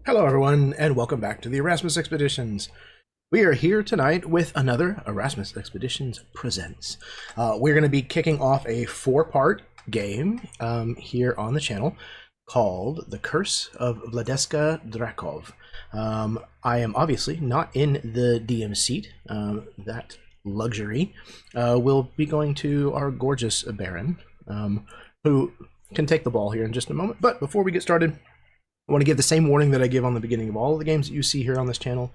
Hello, everyone, and welcome back to the Erasmus Expeditions. We are here tonight with another Erasmus Expeditions Presents. We're going to be kicking off a four-part game here on the channel called The Curse of Vladeska Drakov. I am obviously not in the DM seat. That luxury will be going to our gorgeous Baron, who can take the ball here in just a moment. But before we get started, I want to give the same warning that I give on the beginning of all of the games that you see here on this channel,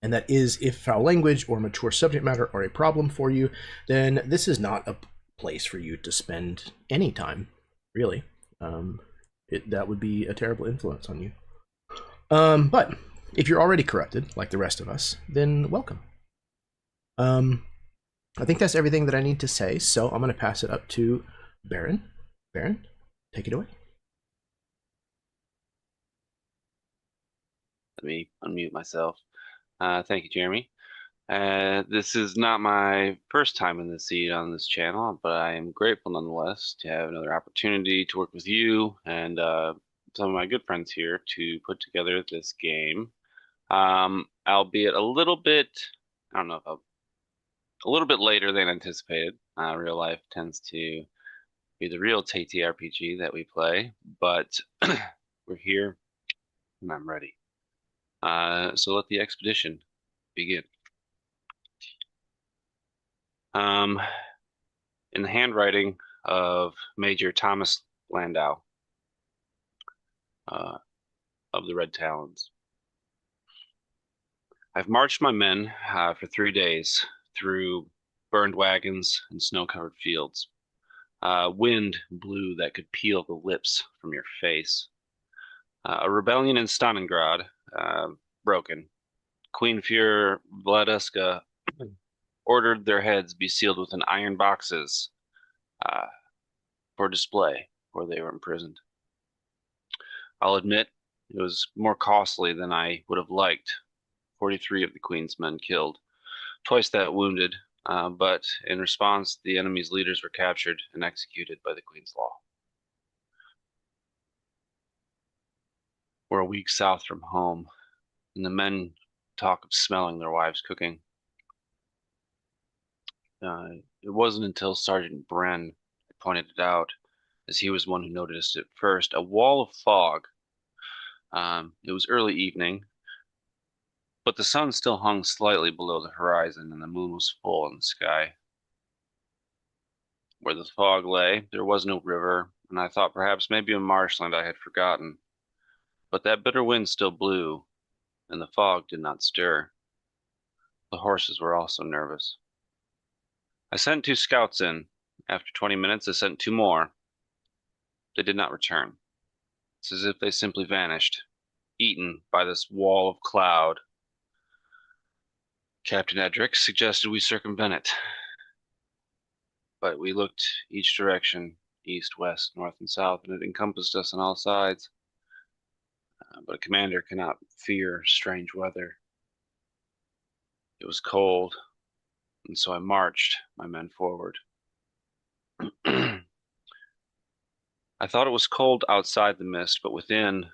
and that is if foul language or mature subject matter are a problem for you, then this is not a place for you to spend any time, really. That would be a terrible influence on you. But if you're already corrupted, like the rest of us, then welcome. I think that's everything that I need to say, so I'm going to pass it up to Baron. Baron, take it away. Let me unmute myself. Thank you, Jeremy. This is not my first time in the seat on this channel, but I am grateful nonetheless to have another opportunity to work with you and some of my good friends here to put together this game. Albeit a little bit, I don't know, a little bit later than anticipated. Real life tends to be the real TTRPG that we play, but we're here and I'm ready. So let the expedition begin. In the handwriting of Major Thomas Landau of the Red Talons. I've marched my men for 3 days through burned wagons and snow-covered fields. Wind blew that could peel the lips from your face. A rebellion in Stalingrad broken. Queen Führer Vladeska ordered their heads be sealed within iron boxes for display where they were imprisoned. I'll admit it was more costly than I would have liked. 43 of the Queen's men killed, twice that wounded, but in response, the enemy's leaders were captured and executed by the Queen's law. We're a week south from home, and the men talk of smelling their wives cooking. It wasn't until Sergeant Bren pointed it out, as he was one who noticed it first, a wall of fog. It was early evening, but the sun still hung slightly below the horizon and the moon was full in the sky. Where the fog lay, there was no river, and I thought perhaps maybe a marshland I had forgotten. But that bitter wind still blew, and the fog did not stir. The horses were also nervous. I sent 2 scouts in. After 20 minutes, I sent 2 more. They did not return. It's as if they simply vanished, eaten by this wall of cloud. Captain Edric suggested we circumvent it. But we looked each direction, east, west, north, and south, and it encompassed us on all sides. But a commander cannot fear strange weather. It was cold, and so I marched my men forward. I thought it was cold outside the mist, but within,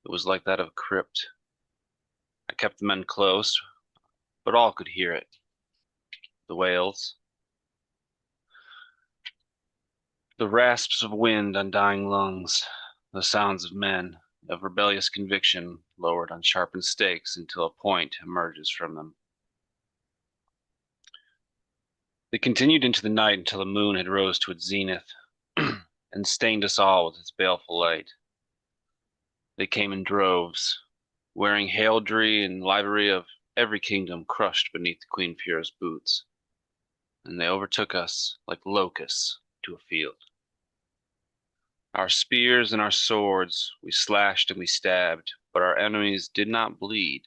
it was like that of a crypt. I kept the men close, but all could hear it. The wails, the rasps of wind on dying lungs, the sounds of men, of rebellious conviction lowered on sharpened stakes until a point emerges from them. They continued into the night until the moon had rose to its zenith and stained us all with its baleful light. They came in droves, wearing heraldry and livery of every kingdom crushed beneath the Queen Führer's boots, and they overtook us like locusts to a field. Our spears and our swords, we slashed and we stabbed, but our enemies did not bleed.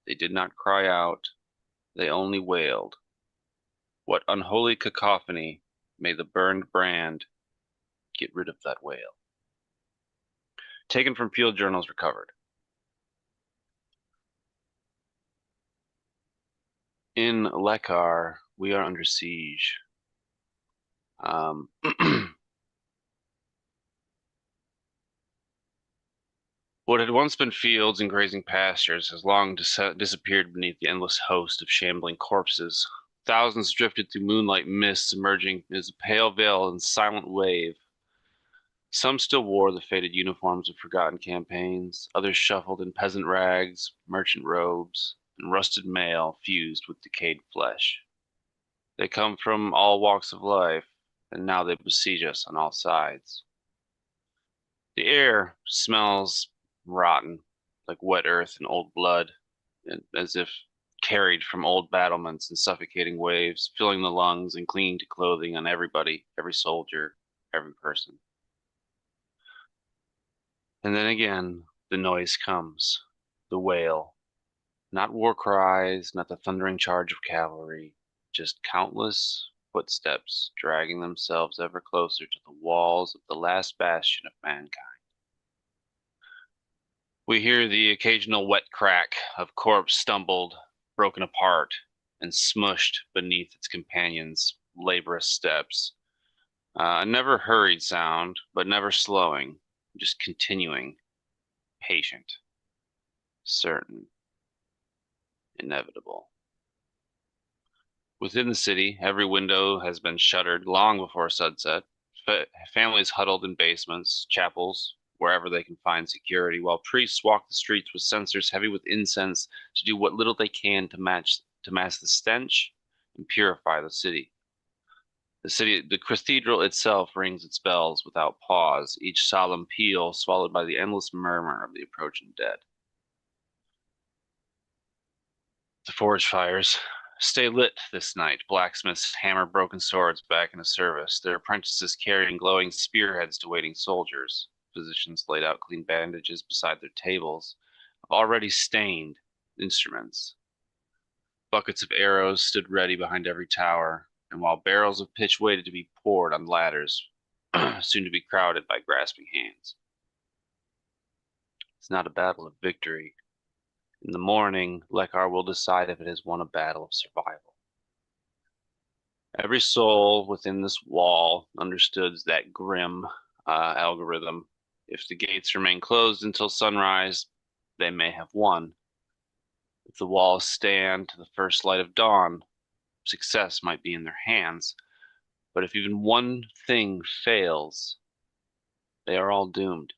They did not cry out. They only wailed. What unholy cacophony may the burned brand get rid of that wail? Taken from field journals recovered. In Lekar, we are under siege. What had once been fields and grazing pastures has long disappeared beneath the endless host of shambling corpses. Thousands drifted through moonlight mists, emerging as a pale veil and silent wave. Some still wore the faded uniforms of forgotten campaigns, others shuffled in peasant rags, merchant robes, and rusted mail fused with decayed flesh. They come from all walks of life, and now they besiege us on all sides. The air smells rotten, like wet earth and old blood, as if carried from old battlements and suffocating waves, filling the lungs and clinging to clothing on everybody, every soldier, every person. And then again, the noise comes, the wail. Not war cries, not the thundering charge of cavalry, just countless footsteps dragging themselves ever closer to the walls of the last bastion of mankind. We hear the occasional wet crack of corpse stumbled, broken apart, and smushed beneath its companions' laborious steps. A never hurried sound, but never slowing, just continuing, patient, certain, inevitable. Within the city, every window has been shuttered long before sunset. Families huddled in basements, chapels, wherever they can find security, while priests walk the streets with censers heavy with incense to do what little they can to mask the stench and purify the city. The cathedral itself rings its bells without pause, each solemn peal swallowed by the endless murmur of the approaching dead. The forge fires stay lit this night. Blacksmiths hammer broken swords back into service, their apprentices carrying glowing spearheads to waiting soldiers. Physicians laid out clean bandages beside their tables of already stained instruments. Buckets of arrows stood ready behind every tower, and while barrels of pitch waited to be poured on ladders, soon to be crowded by grasping hands. It's not a battle of victory. In the morning, Lekar will decide if it has won a battle of survival. Every soul within this wall understood that grim algorithm. If the gates remain closed until sunrise, they may have won. If the walls stand to the first light of dawn, success might be in their hands. But if even one thing fails, they are all doomed.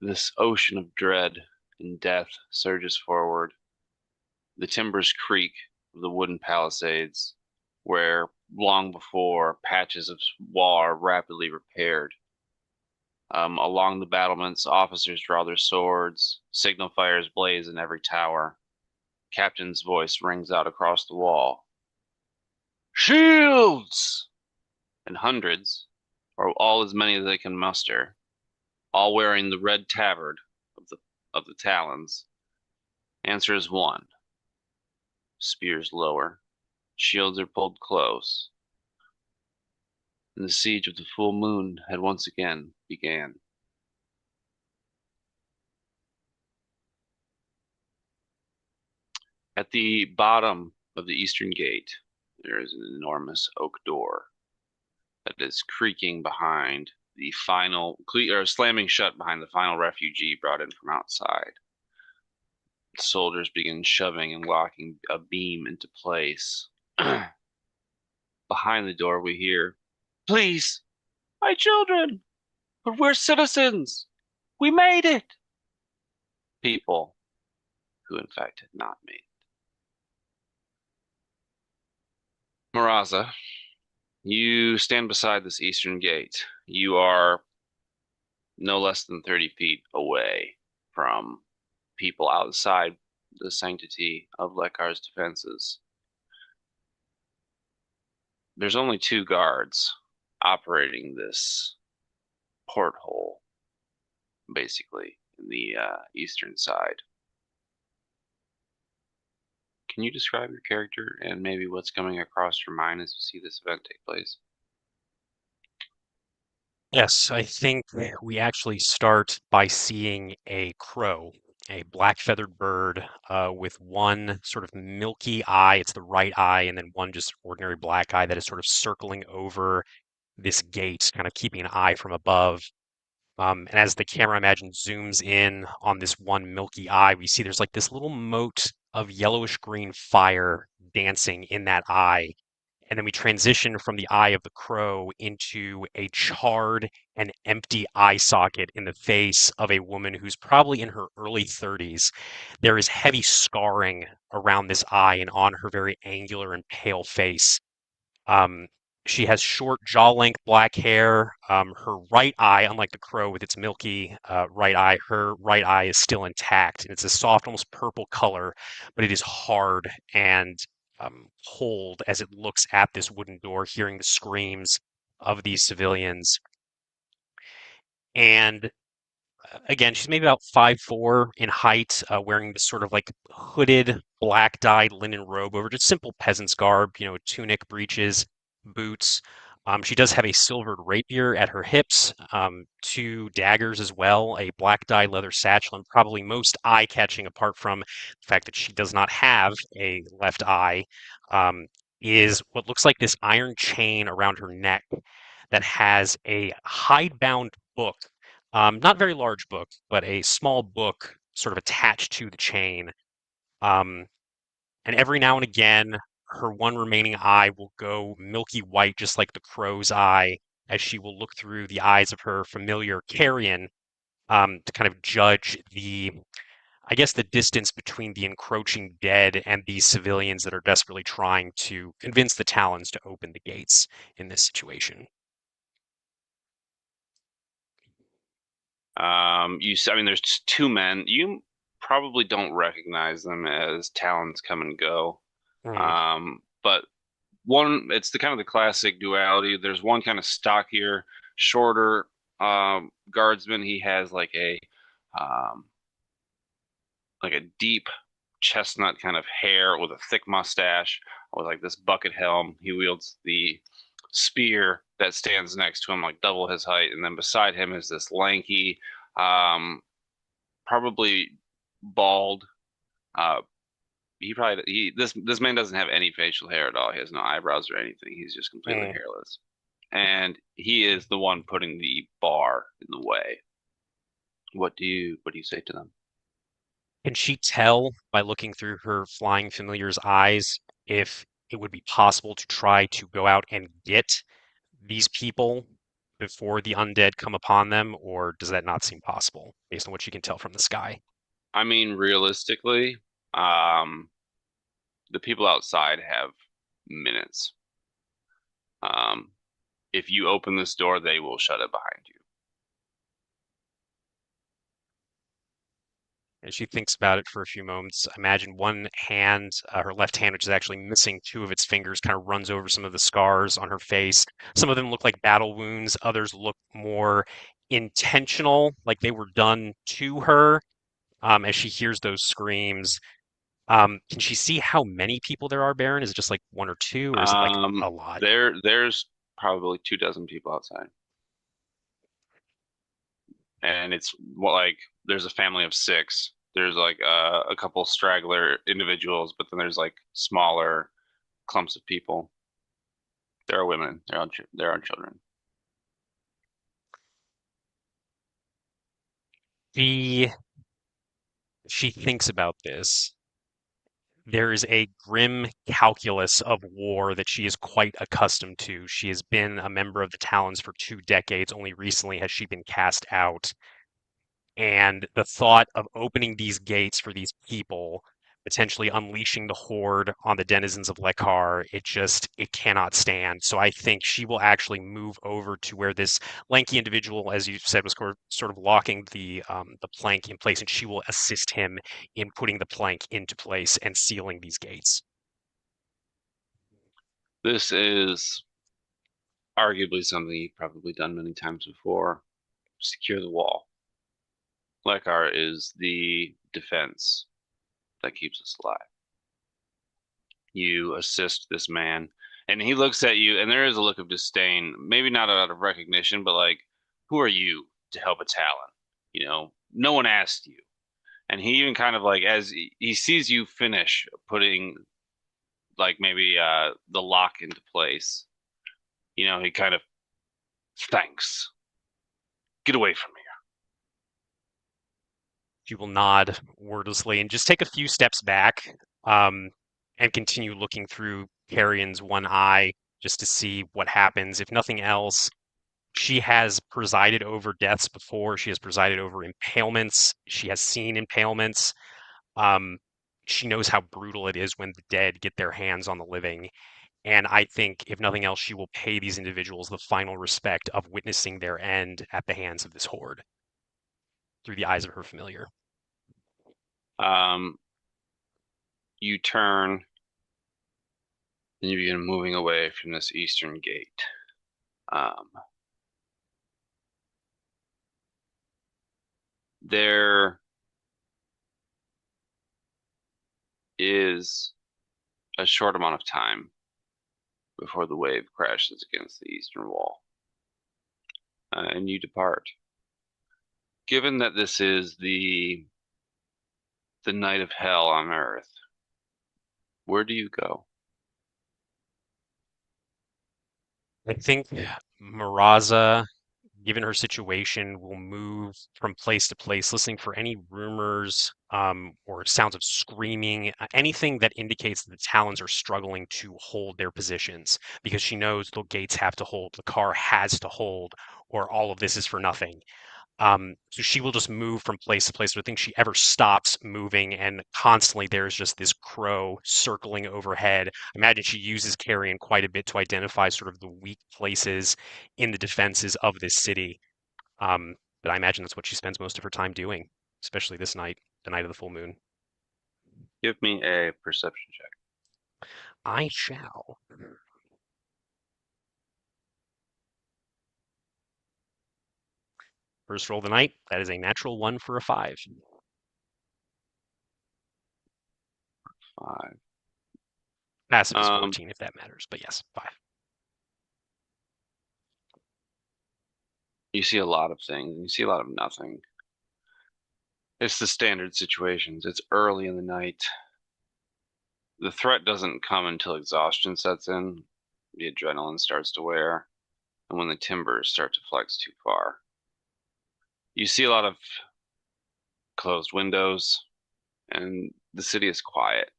This ocean of dread and death surges forward. The timbers creak of the wooden palisades, where long before patches of wall are rapidly repaired. Along the battlements, officers draw their swords, signal fires blaze in every tower. Captain's voice rings out across the wall. Shields! And hundreds, or all as many as they can muster, all wearing the red tabard of the talons. Answer is one. Spears lower. Shields are pulled close. And the siege of the full moon had once again began. At the bottom of the eastern gate, there is an enormous oak door that is creaking behind the final, or slamming shut behind the final refugee brought in from outside. Soldiers begin shoving and locking a beam into place. Behind the door, we hear, "Please, my children, but we're citizens. We made it." People who, in fact, had not made it. Maraza, you stand beside this eastern gate. You are no less than 30 feet away from people outside the sanctity of Lekar's defenses. There's only two guards operating this porthole, basically, in the eastern side. Can you describe your character and maybe what's coming across your mind as you see this event take place? Yes, I think we actually start by seeing a crow, a black feathered bird with one sort of milky eye. It's the right eye, and then one just ordinary black eye that is sort of circling over this gate, kind of keeping an eye from above. And as the camera, I imagine, zooms in on this one milky eye, we see there's like this little mote of yellowish green fire dancing in that eye. And then we transition from the eye of the crow into a charred and empty eye socket in the face of a woman who's probably in her early 30s. There is heavy scarring around this eye and on her very angular and pale face. Um, she has short jaw-length black hair. Her right eye, unlike the crow with its milky right eye, her right eye is still intact, and it's a soft, almost purple color, but it is hard and cold as it looks at this wooden door, hearing the screams of these civilians. And again, she's maybe about 5'4" in height, wearing this sort of like hooded, black dyed linen robe over just simple peasant's garb, a tunic, breeches, boots. She does have a silvered rapier at her hips, two daggers as well, a black dyed leather satchel, and probably most eye-catching, apart from the fact that she does not have a left eye, um, is what looks like this iron chain around her neck that has a hidebound book, not very large book, but a small book sort of attached to the chain. Um, and every now and again, her one remaining eye will go milky white, just like the crow's eye, as she will look through the eyes of her familiar carrion, to kind of judge I guess, the distance between the encroaching dead and these civilians that are desperately trying to convince the Talons to open the gates in this situation. I mean, there's two men. You probably don't recognize them as Talons come and go. Hmm. But one, it's the kind of the classic duality. There's one kind of stockier, shorter guardsman. He has um, like a deep chestnut kind of hair with a thick mustache, with like this bucket helm. He wields the spear that stands next to him, like double his height, and then beside him is this lanky, um, probably bald. Uh, this man doesn't have any facial hair at all. He has no eyebrows or anything. He's just completely Hmm. hairless, and he is the one putting the bar in the way. What do you say to them? Can she tell by looking through her flying familiar's eyes if it would be possible to try to go out and get these people before the undead come upon them, or does that not seem possible based on what she can tell from the sky? I mean, realistically, um, the people outside have minutes. Um, if you open this door, they will shut it behind you. And she thinks about it for a few moments. Imagine one hand, her left hand, which is actually missing two of its fingers, kind of runs over some of the scars on her face. Some of them look like battle wounds, others look more intentional, like they were done to her, as she hears those screams. Can she see how many people there are, Baron? Is it just like one or two, or is it like a lot? There's probably 2 dozen people outside, and it's like there's a family of 6. There's like a couple straggler individuals, but then there's like smaller clumps of people. There are women. There are children. She she thinks about this. There is a grim calculus of war that she is quite accustomed to. She has been a member of the Talons for 2 decades. Only recently has she been cast out. And the thought of opening these gates for these people, potentially unleashing the horde on the denizens of Lekar, it cannot stand. So I think she will actually move over to where this lanky individual, as you said, was sort of locking the plank in place, and she will assist him in putting the plank into place and sealing these gates. This is arguably something you've probably done many times before. Secure the wall. Lekar is the defense that keeps us alive. You assist this man, and he looks at you, and there is a look of disdain, maybe not out of recognition, but like, who are you to help a Talon? No one asked you. And he even kind of like, as he sees you finish putting like maybe the lock into place, he kind of Thanks. Get away from here. She will nod wordlessly and just take a few steps back, and continue looking through Carrion's one eye just to see what happens. If nothing else, she has presided over deaths before. She has presided over impalements. She has seen impalements. Um, she knows how brutal it is when the dead get their hands on the living. And I think, if nothing else, she will pay these individuals the final respect of witnessing their end at the hands of this horde through the eyes of her familiar. You turn and you begin moving away from this eastern gate. There is a short amount of time before the wave crashes against the eastern wall, and you depart. Given that this is the night of hell on Earth, where do you go? I think Maraza, given her situation, will move from place to place, listening for any rumors or sounds of screaming, anything that indicates that the Talons are struggling to hold their positions, because she knows the gates have to hold, the car has to hold, or all of this is for nothing. So she will just move from place to place. I don't think she ever stops moving, and constantly there's just this crow circling overhead. I imagine she uses carrion quite a bit to identify sort of the weak places in the defenses of this city. But I imagine that's what she spends most of her time doing, especially this night, the night of the full moon. Give me a perception check. I shall. First roll of the night, that is a natural 1 for a 5. 5. Passive is 14 if that matters, but yes, 5. You see a lot of things, and you see a lot of nothing. It's the standard situations. It's early in the night. The threat doesn't come until exhaustion sets in, the adrenaline starts to wear, and when the timbers start to flex too far. You see a lot of closed windows, and the city is quiet.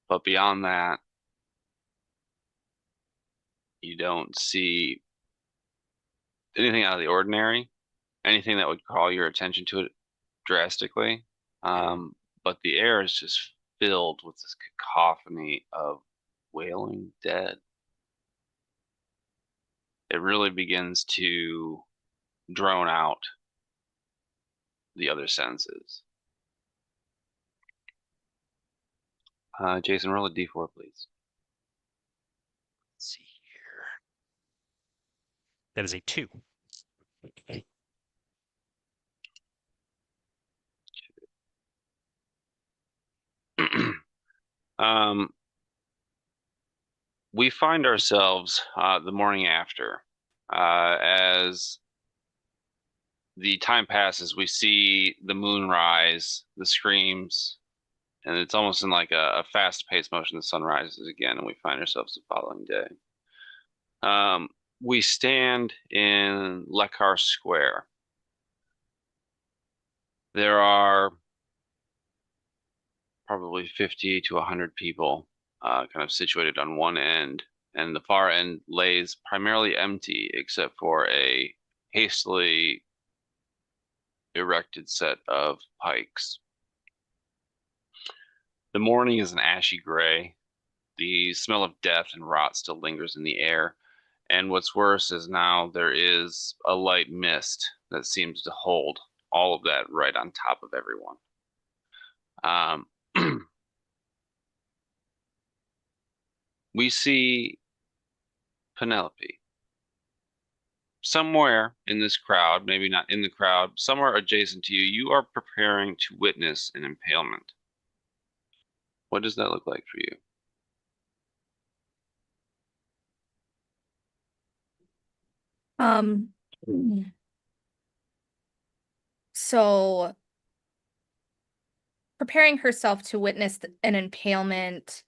But beyond that, you don't see anything out of the ordinary, anything that would call your attention to it drastically. But the air is just filled with this cacophony of wailing dead. It really begins to drone out the other senses. Jason, roll a d4, please. Let's see here. That is a 2. We find ourselves the morning after, as the time passes, we see the moon rise, the screams, and it's almost in like a fast-paced motion. The sun rises again, and we find ourselves the following day. We stand in Lekar Square. There are probably 50 to 100 people kind of situated on one end, and the far end lays primarily empty except for a hastily erected set of pikes. The morning is an ashy gray. The smell of death and rot still lingers in the air, and what's worse is now there is a light mist that seems to hold all of that right on top of everyone. We see Penelope somewhere in this crowd, maybe not in the crowd, somewhere adjacent to you. You are preparing to witness an impalement. What does that look like for you? So preparing herself to witness an impalement.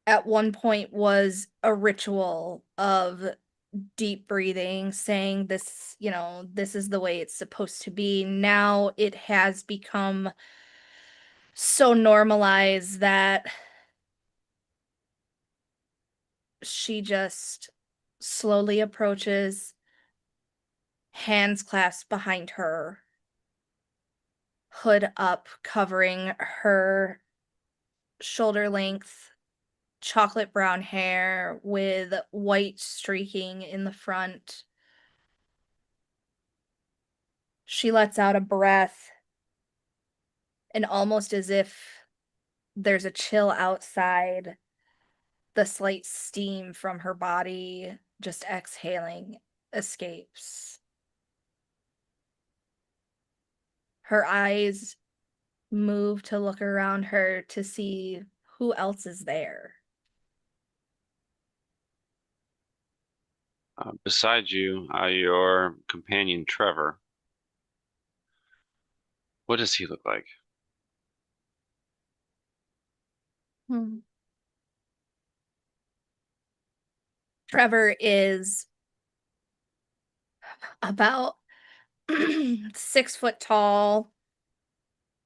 at one point was a ritual of deep breathing, saying this, this is the way it's supposed to be. Now it has become so normalized that she just slowly approaches, hands clasped behind her, hood up, covering her shoulder length chocolate brown hair with white streaking in the front. She lets out a breath, and almost as if there's a chill outside, the slight steam from her body just exhaling escapes. Her eyes move to look around her to see who else is there. Beside you, your companion Trevor. What does he look like? Trevor is about 6 foot tall,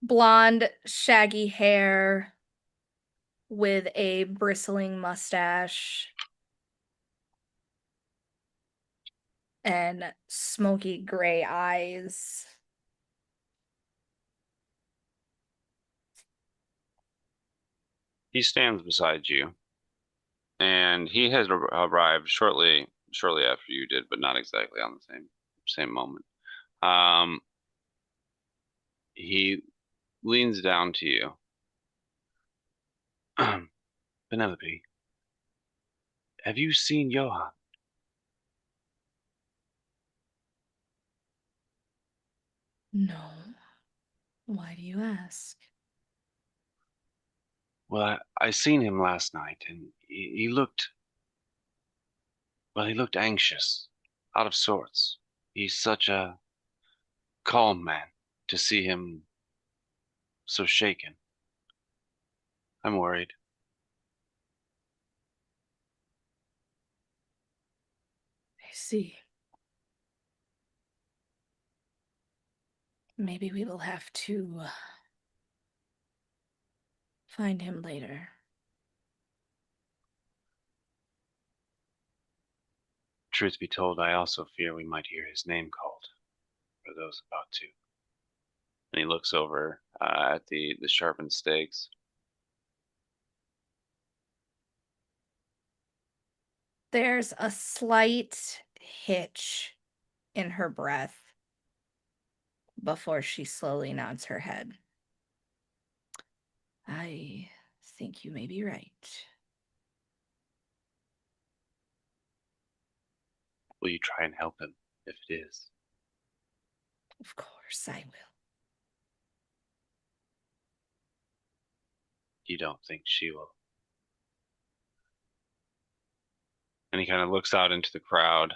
blonde, shaggy hair with a bristling mustache and smoky gray eyes. He stands beside you, and he has arrived shortly after you did, but not exactly on the same moment. He leans down to you. Penelope, have you seen Johann? No. Why do you ask? Well, I seen him last night, and he looked, well, he looked anxious, out of sorts. He's such a calm man. To see him so shaken, I'm worried. I see. Maybe we will have to find him later. Truth be told, I also fear we might hear his name called, for those about to. And he looks over at the sharpened stakes. There's a slight hitch in her breath before she slowly nods her head. I think you may be right. Will you try and help him, if it is? Of course I will. You don't think she will? And he kind of looks out into the crowd.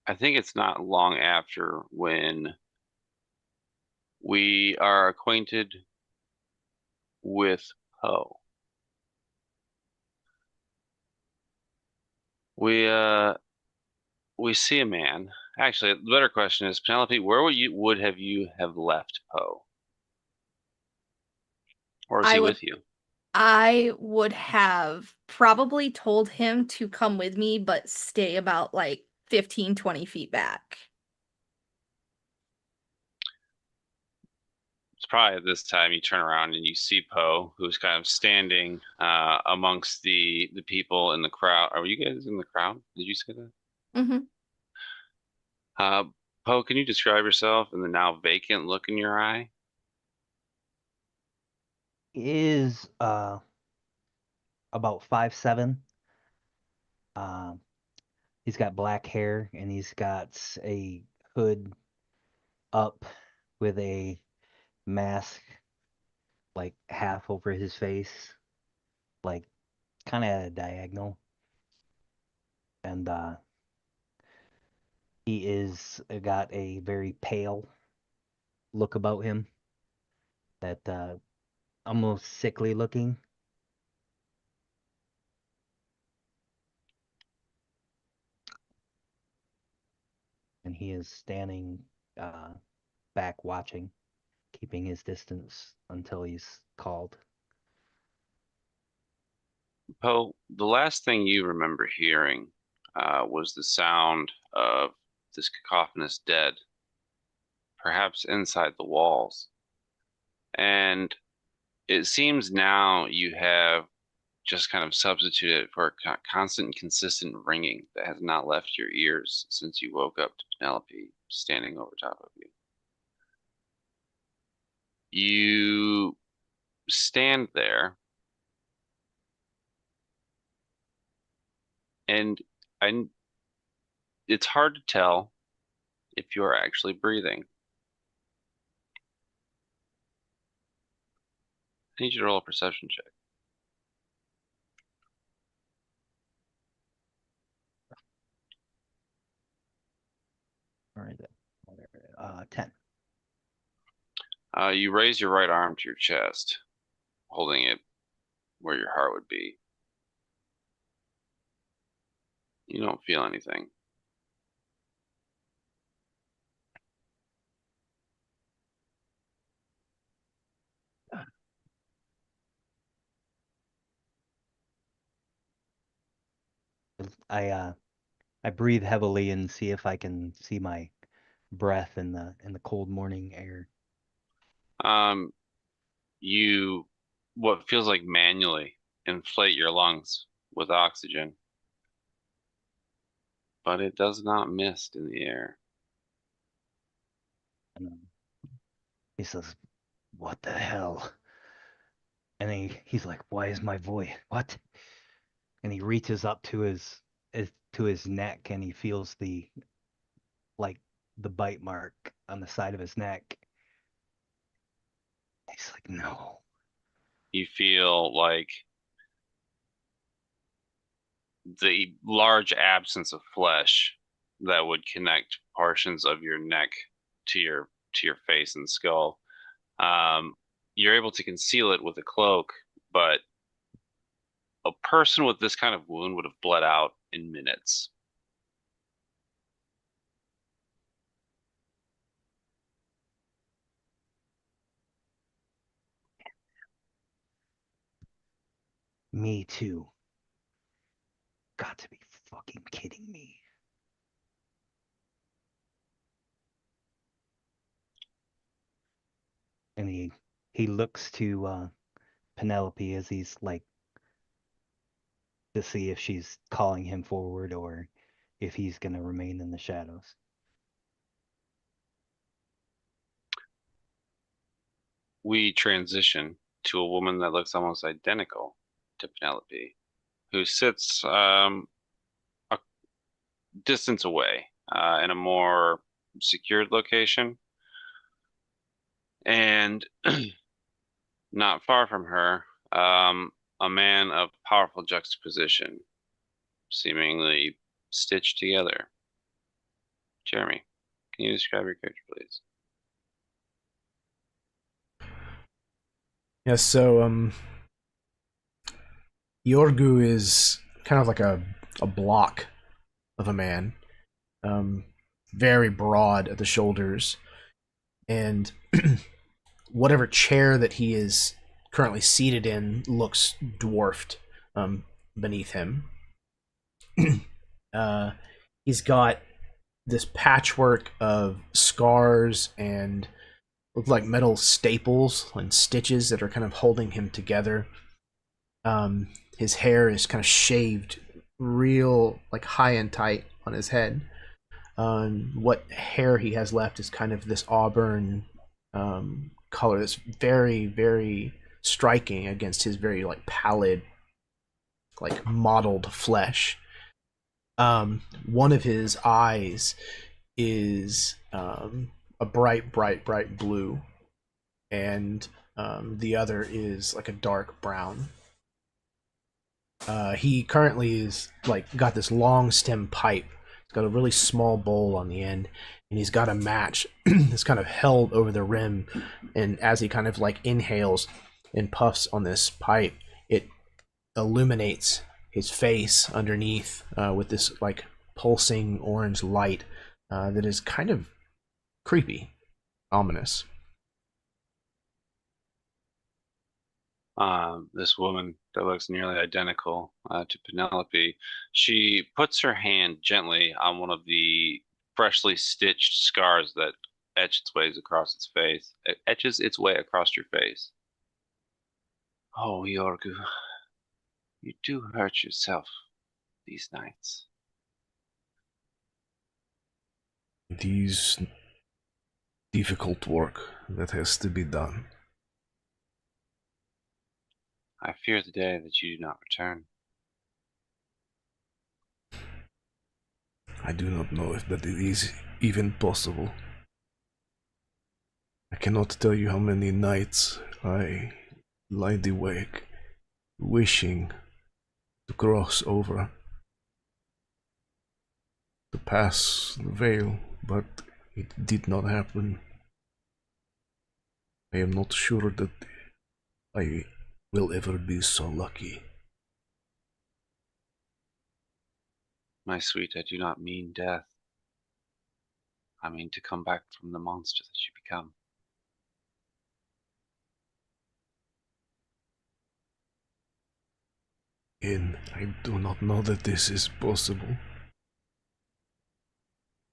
I think it's not long after when we are acquainted with Poe. We see a man. Actually, the better question is, Penelope, where would you have left Poe? Or is he with you? I would have probably told him to come with me, but stay about like 15, 20 feet back. It's probably at this time you turn around and you see Poe, who's kind of standing amongst the people in the crowd. Are you guys in the crowd? Did you say that? Mm-hmm. Poe, can you describe yourself and the now vacant look in your eye? He is about 5'7". He's got black hair and he's got a hood up with a mask like half over his face, like kind of diagonal. And he is got a very pale look about him. that almost sickly looking. And he is standing back watching, keeping his distance until he's called. Poe, the last thing you remember hearing was the sound of this cacophonous dead, perhaps inside the walls. And it seems now you have just kind of substituted for a constant and consistent ringing that has not left your ears since you woke up to Penelope standing over top of you. You stand there, and it's hard to tell if you're actually breathing. I need you to roll a perception check. Or is it 10? You raise your right arm to your chest, holding it where your heart would be. You don't feel anything. I breathe heavily and see if I can see my breath in the cold morning air. You what feels like manually inflate your lungs with oxygen, but it does not mist in the air. And he says, "What the hell?" And he's like, "Why is my voice? What?" And he reaches up to his neck and he feels the bite mark on the side of his neck. He's like, "No." You feel like the large absence of flesh that would connect portions of your neck to your face and skull. You're able to conceal it with a cloak, but a person with this kind of wound would have bled out in minutes. Me too. Got to be fucking kidding me. And he looks to Penelope as he's like to see if she's calling him forward or if he's gonna remain in the shadows. We transition to a woman that looks almost identical to Penelope, who sits a distance away in a more secured location. And not far from her, a man of powerful juxtaposition, seemingly stitched together. Jeremy, can you describe your character, please? Yes, so Yorgu is kind of like a block of a man, very broad at the shoulders, and whatever chair that he is currently seated in looks dwarfed beneath him. He's got this patchwork of scars and look like metal staples and stitches that are kind of holding him together. His hair is kind of shaved real like high and tight on his head. What hair he has left is kind of this auburn color that's very, very striking against his very like pallid, like mottled flesh. One of his eyes is a bright, bright, bright blue, and the other is like a dark brown. He currently is like got this long stem pipe It's got a really small bowl on the end, and he's got a match that's kind of held over the rim. And as he kind of like inhales and puffs on this pipe, it illuminates his face underneath with this like pulsing orange light that is kind of creepy, ominous. This woman that looks nearly identical to Penelope, she puts her hand gently on one of the freshly stitched scars that etches its way across its face. It etches its way across your face. Oh, Yorgu, you do hurt yourself these nights. It is difficult work that has to be done. I fear the day that you do not return. I do not know if that it is even possible. I cannot tell you how many nights I lie awake, wishing to cross over, to pass the veil, but it did not happen. I am not sure that I will ever be so lucky. My sweet, I do not mean death. I mean to come back from the monster that you become. And I do not know that this is possible.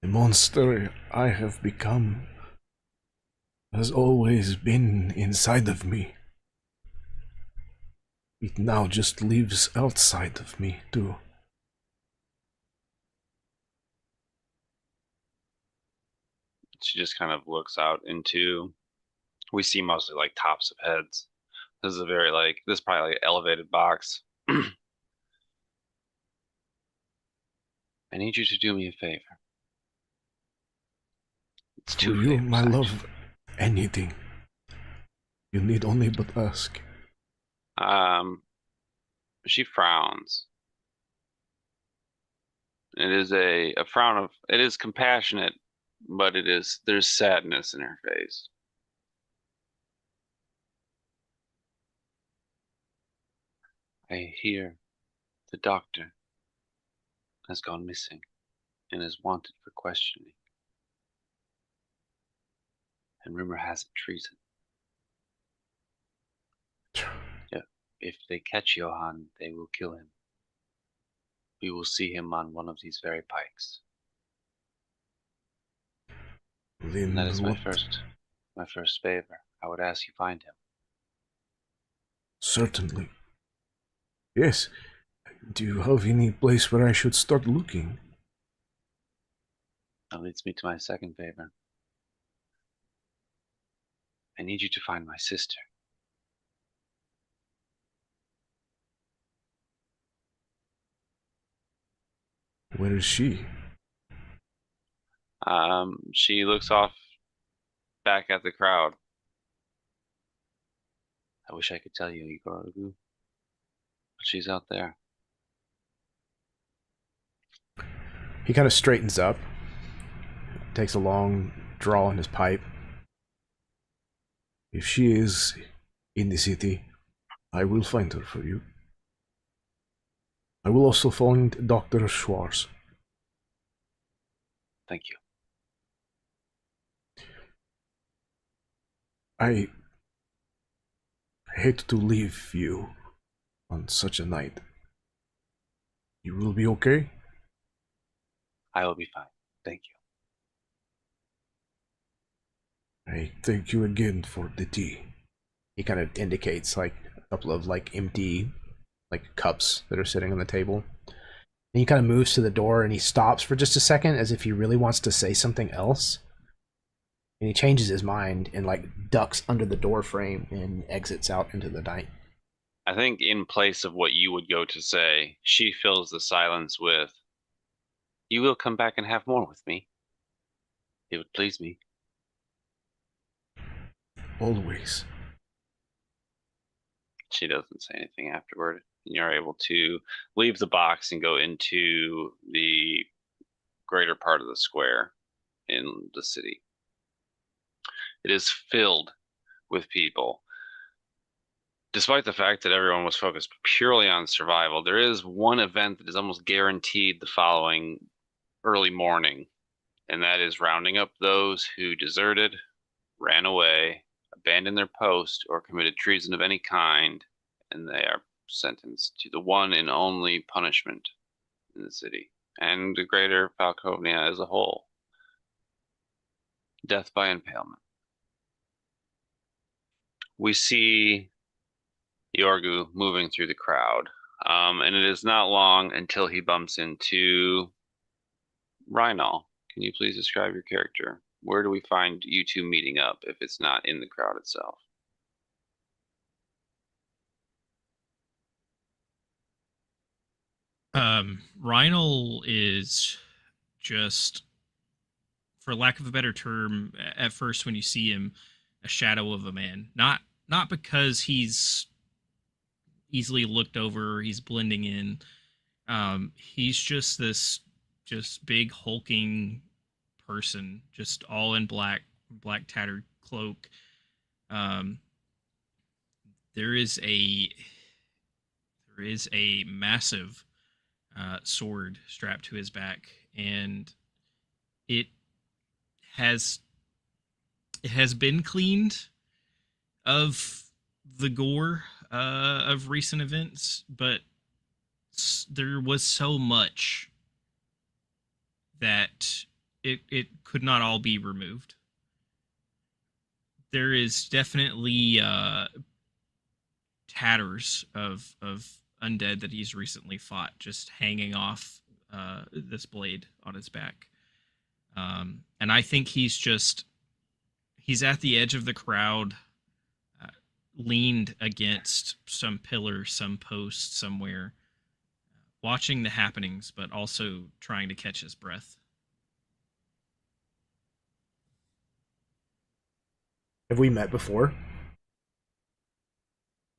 The monster I have become has always been inside of me. It now just lives outside of me, too. She just kind of looks out into, we see mostly like tops of heads. This is a very like, this is probably like an elevated box. I need you to do me a favor. It's For two you, favors, my actually. love, anything. You need only but ask. She frowns. It is a frown of, it is compassionate, but there's sadness in her face. I hear the doctor has gone missing and is wanted for questioning. And rumor has it treason. If they catch Johann, they will kill him. We will see him on one of these very pikes. Then And that is my what? first favor. I would ask you find him. Certainly. Yes. Do you have any place where I should start looking? That leads me to my second favor. I need you to find my sister. Where is she? She looks off back at the crowd. I wish I could tell you, Igor, but she's out there. He kind of straightens up, takes a long draw on his pipe. If she is in the city, I will find her for you. I will also find Dr. Schwartz. Thank you. I hate to leave you on such a night. You will be okay? I will be fine. Thank you. I thank you again for the tea. He kind of indicates like a couple of like empty like cups that are sitting on the table. And he kind of moves to the door and he stops for just a second as if he really wants to say something else. And he changes his mind and like ducks under the door frame and exits out into the night. I think in place of what you would go to say, she fills the silence with, "You will come back and have more with me. It would please me." Always. She doesn't say anything afterward. You're able to leave the box and go into the greater part of the square in the city. It is filled with people. Despite the fact that everyone was focused purely on survival, there is one event that is almost guaranteed the following early morning, and that is rounding up those who deserted, ran away, abandoned their post, or committed treason of any kind, and they are sentenced to the one and only punishment in the city and the greater Falkovnia as a whole: death by impalement. We see Yorgu moving through the crowd, and it is not long until he bumps into Rhynal. Can you please describe your character? Where do we find you two meeting up if it's not in the crowd itself? Rhynal is just, for lack of a better term, at first when you see him, a shadow of a man. Not because he's easily looked over, he's blending in. He's just this big hulking person, just all in black tattered cloak. There is a massive sword strapped to his back, and it has been cleaned of the gore of recent events, but there was so much that it could not all be removed. There is definitely tatters of undead that he's recently fought just hanging off this blade on his back. And I think he's at the edge of the crowd, leaned against some pillar, some post somewhere, watching the happenings, but also trying to catch his breath. Have we met before?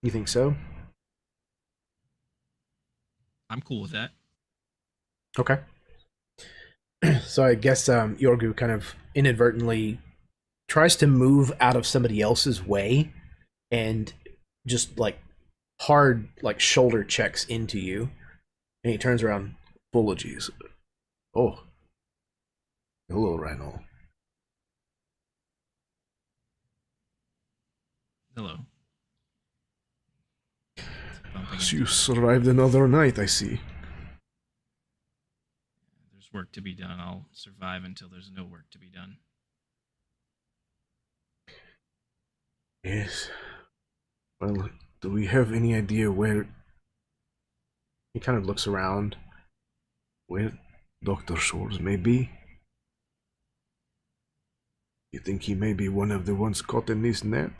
You think so? I'm cool with that. Okay. So I guess Yorgu kind of inadvertently tries to move out of somebody else's way and just like hard like shoulder checks into you, and he turns around. Apologies. Oh, hello, Rhynal. Hello. Bumping You into- survived another night, I see. There's work to be done. I'll survive until there's no work to be done. Yes. Well, do we have any idea where... He kind of looks around. Where Dr. Shores may be? You think he may be one of the ones caught in this net?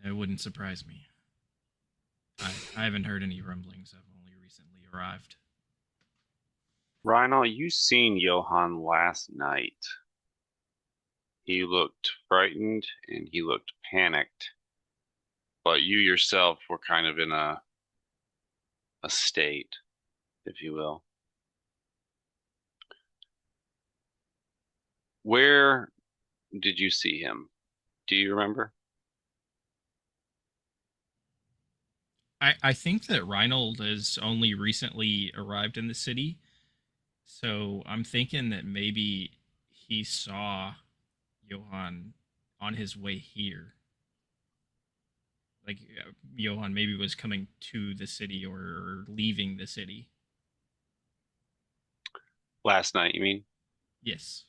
It wouldn't surprise me. I haven't heard any rumblings. I've only recently arrived. Rhynal, you seen Johann last night. He looked frightened and he looked panicked. But you yourself were kind of in a state, if you will. Where did you see him? Do you remember? I think that Reinhold has only recently arrived in the city, so I'm thinking that maybe he saw Johann on his way here. Like Johann maybe was coming to the city or leaving the city. Last night, you mean? Yes.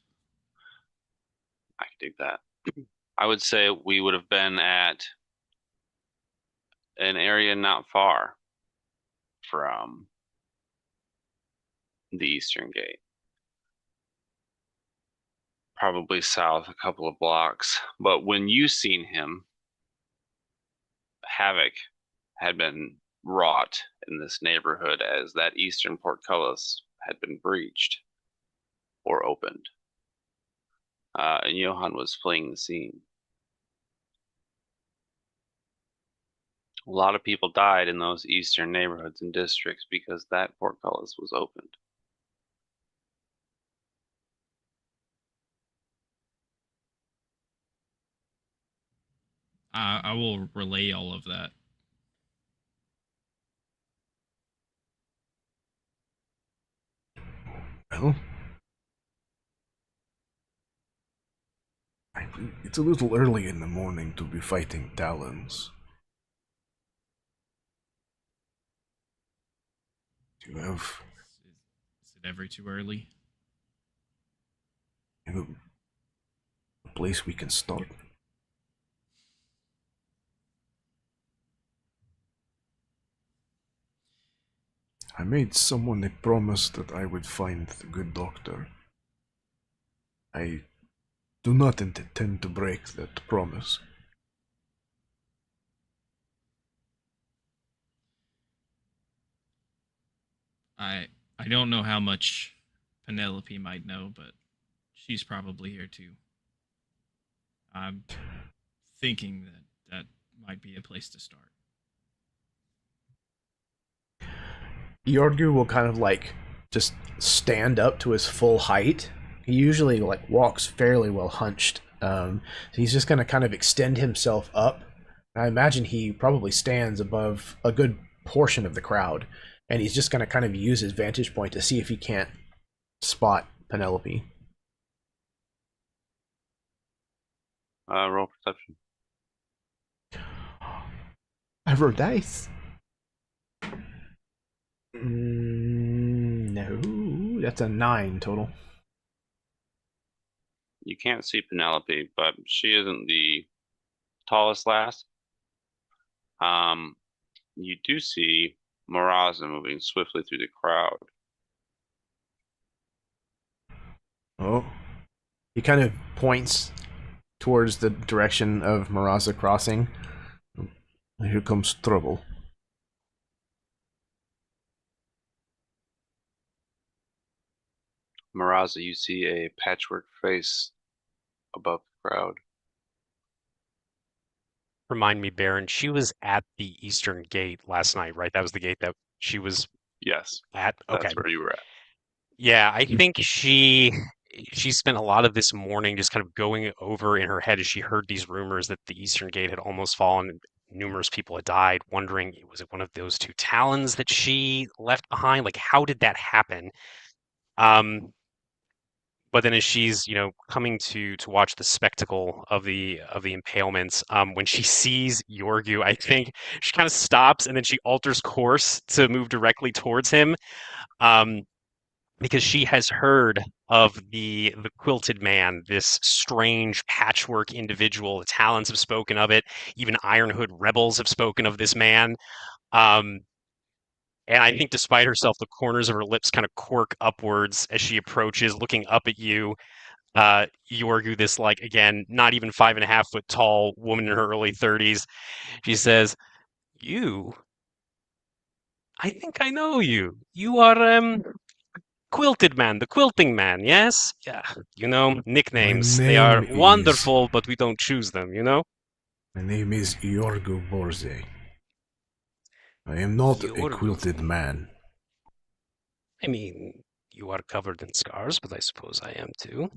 I can dig that. I would say we would have been at an area not far from the Eastern Gate. Probably south a couple of blocks. But when you seen him, havoc had been wrought in this neighborhood as that eastern portcullis had been breached or opened. And Johann was fleeing the scene. A lot of people died in those eastern neighborhoods and districts because that portcullis was opened. I will relay all of that. Well, it's a little early in the morning to be fighting Talons. Do you have Is it ever too early? a place we can start? I made someone a promise that I would find the good doctor. I do not intend to break that promise. I don't know how much Penelope might know, but she's probably here too. I'm thinking that might be a place to start. Yorgu will kind of like just stand up to his full height. He usually like walks fairly well hunched. So he's just going to kind of extend himself up. I imagine he probably stands above a good portion of the crowd, and he's just going to kind of use his vantage point to see if he can't spot Penelope. Roll perception. I rolled dice. No, that's a 9 total. You can't see Penelope, but she isn't the tallest lass. You do see Maraza moving swiftly through the crowd. Oh. He kind of points towards the direction of Maraza crossing. Here comes trouble. Maraza, you see a patchwork face above the crowd. Remind me, Baron, she was at the Eastern Gate last night, right? That was the gate that she was Yes, at? Okay. that's where you were at. Yeah, I think she spent a lot of this morning just kind of going over in her head as she heard these rumors that the Eastern Gate had almost fallen and numerous people had died, wondering, was it one of those two Talons that she left behind? Like, how did that happen? But then as she's, coming to watch the spectacle of the impalements, when she sees Yorgu, I think she kind of stops and then she alters course to move directly towards him. Because she has heard of the quilted man, this strange patchwork individual. The Talons have spoken of it. Even Ironhood rebels have spoken of this man. Um, and I think despite herself, the corners of her lips kind of quirk upwards as she approaches, looking up at you. Yorgu, this, like, again, not even 5.5 foot tall woman in her early 30s. She says, "You, I think I know you. You are, Quilted Man, the Quilting Man, yes? Yeah, nicknames. They are wonderful, but we don't choose them. My name is Yorgu Borze. I am not a Yorgu. quilted man. I mean, you are covered in scars, but I suppose I am too.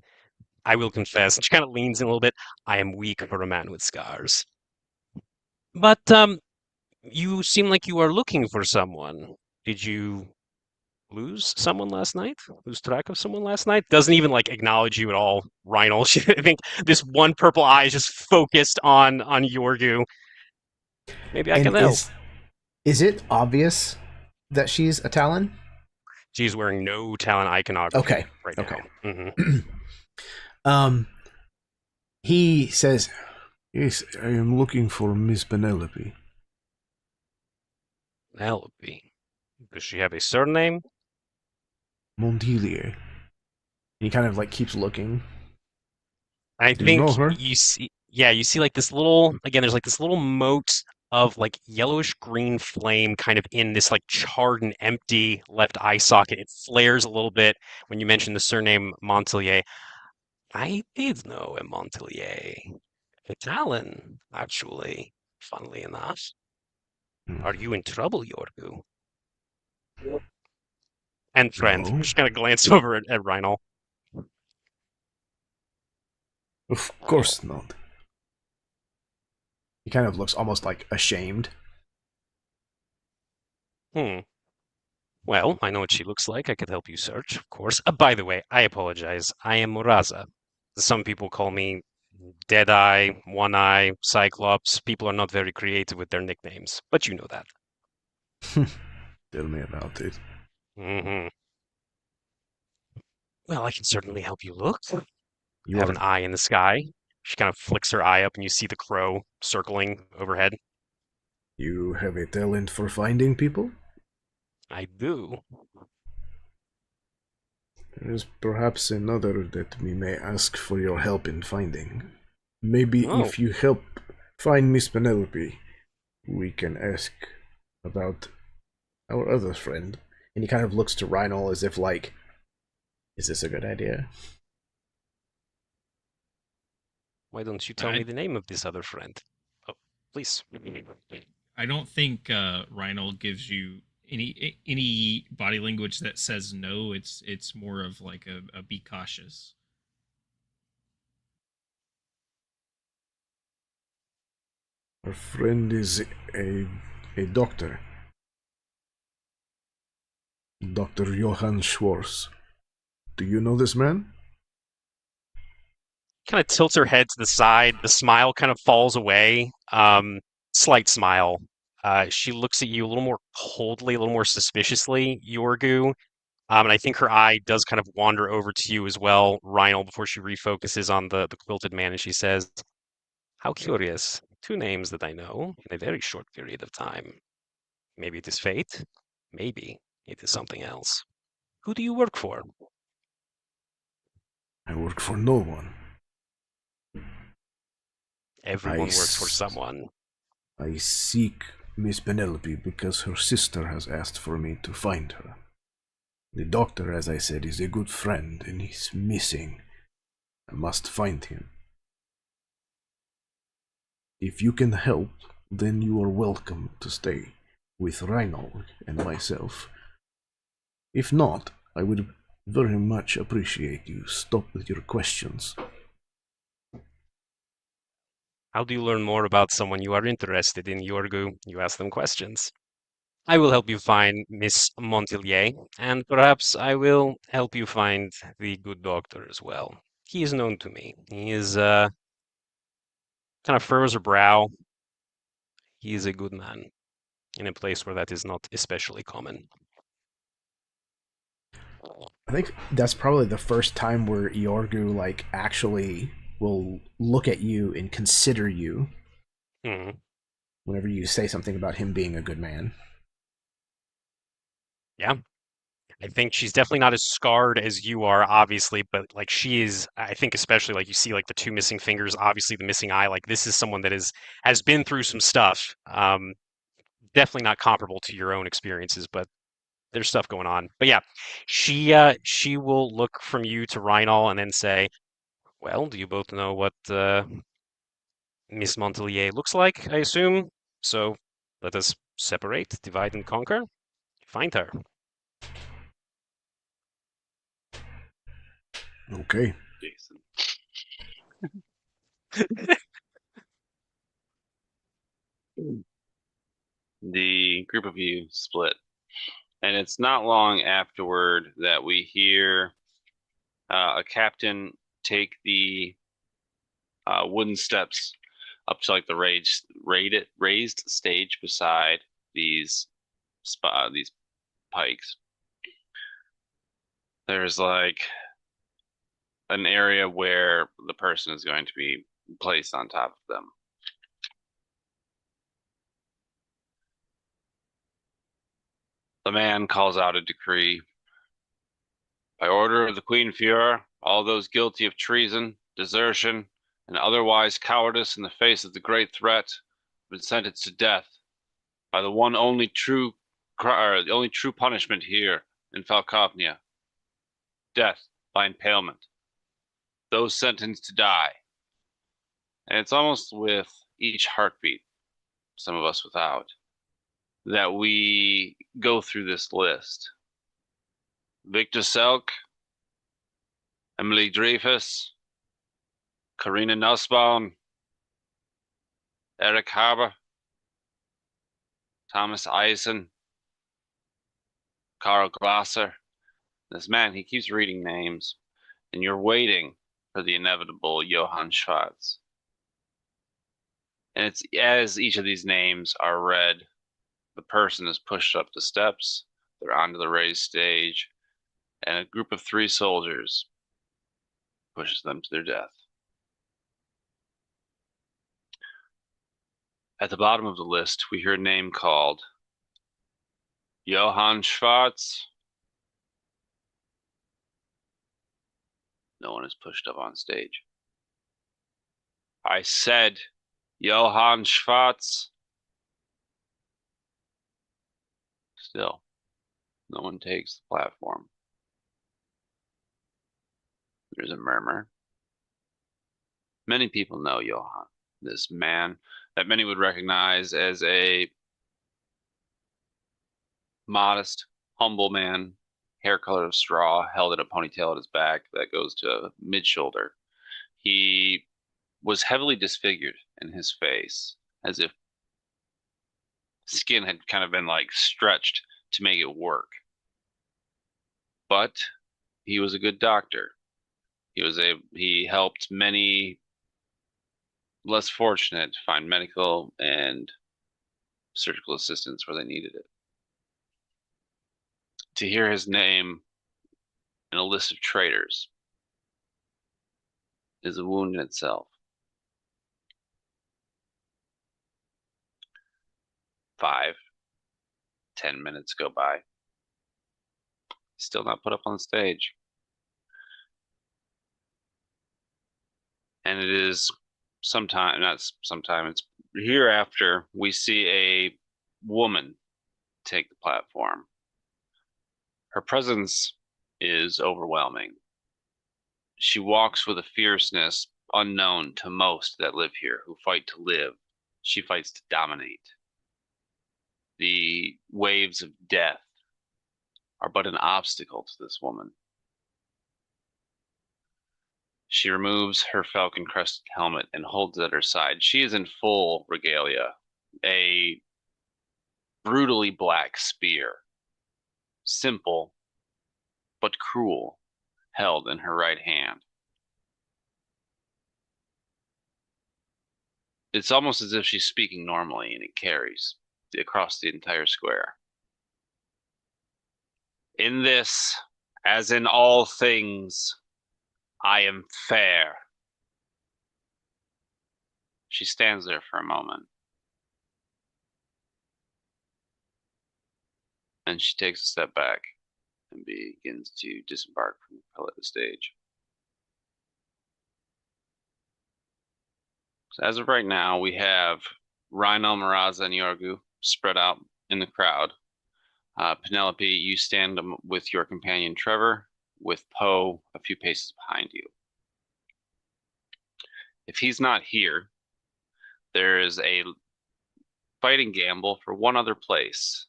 I will confess, and she kind of leans in a little bit, I am weak for a man with scars. But, you seem like you are looking for someone. Did you lose someone last night? Lose track of someone last night? Doesn't even like acknowledge you at all, Rhinal. I think this one purple eye is just focused on Yorgu. Maybe I can help. Is it obvious that she's a Talon? She's wearing no Talon iconography right now. Mm-hmm. He says, "Yes, I am looking for Miss Penelope." Penelope. Does she have a surname? Montelier. He kind of like keeps looking. I Do think you know her? you see like this little, again, there's like this little mote of like yellowish green flame kind of in this like charred and empty left eye socket. It flares a little bit when you mention the surname Montelier. I did know a Montelier. A Talon, actually, funnily enough. Are you in trouble, Yorgu? And friend. No. Just kind of glance over at Rhino. Of course not. He kind of looks almost like ashamed. Well, I know what she looks like. I could help you search, of course. By the way, I apologize. I am Muraza. Some people call me Deadeye, One Eye, Cyclops. People are not very creative with their nicknames, but you know that. Tell me about it. Mm-hmm. Well, I can certainly help you look. You Have are an eye in the sky. She kind of flicks her eye up, and you see the crow circling overhead. You have a talent for finding people? I do. There is perhaps another that we may ask for your help in finding. Maybe Oh. if you help find Miss Penelope, we can ask about our other friend. And he kind of looks to Rhino as if like, is this a good idea? Why don't you tell me the name of this other friend? Oh, please. I don't think Rhino gives you any body language that says no. It's more of like a be cautious. Our friend is a doctor. Dr. Johann Schwarz. Do you know this man? Kind of tilts her head to the side. The smile kind of falls away. Slight smile. She looks at you a little more coldly, a little more suspiciously, Yorgu. And I think her eye does kind of wander over to you as well, Rhino, before she refocuses on the quilted man, and she says, "How curious. Two names that I know in a very short period of time. Maybe it is fate. Maybe it is something else. Who do you work for?" I work for no one. Everyone works for someone. I seek Miss Penelope because her sister has asked for me to find her. The doctor, as I said, is a good friend and he's missing. I must find him. If you can help, then you are welcome to stay with Reinhold and myself. If not, I would very much appreciate you stop with your questions. How do you learn more about someone you are interested in, Yorgu? You ask them questions. I will help you find Miss Montelier, and perhaps I will help you find the good doctor as well. He is known to me. He is, kind of furrows her brow. He is a good man in a place where that is not especially common. I think that's probably the first time where Yorgu like actually will look at you and consider you whenever you say something about him being a good man. Yeah. I think she's definitely not as scarred as you are, obviously, but like she is, I think especially like you see like the two missing fingers, obviously the missing eye, like this is someone that has been through some stuff. Definitely not comparable to your own experiences, but there's stuff going on. But yeah, she will look from you to Rheinald and then say, "Well, do you both know what Miss Montelier looks like, I assume? So let us separate, divide and conquer. Find her." Okay. Jason. The group of you split, and it's not long afterward that we hear a captain take the wooden steps up to like the raised stage beside these pikes. There's like an area where the person is going to be placed on top of them. The man calls out a decree. By order of the Queen Fuhrer, all those guilty of treason, desertion, and otherwise cowardice in the face of the great threat have been sentenced to death by the only true punishment here in Falkovnia. Death by impalement. Those sentenced to die. And it's almost with each heartbeat, some of us without, that we go through this list. Victor Selk, Emily Dreyfus, Karina Nussbaum, Eric Haber, Thomas Eisen, Karl Glasser. This man, he keeps reading names, and you're waiting for the inevitable Johann Schwartz. And it's as each of these names are read, the person is pushed up the steps, they're onto the raised stage, and a group of 3 soldiers pushes them to their death. At the bottom of the list, we hear a name called Johann Schwartz. No one is pushed up on stage. I said Johann Schwartz. Still, no one takes the platform. There's a murmur. Many people know Johann, this man that many would recognize as a modest, humble man, hair color of straw, held in a ponytail at his back that goes to mid-shoulder. He was heavily disfigured in his face, as if skin had kind of been like stretched to make it work. But he was a good doctor. He helped many less fortunate to find medical and surgical assistance where they needed it. To hear his name in a list of traitors is a wound in itself. 5, 10 minutes go by. Still not put up on the stage. And it is it's hereafter we see a woman take the platform. Her presence is overwhelming. She walks with a fierceness unknown to most that live here, who fight to live. She fights to dominate. The waves of death are but an obstacle to this woman. She removes her falcon-crested helmet and holds it at her side. She is in full regalia, a brutally black spear, simple but cruel, held in her right hand. It's almost as if she's speaking normally, and it carries across the entire square. In this, as in all things, I am fair. She stands there for a moment. And she takes a step back and begins to disembark from the pillar of the stage. So as of right now, we have Rhino, Maraza, and Yorgu spread out in the crowd. Penelope, you stand with your companion Trevor, with Poe a few paces behind you. If he's not here, there is a fighting gamble for one other place.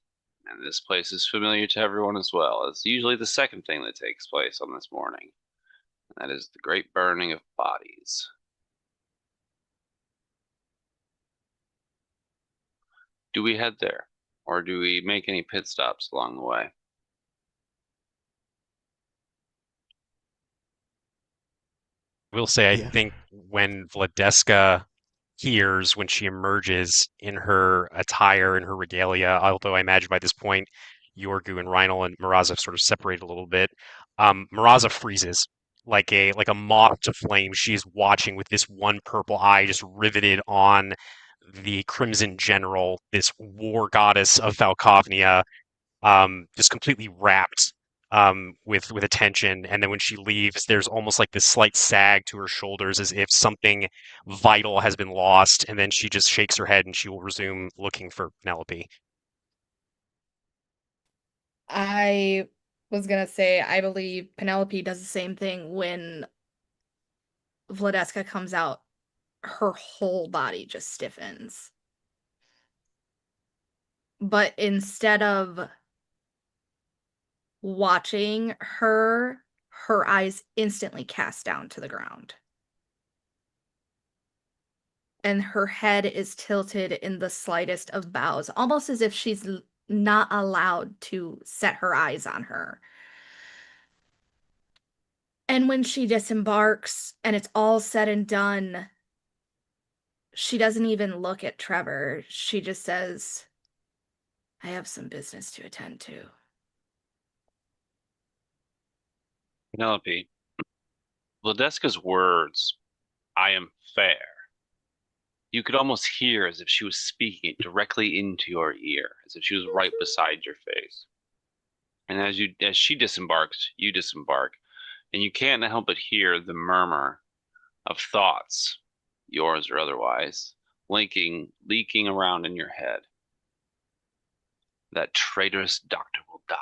And this place is familiar to everyone as well. It's usually the second thing that takes place on this morning. And that is the great burning of bodies. Do we head there? Or do we make any pit stops along the way? I will say, I Yeah. think when Vladeska hears, when she emerges in her attire, in her regalia, although I imagine by this point, Yorgu and Rhino and Maraza have sort of separated a little bit, Maraza freezes like a moth to flame. She's watching with this one purple eye just riveted on the Crimson General, this war goddess of Falkovnia, just completely wrapped with attention. And then when she leaves, there's almost like this slight sag to her shoulders, as if something vital has been lost. And then she just shakes her head, and she will resume looking for Penelope. I was gonna say, I believe Penelope does the same thing when Vladeska comes out. Her whole body just stiffens. But instead of watching her, her eyes instantly cast down to the ground. And her head is tilted in the slightest of bows, almost as if she's not allowed to set her eyes on her. And when she disembarks and it's all said and done, she doesn't even look at Trevor. She just says, I have some business to attend to. Penelope, Vladeska's words, I am fair, you could almost hear as if she was speaking it directly into your ear, as if she was right beside your face. And as she disembarks, you disembark, and you can't help but hear the murmur of thoughts, yours or otherwise, leaking around in your head. That traitorous doctor will die.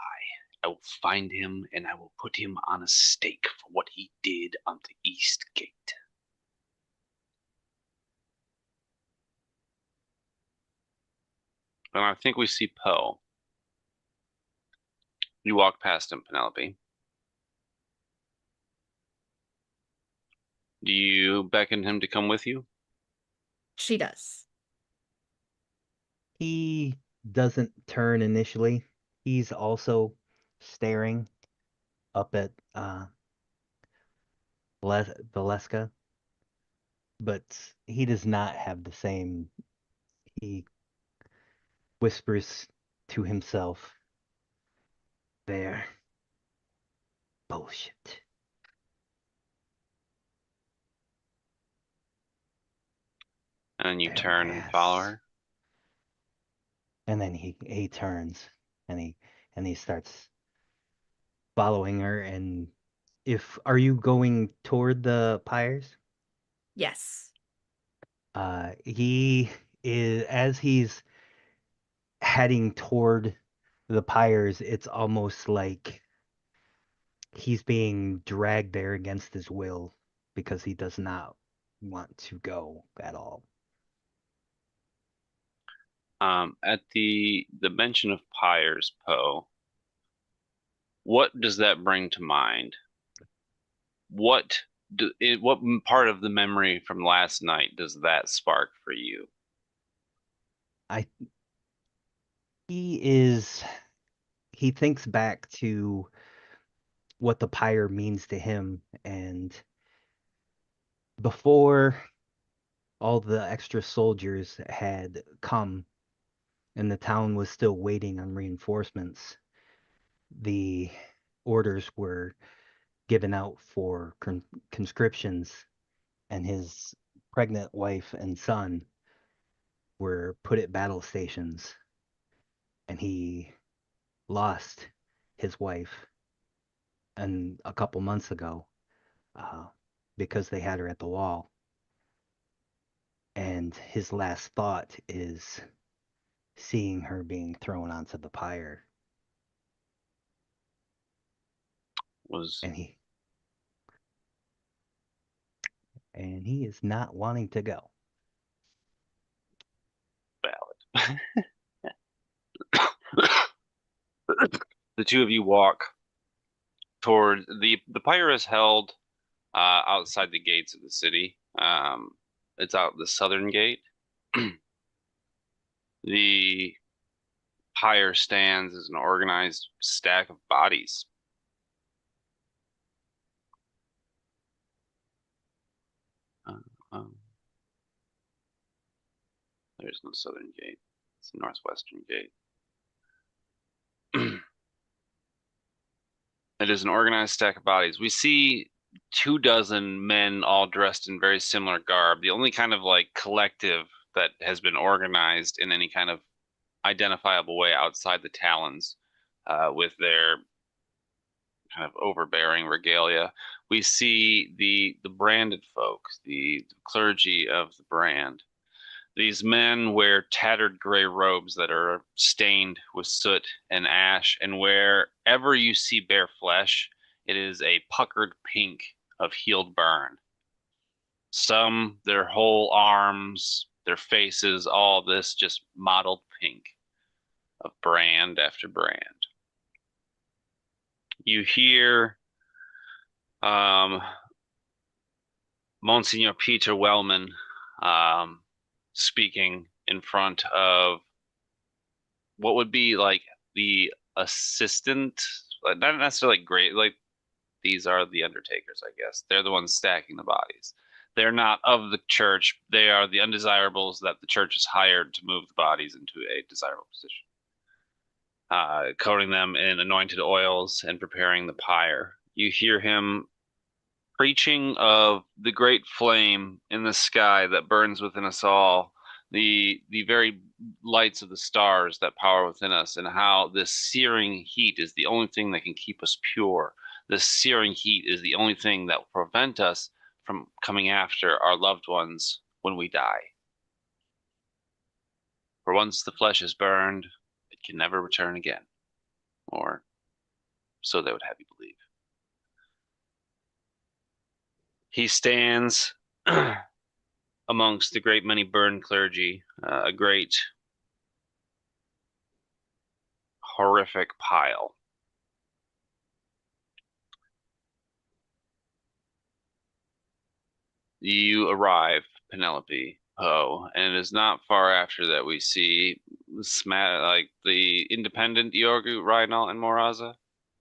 I will find him, and I will put him on a stake for what he did on the East Gate. And I think we see Poe. You walk past him, Penelope. Do you beckon him to come with you? She does. He doesn't turn initially. He's also staring up at Valeska, but he does not have the same. He whispers to himself, "There, bullshit." And then you They're turn my and ass. follow her. And then he turns and he starts following her. And are you going toward the pyres? Yes. He is, as he's heading toward the pyres, it's almost like he's being dragged there against his will because he does not want to go at all. At the mention of pyres, Poe, what does that bring to mind? What part of the memory from last night does that spark for you? He thinks back to what the pyre means to him, and before all the extra soldiers had come and the town was still waiting on reinforcements, the orders were given out for conscriptions, and his pregnant wife and son were put at battle stations, and he lost his wife and a couple months ago because they had her at the wall. And his last thought is seeing her being thrown onto the pyre. And he is not wanting to go. Valid. The two of you walk toward the pyre is held outside the gates of the city. It's out the southern gate. The pyre stands as an organized stack of bodies. There's no southern gate. It's the northwestern gate. It is an organized stack of bodies. We see 24 men all dressed in very similar garb. The only kind of like collective that has been organized in any kind of identifiable way outside the Talons with their kind of overbearing regalia. We see the branded folk, the clergy of the brand. These men wear tattered gray robes that are stained with soot and ash, and wherever you see bare flesh, it is a puckered pink of healed burn. Some, their whole arms, their faces, all this just mottled pink. of brand after brand. You hear Monsignor Peter Wellman speaking in front of what would be like the assistant, not necessarily great, like these are the undertakers, I guess. They're the ones stacking the bodies. They're not of the church. They are the undesirables that the church has hired to move the bodies into a desirable position. Coating them in anointed oils and preparing the pyre. You hear him preaching of the great flame in the sky that burns within us all, the very lights of the stars that power within us, and how this searing heat is the only thing that can keep us pure. This searing heat is the only thing that will prevent us from coming after our loved ones when we die. For once the flesh is burned, it can never return again. Or so they would have you believe. He stands amongst the great many burned clergy, a great horrific pile. You arrive, Penelope Poe, and it is not far after that we see like the independent Yorgu, Reinald, and Moraza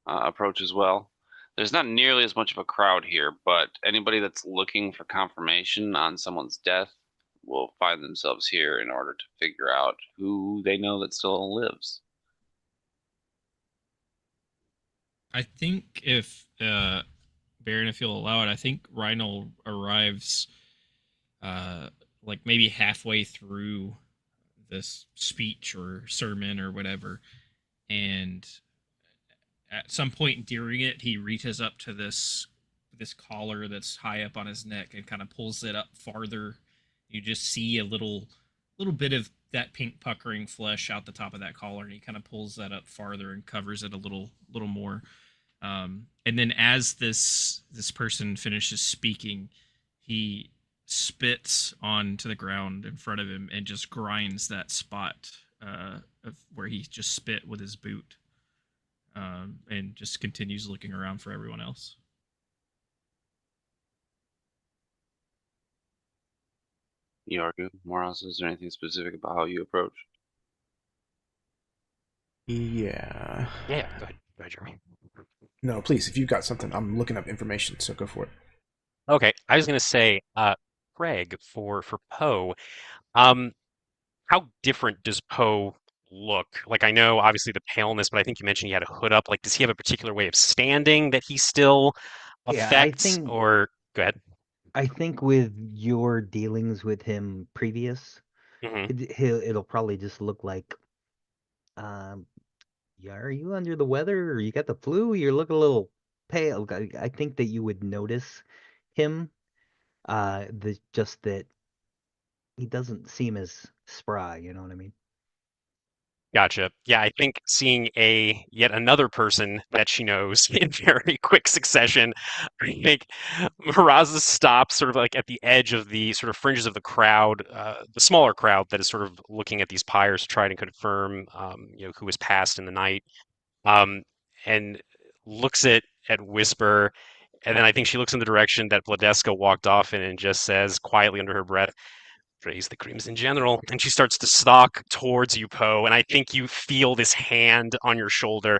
approach as well. There's not nearly as much of a crowd here, but anybody that's looking for confirmation on someone's death will find themselves here in order to figure out who they know that still lives. I think if Baron, if you'll allow it, I think Reinald arrives like maybe halfway through this speech or sermon or whatever, and at some point during it, he reaches up to this collar that's high up on his neck and kind of pulls it up farther. You just see a little bit of that pink puckering flesh out the top of that collar, and he kind of pulls that up farther and covers it a little more. And then as this person finishes speaking, he spits onto the ground in front of him and just grinds that spot of where he just spit with his boot, and just continues looking around for everyone else. Yorgu, Moraza, is there anything specific about how you approach? Yeah. Yeah, go ahead, Jeremy. No, please, if you've got something, I'm looking up information, so go for it. Okay, I was gonna say, Craig, for Poe, how different does Poe look? Like, I know obviously the paleness, but I think you mentioned he had a hood up. Like, does he have a particular way of standing that he still Yeah, affects? Or go ahead. I think with your dealings with him previous, Hmm. it'll probably just look like, yeah, are you under the weather or you got the flu? You're looking a little pale. I think that you would notice him. Just that he doesn't seem as spry. You know what I mean? Gotcha. Yeah, I think seeing yet another person that she knows in very quick succession, I think Miraza stops sort of like at the edge of the sort of fringes of the crowd, the smaller crowd that is sort of looking at these pyres to try to confirm, who was passed in the night, um, and looks at Whisper, and then I think she looks in the direction that Vladeska walked off in and just says quietly under her breath, "Praise the Crimson General." And she starts to stalk towards you, Poe, and I think you feel this hand on your shoulder.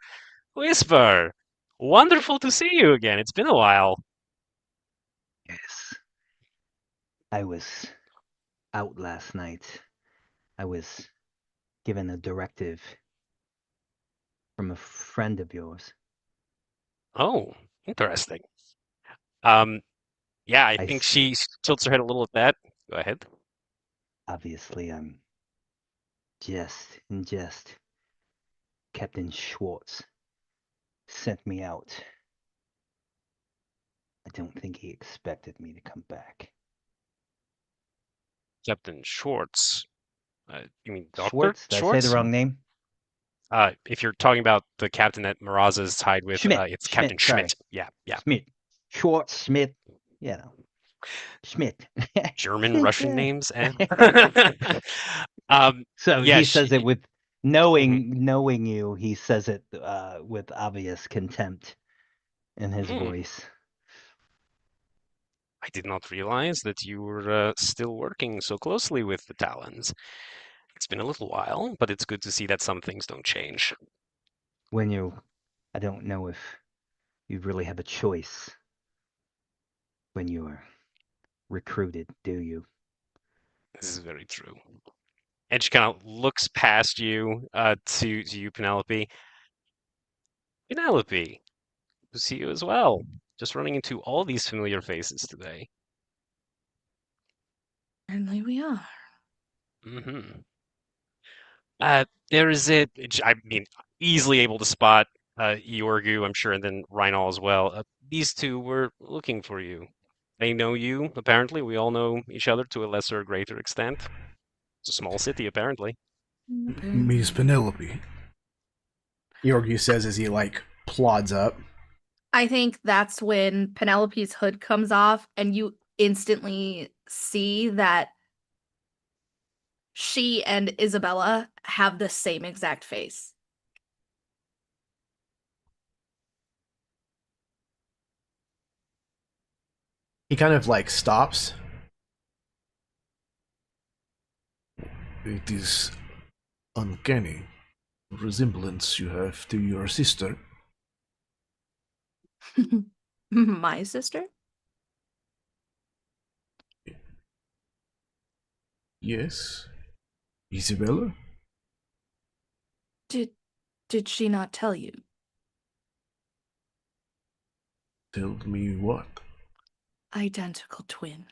Whisper, wonderful to see you again. It's been a while. Yes. I was out last night. I was given a directive from a friend of yours. Oh, interesting. Um, yeah, I think she tilts her head a little at that. Go ahead. Obviously, I'm just in jest. Captain Schwartz sent me out. I don't think he expected me to come back. Captain Schwartz. You mean Dr. Schwartz? Did I say the wrong name? If you're talking about the captain that Miraza is tied with, Schmidt. it's Captain Schmidt. Yeah. Schmidt. Schwartz, Schmidt. Schmidt. German, Russian names. So yeah, he says it with knowing you, he says it with obvious contempt in his Hmm. voice. I did not realize that you were still working so closely with the Talons. It's been a little while, but it's good to see that some things don't change. I don't know if you really have a choice when you are recruited, do you? This is very true. And she kind of looks past you to you, Penelope. Penelope, good to see you as well. Just running into all these familiar faces today. Certainly we are. Mm-hmm. There is it. I mean, easily able to spot Yorgu, I'm sure, and then Rheinald as well. These two were looking for you. They know you, apparently. We all know each other to a lesser or greater extent. It's a small city, apparently. Miss Penelope. Yorgu says as he plods up. I think that's when Penelope's hood comes off and you instantly see that she and Isabella have the same exact face. He kind of stops. It is uncanny resemblance you have to your sister. My sister? Yes. Isabella? Did she not tell you? Tell me what? Identical twin.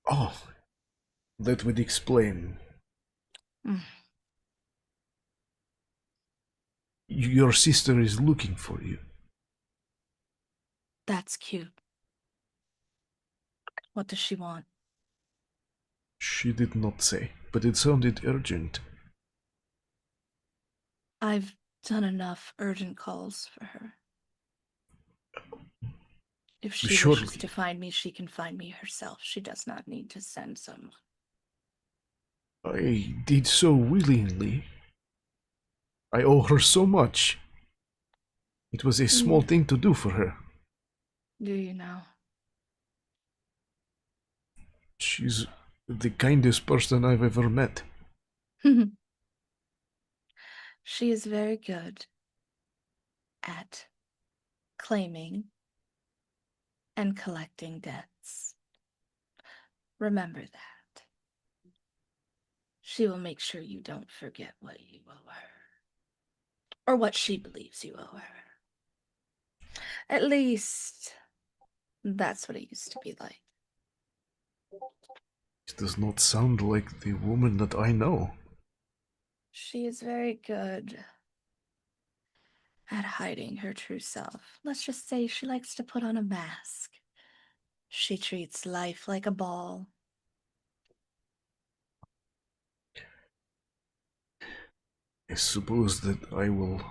Oh, that would explain. Mm. Your sister is looking for you. That's cute. What does she want? She did not say, but it sounded urgent. I've done enough urgent calls for her. If she Surely. wishes to find me, she can find me herself. She does not need to send someone. I did so willingly. I owe her so much. It was a small thing to do for her. Do you now? She's the kindest person I've ever met. She is very good at claiming and collecting debts. Remember that. She will make sure you don't forget what you owe her. Or what she believes you owe her. At least, that's what it used to be like. It does not sound like the woman that I know. She is very good at hiding her true self. Let's just say she likes to put on a mask. She treats life like a ball. I suppose that I will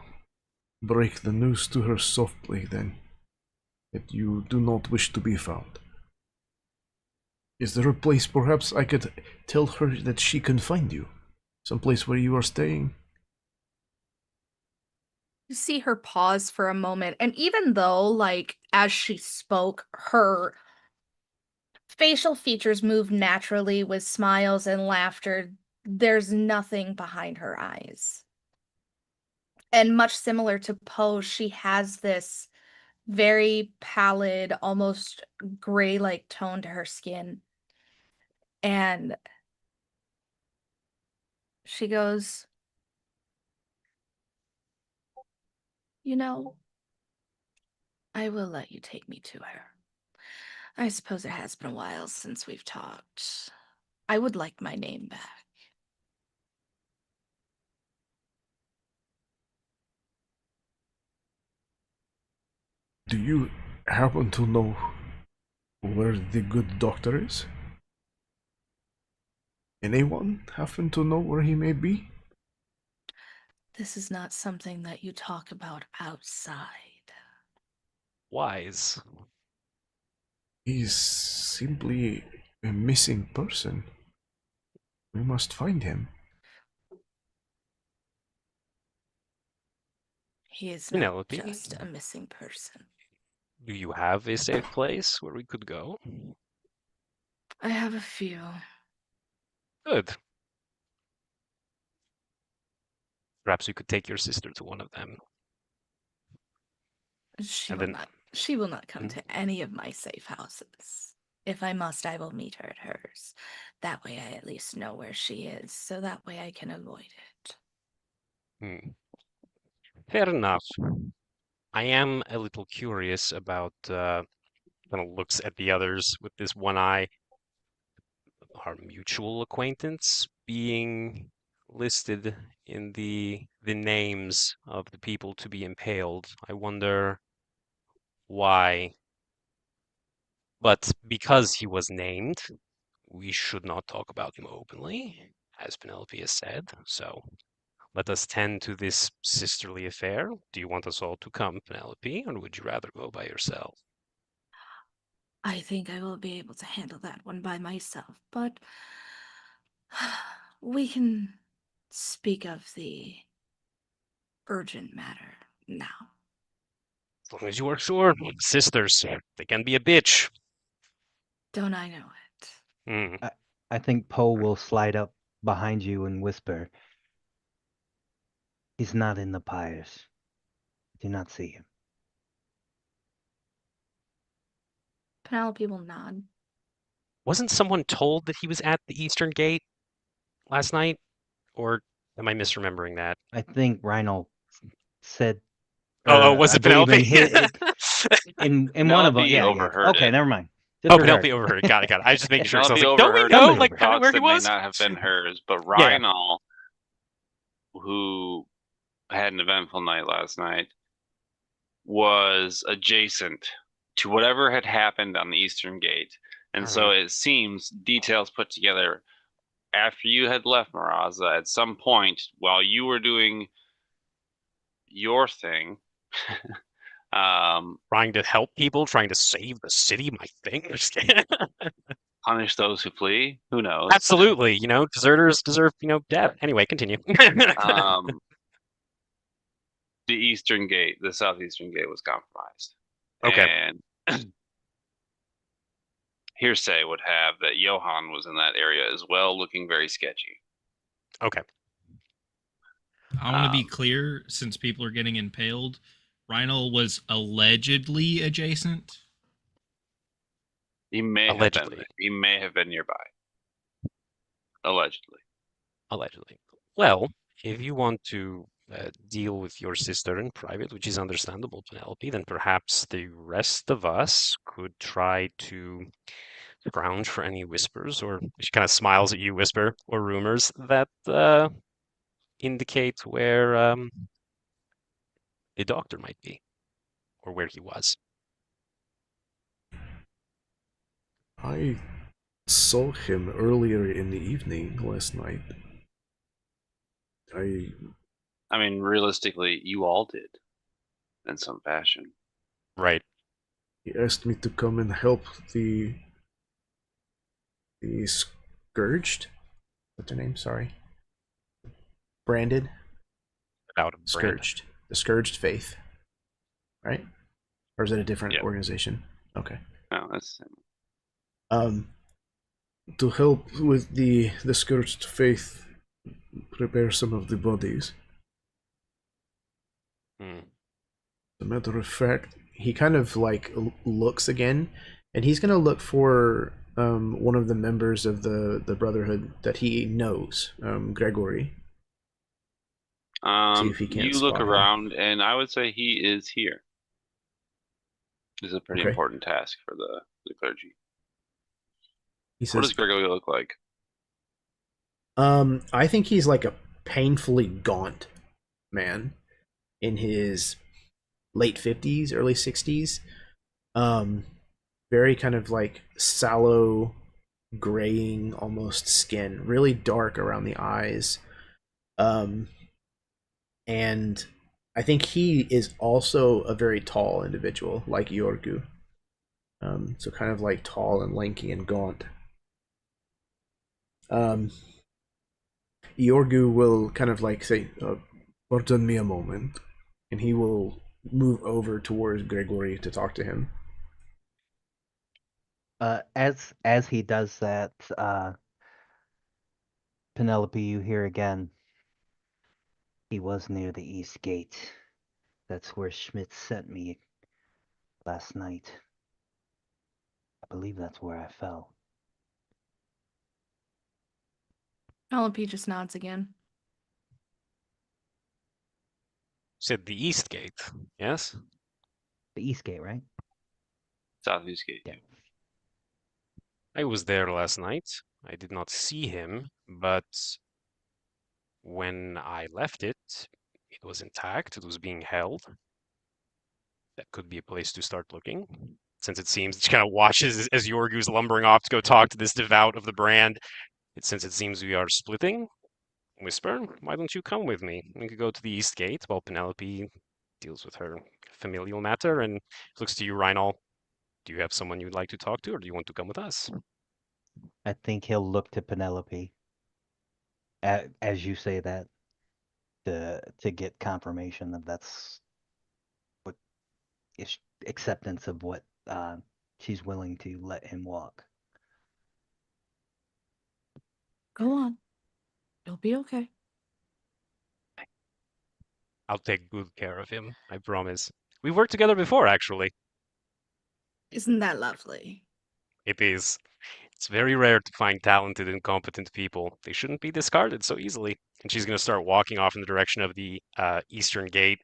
break the news to her softly then, that you do not wish to be found. Is there a place perhaps I could tell her that she can find you? Some place where you are staying? You see her pause for a moment, and even though, as she spoke, her facial features moved naturally with smiles and laughter, there's nothing behind her eyes. And much similar to Poe, she has this very pallid, almost gray-like tone to her skin. And she goes, you know, I will let you take me to her. I suppose it has been a while since we've talked. I would like my name back. Do you happen to know where the good doctor is? Anyone happen to know where he may be? This is not something that you talk about outside. Wise. He's simply a missing person. We must find him. He is not Penelope, just a missing person. do you have a safe place where we could go? I have a few. Good. Perhaps you could take your sister to one of them. She And will then- not. She will not come Hmm? to any of my safe houses. If I must, I will meet her at hers. That way, I at least know where she is, so that way I can avoid it. Fair enough. I am a little curious about, kind of looks at the others with this one eye. Our mutual acquaintance being listed in the names of the people to be impaled. I wonder why. But because he was named, we should not talk about him openly, as Penelope has said. So let us tend to this sisterly affair. Do you want us all to come, Penelope, or would you rather go by yourself? I think I will be able to handle that one by myself, but we can speak of the urgent matter now. As long as you are sure. Sisters, they can be a bitch. Don't I know it? Hmm. I think Poe will slide up behind you and whisper, "He's not in the pyres. Do not see him." Penelope will nod. Wasn't someone told that he was at the Eastern Gate last night? Or am I misremembering that? I think Rhino said, Oh, or was I it believe Penelope? in one of them. Penelope Yeah, overheard okay, it. never mind. Oh, Disregard. Penelope overheard it. Got it, got it. I was just making sure. So I was Penelope like, don't we overheard know, Somebody like, overheard. kind of thoughts where he that may was? not have been hers, but Yeah, yeah. Rhino, who had an eventful night last night, was adjacent to whatever had happened on the Eastern Gate. And so it seems details put together after you had left Maraza at some point while you were doing your thing. Trying to help people, trying to save the city, my thing. Punish those who flee. Who knows? Absolutely. Deserters deserve, death. Anyway, continue. The Eastern Gate, the Southeastern Gate, was compromised. Okay. And hearsay would have that Johann was in that area as well, looking very sketchy. Okay. I want to be clear, since people are getting impaled, Rhino was allegedly adjacent. He may Allegedly. have been. He may have been nearby. Allegedly. Allegedly. Well, if you want to deal with your sister in private, which is understandable, Penelope, then perhaps the rest of us could try to scrounge for any whispers, or she kind of smiles at you, whisper, or rumors that indicate where the doctor might be, or where he was. I saw him earlier in the evening last night. I mean, realistically, you all did, in some fashion. Right. He asked me to come and help the scourged. What's her name? Sorry. Branded. Out of brand. Scourged. The Scourged Faith. Right? Or is it a different Yep. organization? Okay. No, that's To help with the Scourged Faith prepare some of the bodies. Hmm. As a matter of fact, he kind of like looks again, and he's gonna look for one of the members of the Brotherhood that he knows, Gregory. See if he can't you look spot him. around, and I would say he is here. This is a pretty Okay. important task for the clergy. He What does says, Gregory look like? I think he's like a painfully gaunt man in his late 50s, early 60s. Very kind of like sallow, graying almost skin, really dark around the eyes. And I think he is also a very tall individual, like Yorgu. So kind of like tall and lanky and gaunt. Yorgu will kind of like say, pardon me a moment. and he will move over towards Gregory to talk to him. As he does that, Penelope, you hear again. He was near the east gate. That's where Schmidt sent me last night. I believe that's where I fell. Penelope just nods again. Said the east gate, yes? The east gate, right? Southeast Gate. Yeah. I was there last night. I did not see him, but when I left it, it was intact. It was being held. That could be a place to start looking. Since it seems she kind of watches as Yorgu's lumbering off to go talk to this devout of the brand. Since it seems we are splitting, Whisper, why don't you come with me? We could go to the east gate while Penelope deals with her familial matter and looks to you, Reinald. Do you have someone you'd like to talk to, or do you want to come with us? I think he'll look to Penelope, as you say that, to get confirmation that that's what is acceptance of what she's willing to let him walk. Go on. You'll be okay. I'll take good care of him, I promise. We've worked together before, actually. Isn't that lovely? It is. It's very rare to find talented and competent people. They shouldn't be discarded so easily. And she's going to start walking off in the direction of the eastern gate.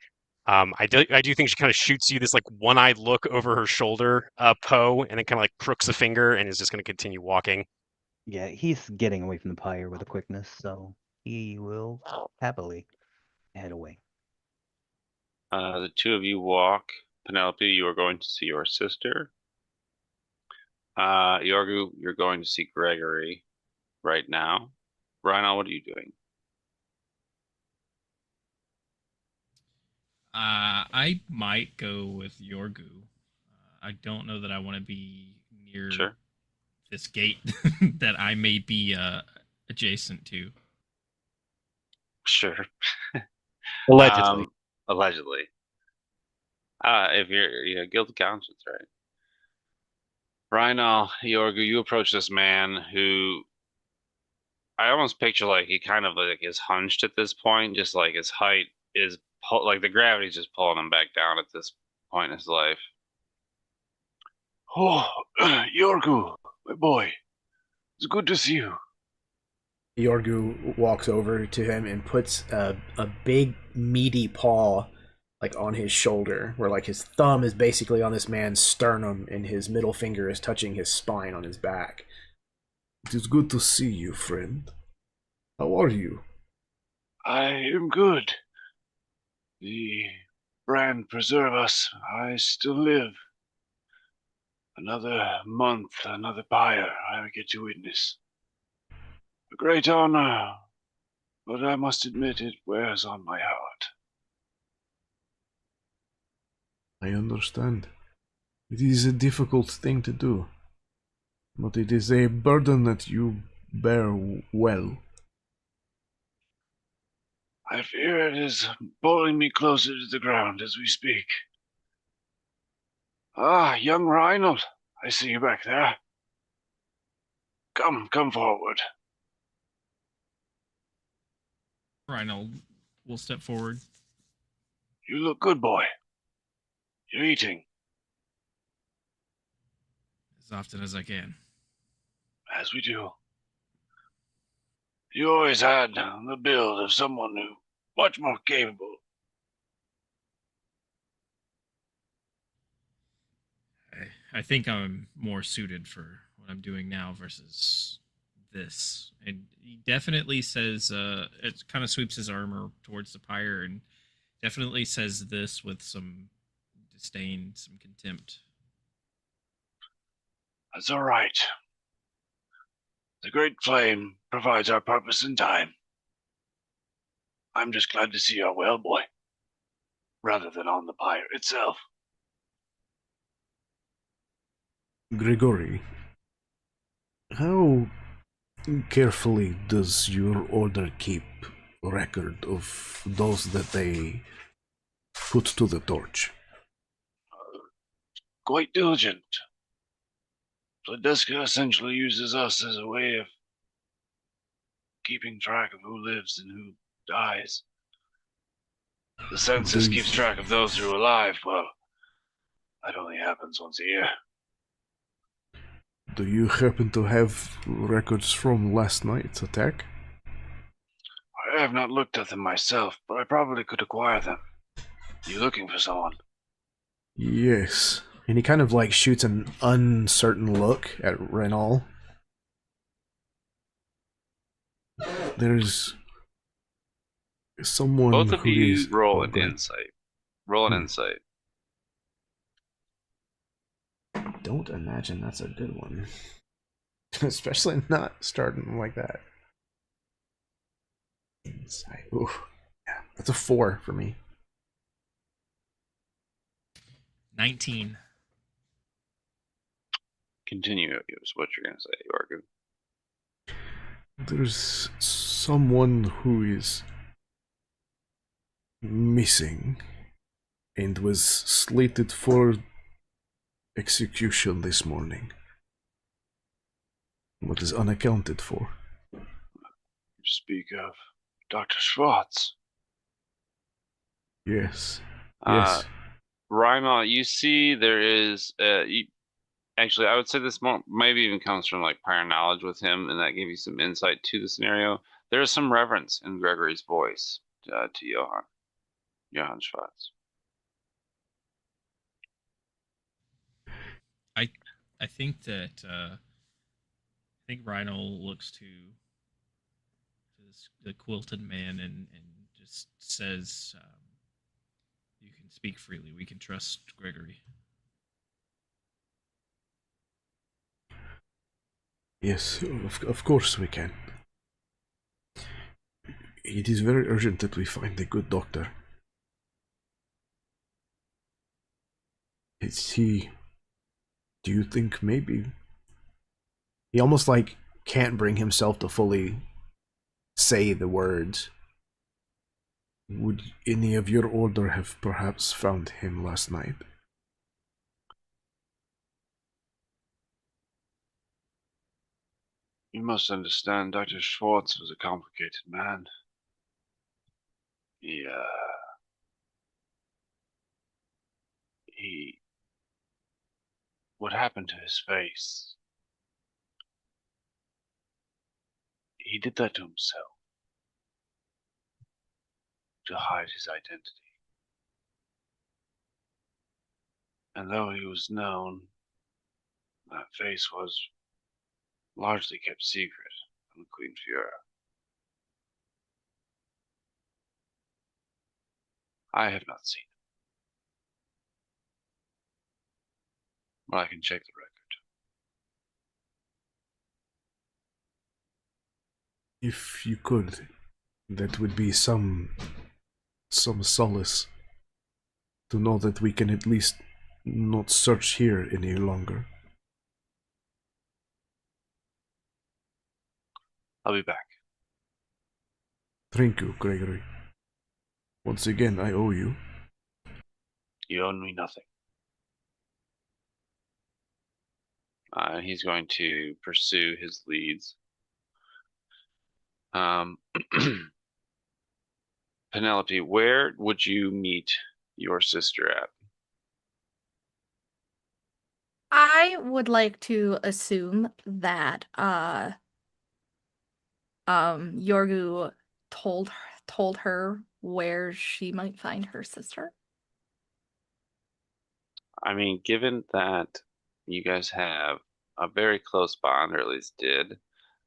I do think she kind of shoots you this like one-eyed look over her shoulder, Poe, and then kind of like crooks a finger and is just going to continue walking. Yeah, he's getting away from the pyre with a quickness, so he will happily head away. The two of you walk. Penelope, you are going to see your sister. Yorgu, you're going to see Gregory right now. Rhino, what are you doing? I might go with Yorgu. I don't know that I want to be near Sure. this gate that I may be adjacent to. Sure. Allegedly. Allegedly. If you're guilty conscience, right? Rhino, Yorgu, you approach this man who I almost picture like he kind of like is hunched at this point, just like his height is like the gravity's just pulling him back down at this point in his life. Oh, Yorgu, my boy, it's good to see you. Yorgu walks over to him and puts a big meaty paw like on his shoulder, where like his thumb is basically on this man's sternum and his middle finger is touching his spine on his back. It is good to see you, friend. How are you? I am good. The brand preserve us. I still live. Another month, another pyre I get to witness. A great honor, but I must admit it wears on my heart. I understand. It is a difficult thing to do, but it is a burden that you bear well. I fear it is pulling me closer to the ground as we speak. Ah, young Reinhold, I see you back there. Come forward. Reinhold will step forward. You look good, boy. You're eating. As often as I can. As we do. You always had the build of someone who much more capable. I think I'm more suited for what I'm doing now versus this. And he definitely says, it kind of sweeps his armor towards the pyre and definitely says this with some disdain, some contempt. That's all right. The great flame provides our purpose in time. I'm just glad to see you well, boy, rather than on the pyre itself. Gregory, how carefully does your order keep record of those that they put to the torch? Quite diligent. Vladeska essentially uses us as a way of keeping track of who lives and who dies. The census Do- keeps track of those who are alive. Well, that only happens once a year. Do you happen to have records from last night's attack? I have not looked at them myself, but I probably could acquire them. You looking for someone? Yes. And he kind of like shoots an uncertain look at Renal. There's someone Both of who you is... roll oh, an go ahead. insight. Roll an Hmm. insight. Don't imagine that's a good one. Especially not starting like that. Insight. Ooh. Yeah, that's a 4 for me. 19. Continue is what you're gonna say, Orcus. There's someone who is missing and was slated for execution this morning, but is unaccounted for. You speak of Dr. Schwartz. Yes. Uh, Yes. Rima, you see there is actually I would say this more maybe even comes from like prior knowledge with him, and that gave you some insight to the scenario. There is some reverence in Gregory's voice to Johann Schwartz. I think that I think Rhino looks to the quilted man and just says, "You can speak freely. We can trust Gregory." Yes, of course we can. It is very urgent that we find a good doctor. Is he... Do you think maybe... He almost like can't bring himself to fully say the words. Would any of your order have perhaps found him last night? You must understand, Dr. Schwartz was a complicated man. He what happened to his face? He did that to himself to hide his identity. And though he was known, that face was largely kept secret from Queen Fiora. I have not seen him, but I can check the record. If you could, that would be some solace to know that we can at least not search here any longer. I'll be back. Thank you, Gregory. Once again, I owe you. You owe me nothing. He's going to pursue his leads. Penelope, where would you meet your sister at? I would like to assume that Yorgu told her where she might find her sister. I mean, given that you guys have a very close bond, or at least did,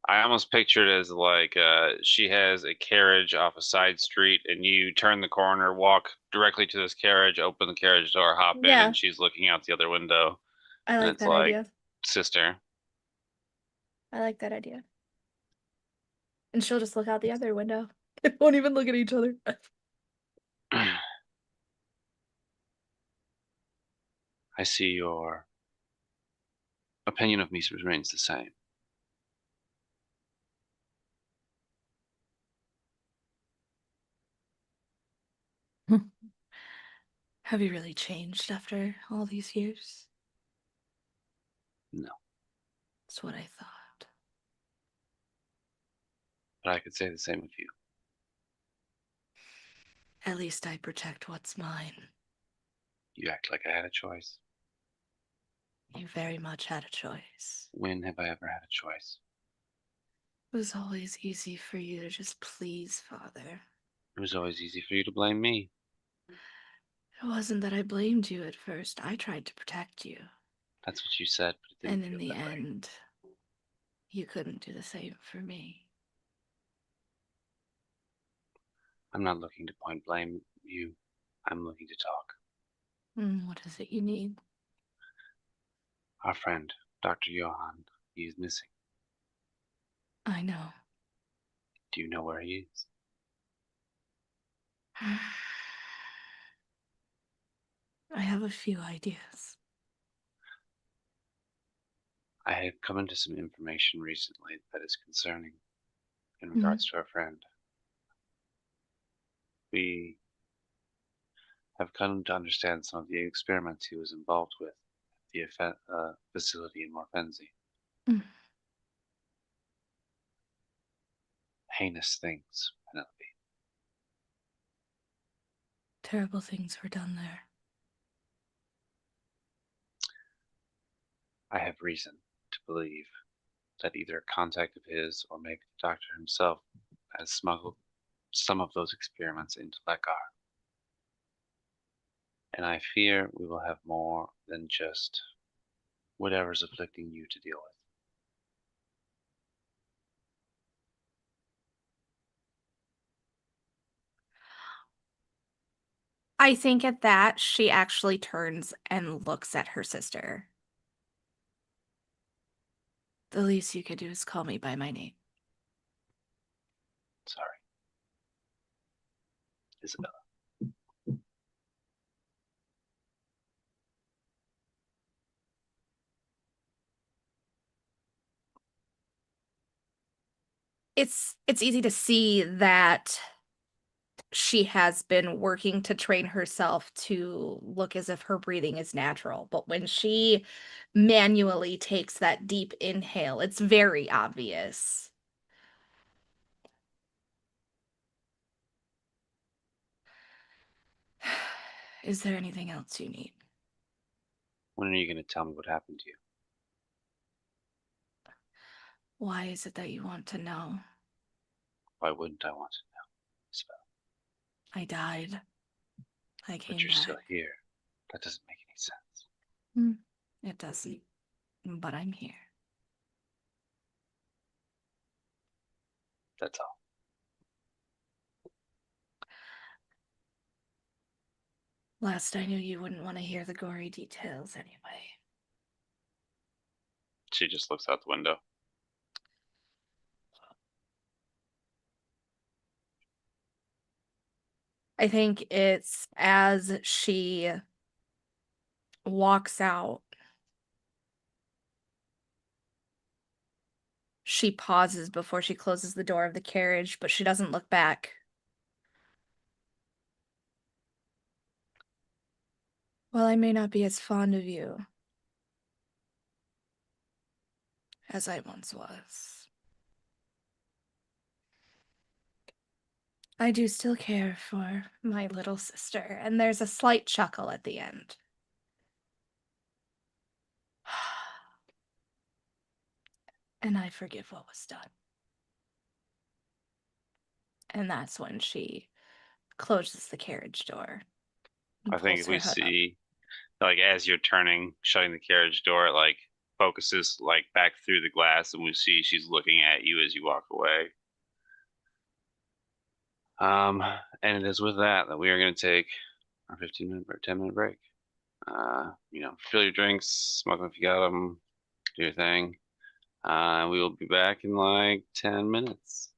I almost pictured it as like she has a carriage off a side street, and you turn the corner, walk directly to this carriage, open the carriage door, hop in, Yeah. and she's looking out the other window. I And like it's that like, idea. sister. I like that idea. And she'll just look out the other window. They won't even look at each other. I see your opinion of me remains the same. Have you really changed after all these years? No. That's what I thought. But I could say the same of you. At least I protect what's mine. You act like I had a choice. You very much had a choice. When have I ever had a choice? It was always easy for you to just please Father. It was always easy for you to blame me. It wasn't that I blamed you at first. I tried to protect you. That's what you said, but it And didn't in feel the that way. end, you couldn't do the same for me. I'm not looking to point blame at you. I'm looking to talk. What is it you need? Our friend, Dr. Johann, he is missing. I know. Do you know where he is? I have a few ideas. I have come into some information recently that is concerning in regards to our friend. We have come to understand some of the experiments he was involved with at the facility in Morfenzi. Mm. Heinous things, Penelope. Terrible things were done there. I have reason to believe that either a contact of his or maybe the doctor himself has smuggled some of those experiments into Lekar. And I fear we will have more than just whatever's afflicting you to deal with. I think at that, she actually turns and looks at her sister. The least you could do is call me by my name. Sorry. Isabella. It's easy to see that she has been working to train herself to look as if her breathing is natural. But when she manually takes that deep inhale, it's very obvious. Is there anything else you need? When are you going to tell me what happened to you? Why is it that you want to know? Why wouldn't I want to know, Isabella? I died. I came But you're back. still here. That doesn't make any sense. It doesn't. But I'm here. That's all. Last I knew, you wouldn't want to hear the gory details anyway. She just looks out the window. I think it's as she walks out, she pauses before she closes the door of the carriage, but she doesn't look back. Well, I may not be as fond of you as I once was. I do still care for my little sister. And there's a slight chuckle at the end. And I forgive what was done. And that's when she closes the carriage door. I think if we see, like, as you're turning, shutting the carriage door, it, like, focuses, like, back through the glass, and we see she's looking at you as you walk away. And it is with that we are going to take our 15-minute or 10-minute break. Fill your drinks, smoke them if you got them, do your thing. We will be back in like 10 minutes.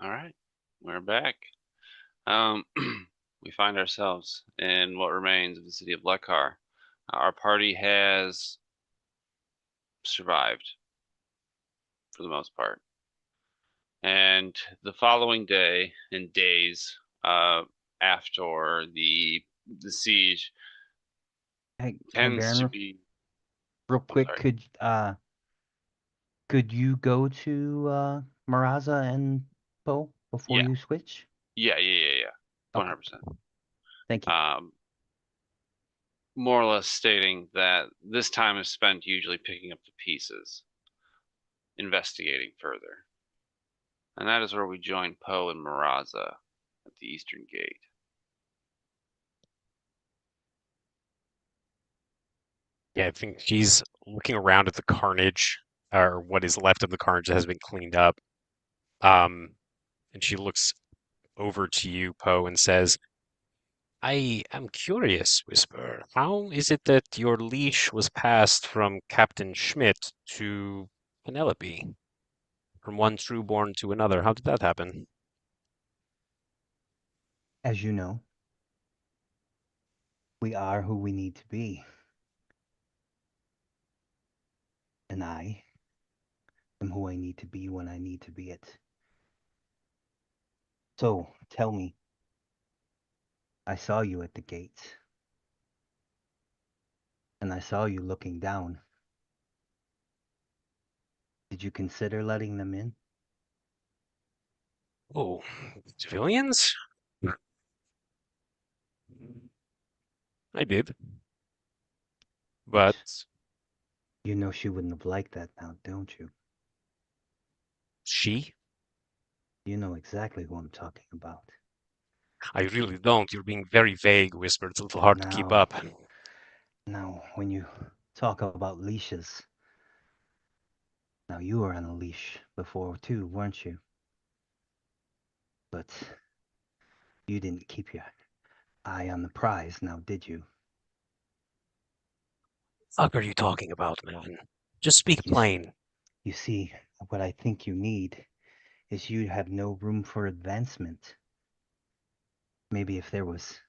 All right, we're back. We find ourselves in what remains of the city of Lekar. Our party has survived for the most part. And the following day and days after the siege Hey, tends Baron, to be. real I'm quick, sorry. could you go to Maraza and Poe before Yeah, you switch? yeah. Okay, 100%. thank you. More or less stating that this time is spent usually picking up the pieces, investigating further. And that is where we join Poe and Maraza at the Eastern Gate. Yeah, I think she's looking around at the carnage, or what is left of the carnage that has been cleaned up. And she looks over to you, Poe, and says, I am curious, Whisper. How is it that your leash was passed from Captain Schmidt to Penelope? From one trueborn to another? How did that happen? As you know, we are who we need to be. And I am who I need to be when I need to be it. So, tell me, I saw you at the gates. And I saw you looking down. Did you consider letting them in? Oh, civilians? I did. But You know she wouldn't have liked that now, don't you? she? You know exactly who I'm talking about. I really don't. You're being very vague, Whisper. It's a little hard to keep up. Now, when you talk about leashes, now you were on a leash before too, weren't you? But you didn't keep your eye on the prize, now did you? What are you talking about, man? Just speak plain. You see, what I think you need is you have no room for advancement. Maybe if there was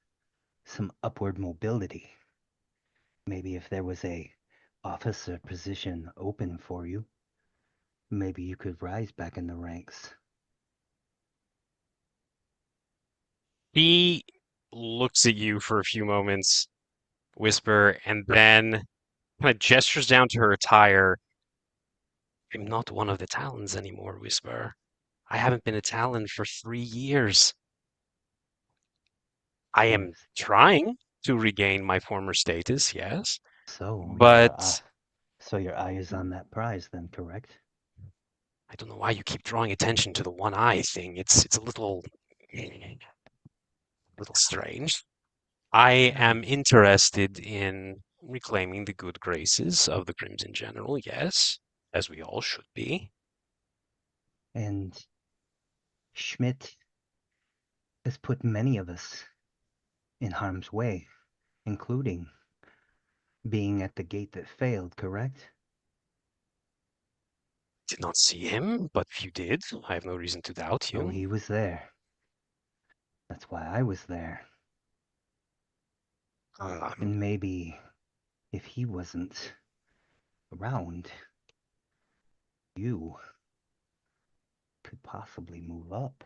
some upward mobility. Maybe if there was a officer position open for you. Maybe you could rise back in the ranks. He looks at you for a few moments, Whisper, and then kind of gestures down to her attire. I'm not one of the Talons anymore, Whisper. I haven't been a Talon for 3 years. I am trying to regain my former status, yes. So But your eye is on that prize then, correct? I don't know why you keep drawing attention to the one eye thing. It's a little strange. I am interested in reclaiming the good graces of the Crimson General, yes, as we all should be. And Schmidt has put many of us in harm's way, including being at the gate that failed, correct? Did not see him, but if you did, I have no reason to doubt you. Oh, he was there. That's why I was there. And maybe if he wasn't around, you could possibly move up.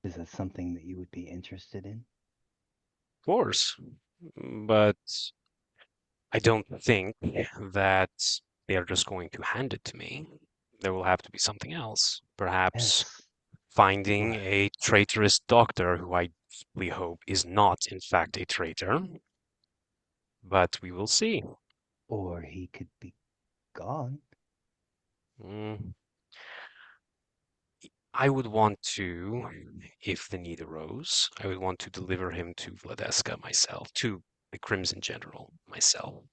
Is that something that you would be interested in? Of course, but I don't think that they are just going to hand it to me. There will have to be something else. Perhaps finding a traitorous doctor who I deeply hope is not, in fact, a traitor. But we will see. Or he could be gone. I would want to, if the need arose, I would want to deliver him to Vladeska myself, to the Crimson General myself,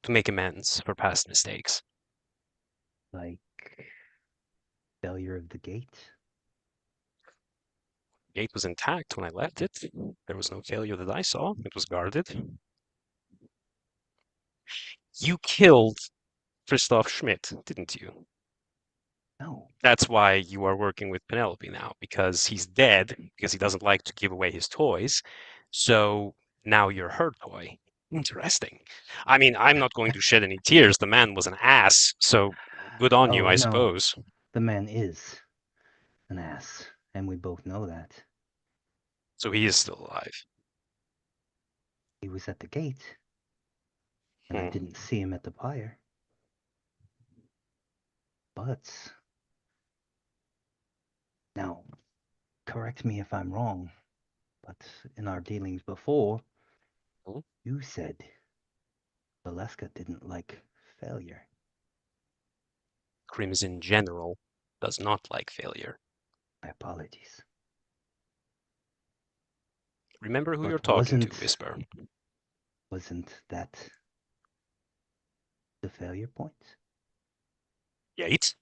to make amends for past mistakes. Like failure of the gate? The gate was intact when I left it. There was no failure that I saw. It was guarded. You killed Christoph Schmidt, didn't you? No. That's why you are working with Penelope now, because he's dead, because he doesn't like to give away his toys. So now you're her toy. Interesting. I mean, I'm not going to shed any tears. The man was an ass, so good on you, Oh, I no. suppose. The man is an ass, and we both know that. So he is still alive. He was at the gate, and I Hmm. didn't see him at the pyre. But now, correct me if I'm wrong, but in our dealings before, Hmm? you said Vladeska didn't like failure. Crimson General does not like failure. My apologies. Remember who But you're talking to, Whisper. wasn't that the failure point? Gate?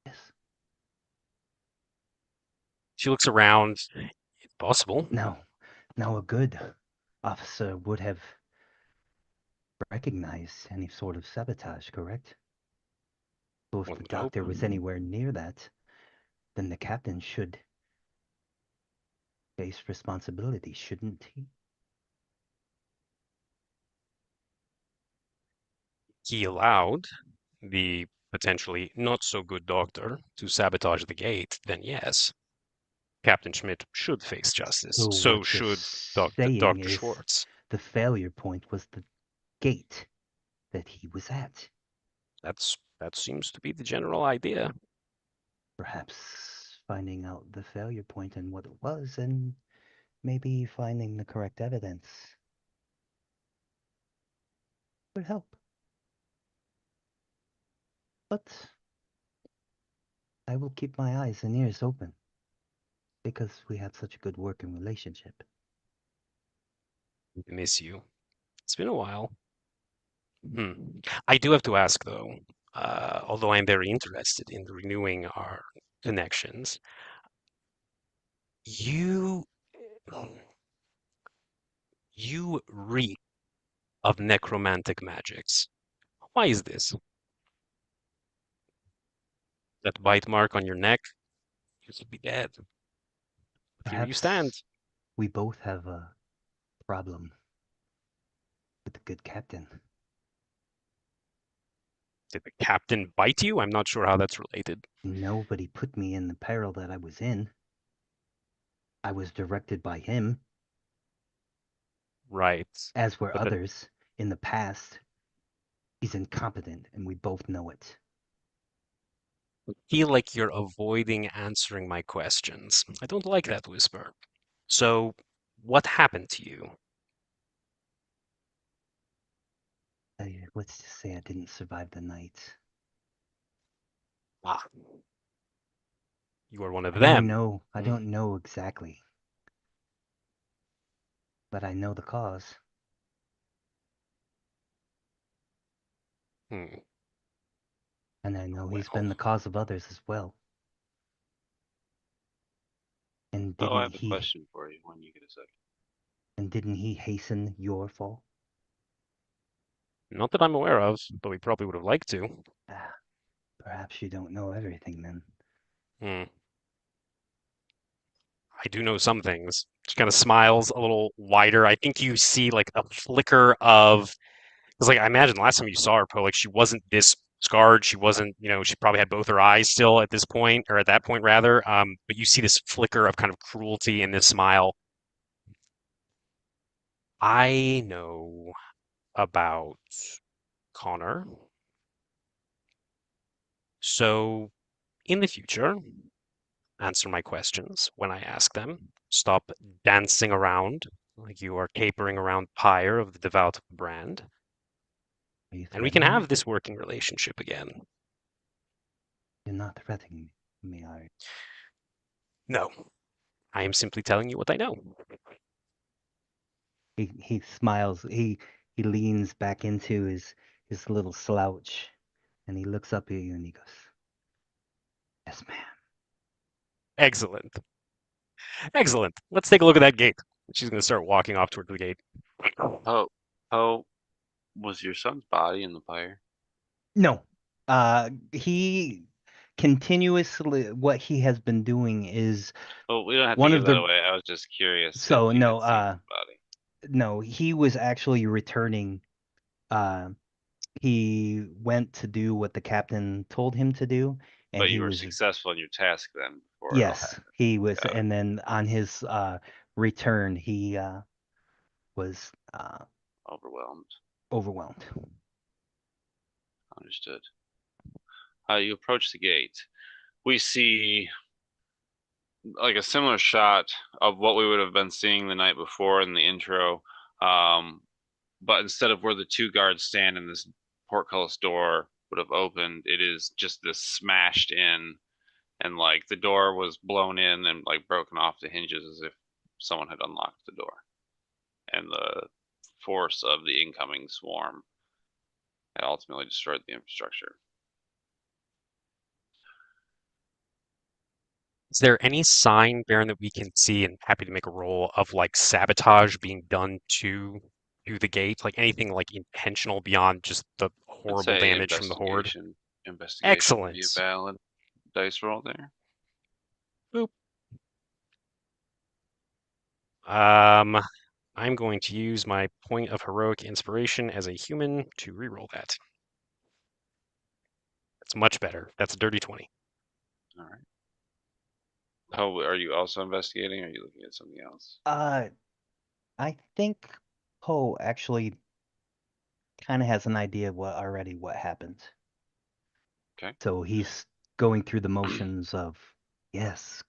Yes. She looks around. It's possible. Now a good officer would have recognized any sort of sabotage, correct? So if One the would hope. doctor was anywhere near that, then the captain should face responsibility, shouldn't he? He allowed the potentially not so good doctor to sabotage the gate, then yes, Captain Schmidt should face justice. So So what you're should saying Dr. is Schwartz. the failure point was the gate that he was at. That seems to be the general idea. Perhaps finding out the failure point and what it was, and maybe finding the correct evidence would help. But I will keep my eyes and ears open because we have such a good working relationship. I miss you. It's been a while. I do have to ask, though, although I'm very interested in renewing our connections, you reek of necromantic magics. Why is this? That bite mark on your neck? You should be dead. But here you stand. Perhaps we both have a problem with the good captain. Did the captain bite you? I'm not sure how that's related. Nobody put me in the peril that I was in. I was directed by him, Right. as were But others in the past. He's incompetent, and we both know it. I feel like you're avoiding answering my questions. I don't like that, Whisper. So, what happened to you? Let's just say I didn't survive the night. Ah, you are one of I them. don't know exactly, but I know the cause. Hmm. And I know he's Well, been the cause of others as well. And Oh, I didn't have a he question for you when you get a second. and didn't he hasten your fall? not that I'm aware of, but we probably would have liked to. Ah, perhaps you don't know everything then. Hmm. I do know some things. She kind of smiles a little wider. I think you see like a flicker of, because like I imagine the last time you saw her, Poe, like she wasn't this scarred. She wasn't, she probably had both her eyes still at this point, or at that point rather. But you see this flicker of kind of cruelty in this smile. I know about Connor. So in the future, answer my questions when I ask them. Stop dancing around like you are capering around pyre of the devout brand. Are you And we can threatening me? have this working relationship again. You're not threatening me, are you? No, I am simply telling you what I know. He smiles. He leans back into his little slouch, and he looks up at you and he goes, "Yes, ma'am." Excellent. Excellent. Let's take a look at that gate. She's going to start walking off toward the gate. How was your son's body in the fire? No, he continuously what he has been doing is Well, we don't have one to of give that the away. I was just curious so if you no had seen his body. no, he was actually returning. He went to do what the captain told him to do, and But he you were was successful in your task then before it all yes, happened. he was, Got it. and then on his return, he was Overwhelmed. overwhelmed. Understood. You approach the gate. We see like a similar shot of what we would have been seeing the night before in the intro. But instead of where the two guards stand and this portcullis door would have opened, it is just this smashed in, and like the door was blown in and like broken off the hinges as if someone had unlocked the door. And the force of the incoming swarm had ultimately destroyed the infrastructure. Is there any sign, Baron, that we can see, and happy to make a roll, of like sabotage being done to the gate? Like anything like intentional beyond just the I'd horrible say damage from the horde? investigation would be Excellent. a valid dice roll there. Boop. I'm going to use my point of heroic inspiration as a human to reroll that. That's much better. That's a dirty 20. All right. Oh, are you also investigating? Or are you looking at something else? I think Poe actually kind of has an idea of what happened. Okay. So he's going through the motions of yes,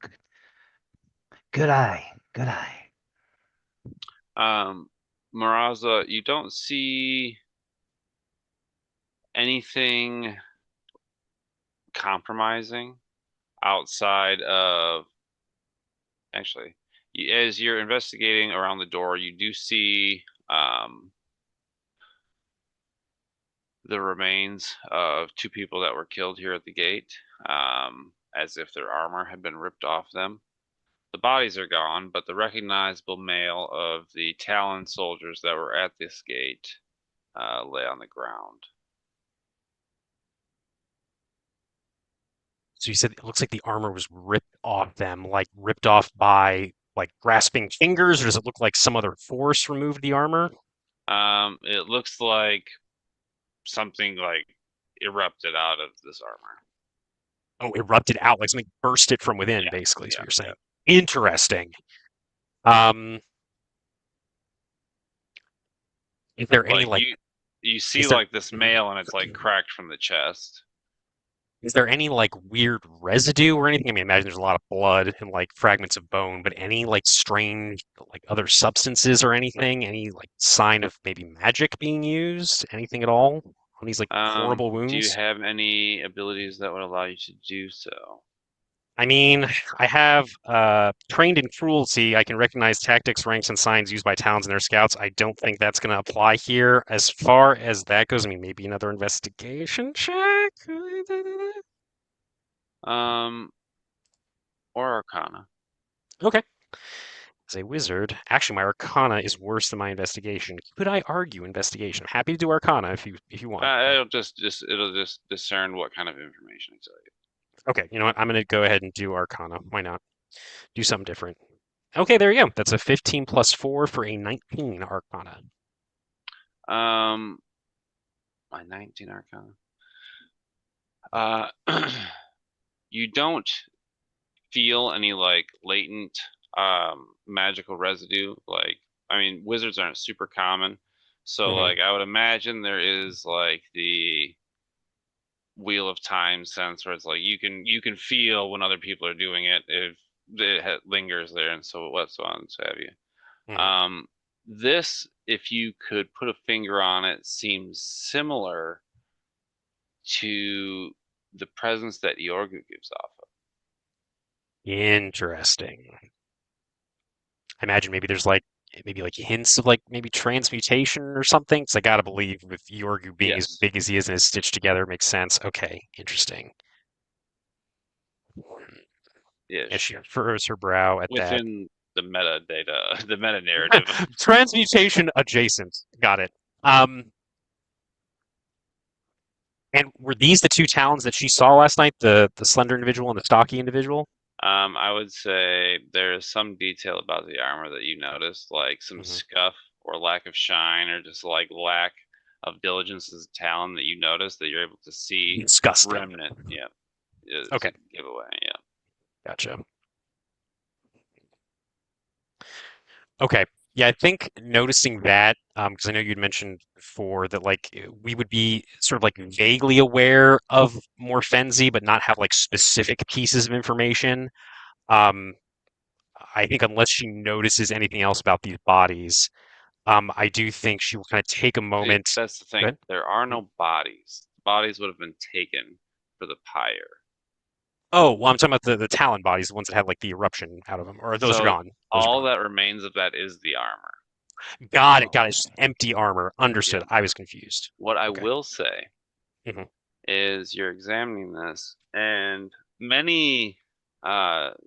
good eye, good eye. Maraza, you don't see anything compromising outside of actually as you're investigating around the door, you do see the remains of two people that were killed here at the gate, as if their armor had been ripped off them. The bodies are gone, but the recognizable male of the Talon soldiers that were at this gate lay on the ground. So you said it looks like the armor was ripped off them, like ripped off by like grasping fingers, or does it look like some other force removed the armor? It looks like something like erupted out of this armor. Oh, erupted out, like something burst it from within, Yeah, basically, is yeah, what you're saying. yeah. Interesting. Is there any Like like you see is there like this mail and it's like cracked from the chest. is there any like weird residue or anything? I mean, imagine there's a lot of blood and like fragments of bone, but any like strange like other substances or anything? Any like sign of maybe magic being used? Anything at all on these like horrible Do you wounds? have any abilities that would allow you to do so? I mean, I have trained in cruelty. I can recognize tactics, ranks, and signs used by towns and their scouts. I don't think that's going to apply here. As far as that goes, I mean, maybe another investigation check? Or Arcana. Okay. As a wizard, actually, my Arcana is worse than my investigation. Could I argue investigation? I'm happy to do Arcana if you want. It'll just discern what kind of information I tell you. Okay, you know what? I'm going to go ahead and do Arcana. Why not? Do something different. Okay, there you go. That's a 15 plus 4 for a 19 Arcana. My 19 Arcana. You don't feel any like latent magical residue. Like, I mean, wizards aren't super common, so like I would imagine there is like the Wheel of Time sense where it's like you can feel when other people are doing it if it lingers there, and so on and so have you. This, if you could put a finger on it, seems similar to the presence that Yorgu gives off of. Interesting. I imagine maybe there's like maybe like hints of like maybe transmutation or something. Because I gotta believe with Yorgu being as big as he is and is stitched together, it makes sense. Okay, interesting. Yeah, she furrows her brow at that. within the metadata, the meta narrative. Transmutation adjacent. Got it. And were these the two talons that she saw last night? The slender individual and the stocky individual? I would say there's some detail about the armor that you noticed, like some Mhm. scuff or lack of shine, or just like lack of diligence as a talent that you notice that you're able to see Disgusting. remnant. Yeah, it's Okay, a giveaway. Yeah, gotcha. Okay. Yeah, I think noticing that, because I know you'd mentioned before that like we would be sort of like vaguely aware of Morphenzi, but not have like specific pieces of information. Um, I think unless she notices anything else about these bodies, I do think she will kind of take a see, moment. that's the Go thing. ahead. There are Mhm. no bodies. Bodies would have been taken for the pyre. Oh, well, I'm talking about the Talon bodies, the ones that had like the eruption out of them, or those are So gone. Those are all gone. that remains of that is the armor. Got it. Oh, Got it. It's just empty armor. Understood. Yeah. I was confused. What I Okay. will say Mhm. is you're examining this, and many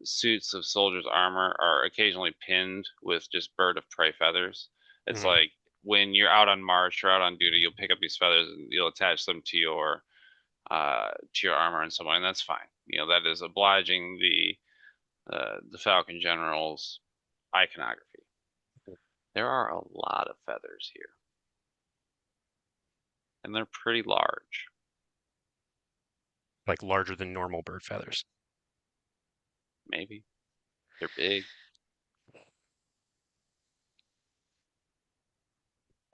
suits of soldiers' armor are occasionally pinned with just bird of prey feathers. It's Mhm. like when you're out on march or out on duty, you'll pick up these feathers and you'll attach them to your armor in some way, and that's fine. You know, that is obliging the Falcon General's iconography. There are a lot of feathers here, and they're pretty large. Like larger than normal bird feathers. Maybe they're big.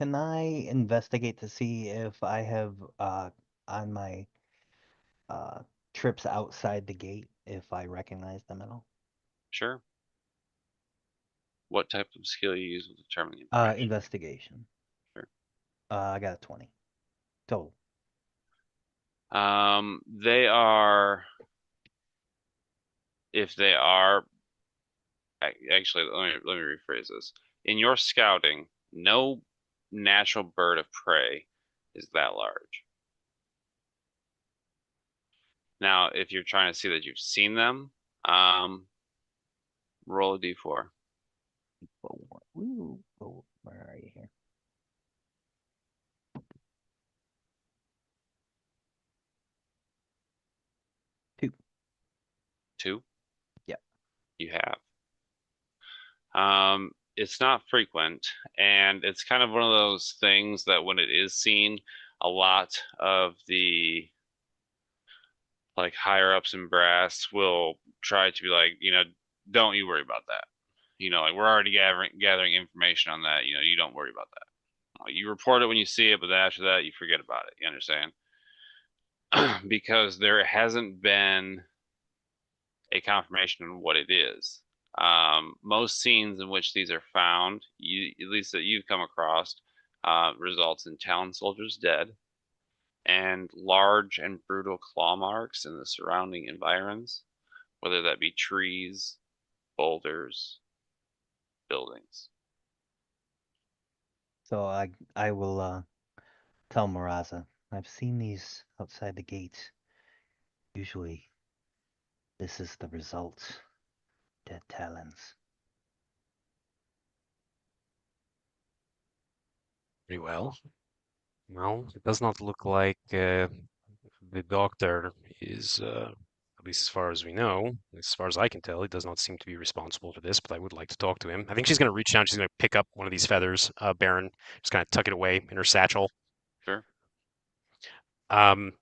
can I investigate to see if I have on my uh trips outside the gate if I recognize them at all? Sure. What type of skill you use will determine the information. Investigation. Sure. I got a 20 total. They are, if they are, actually, let me rephrase this. In your scouting, no natural bird of prey is that large. Now, if you're trying to see that you've seen them, roll a d4. Ooh, oh, where are you here? Two. 2. Yep. You have. It's not frequent, and it's kind of one of those things that when it is seen, a lot of the like higher ups in brass will try to be like, don't you worry about that. Like we're already gathering information on that. You don't worry about that. You report it when you see it, but then after that, you forget about it. You understand? Because there hasn't been a confirmation on what it is. Most scenes in which these are found, at least that you've come across, results in Talon soldiers dead and large and brutal claw marks in the surrounding environs, whether that be trees, boulders, buildings. So I will tell Maraza. I've seen these outside the gates. Usually this is the result. Dead talons. Very well. Well, it does not look like the doctor is, at least as far as we know, as far as I can tell, he does not seem to be responsible for this, but I would like to talk to him. I think she's going to reach down, she's going to pick up one of these feathers, Baron, just kind of tuck it away in her satchel. Sure. Um,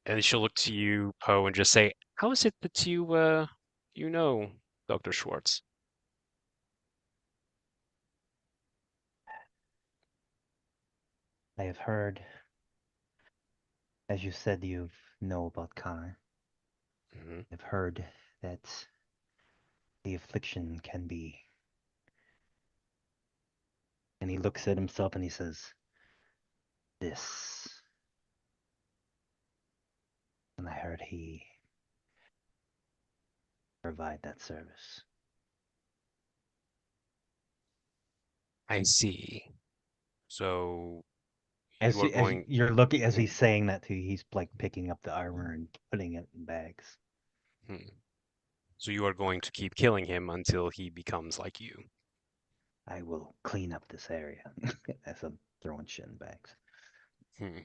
and she'll look to you, Poe, and just say, "How is it that you know Dr. Schwartz?" I have heard, as you said, you know about Connor. Hmm. I've heard that the affliction can be. And he looks at himself and he says, this. And I heard he provide that service. I see. So As you are as going. you're looking, as Hmm, he's saying that to you, he's like picking up the armor and putting it in bags. hmm. So you are going to keep killing him until he becomes like you. I will clean up this area as I'm throwing shit in bags. Hmm.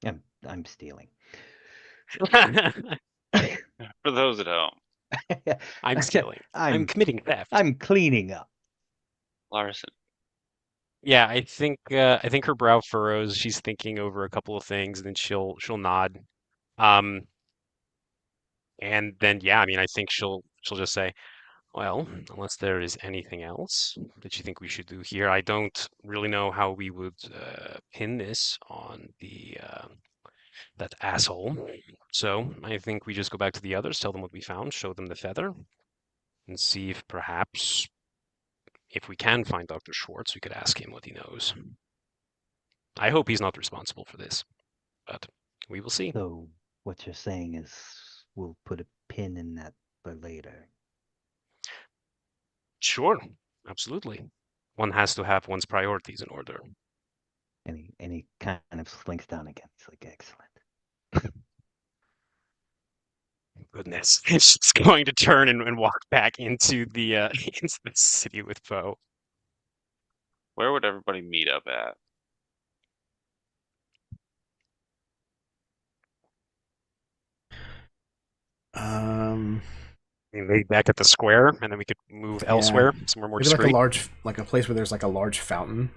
I'm stealing. For those at home, I'm stealing. I'm committing theft. I'm cleaning up. Larson. Yeah, I think her brow furrows. She's thinking over a couple of things, and then she'll nod. And then yeah, I mean, I think she'll just say, well, unless there is anything else that you think we should do here, I don't really know how we would pin this on the that asshole. So I think we just go back to the others, tell them what we found, show them the feather, and see if perhaps if we can find Dr. Schwartz, we could ask him what he knows. I hope he's not responsible for this, but we will see. So what you're saying is we'll put a pin in that for later. Sure, absolutely. One has to have one's priorities in order. And he kind of slinks down again. It's like, excellent. Goodness, she's going to turn and walk back into the into the city with Poe. Where would everybody meet up at? Maybe back at the square, and then we could move elsewhere, somewhere more Maybe discreet. like a place where there's like a large fountain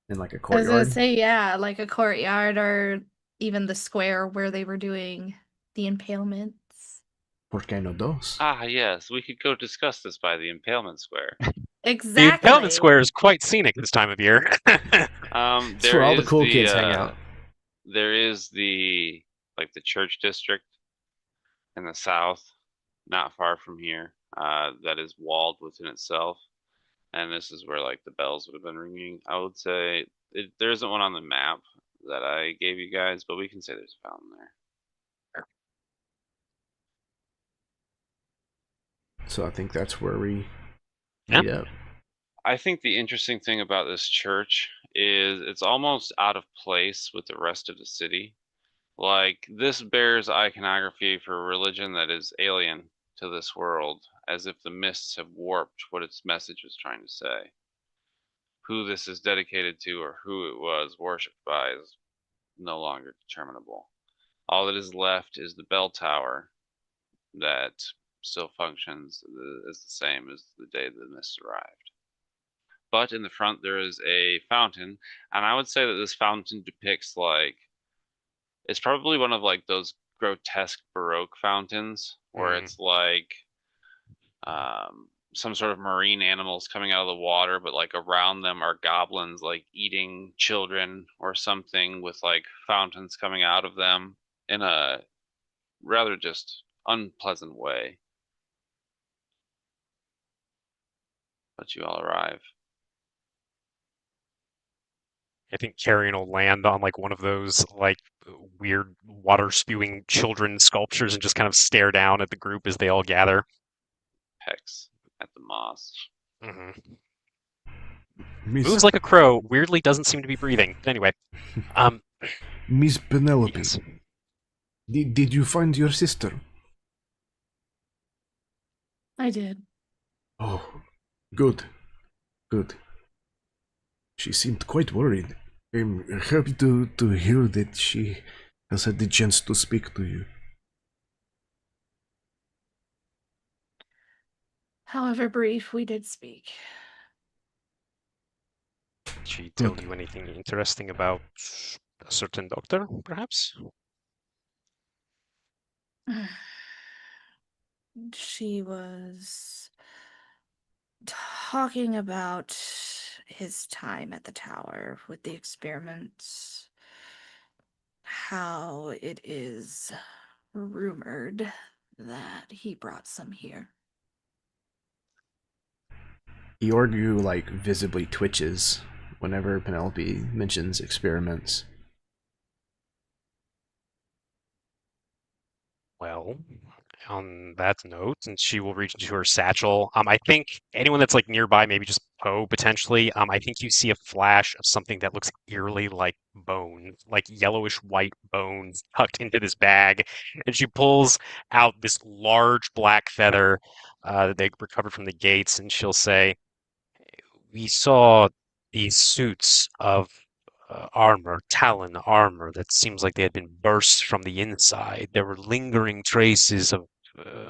in like a I was gonna courtyard. say, yeah, like a courtyard or even the square where they were doing the impalements. ¿Por qué no dos? Ah, yes, we could go discuss this by the impalement square. The Exactly. Impalement Square is quite scenic this time of year. It's where all the cool kids hang out. There is the church district in the south, not far from here, that is walled within itself, and this is where like the bells would have been ringing. I would say there isn't one on the map that I gave you guys, but we can say there's a fountain there. So I think that's where we Yeah. meet up. I think the interesting thing about this church is it's almost out of place with the rest of the city. Like, this bears iconography for a religion that is alien to this world, as if the mists have warped what its message was trying to say. Who this is dedicated to or who it was worshipped by is no longer determinable. All that is left is the bell tower that still functions as the same as the day the mists arrived. But in the front there is a fountain, and I would say that this fountain depicts like it's probably one of like those grotesque Baroque fountains where it's like some sort of marine animals coming out of the water, but like around them are goblins like eating children or something with like fountains coming out of them in a rather just unpleasant way. But you all arrive. I think Carrion will land on like one of those like weird water spewing children sculptures and just kind of stare down at the group as they all gather. Pecks at the moss. Moves like a crow. Weirdly, doesn't seem to be breathing. But anyway, Miss Penelope, yes. did you find your sister? I did. Oh, good. She seemed quite worried. I'm happy to hear that she has had the chance to speak to you. However brief, we did speak. Did she tell you anything interesting about a certain doctor, perhaps? She was talking about his time at the tower with the experiments, how it is rumored that he brought some here. Eorgu like visibly twitches whenever Penelope mentions experiments. Well, on that note, and she will reach into her satchel. I think anyone that's like nearby, maybe just Poe potentially. I think you see a flash of something that looks eerily like bone, like yellowish white bones tucked into this bag, and she pulls out this large black feather that they recovered from the gates, and she'll say, "We saw these suits of armor, talon armor, that seems like they had been burst from the inside. There were lingering traces of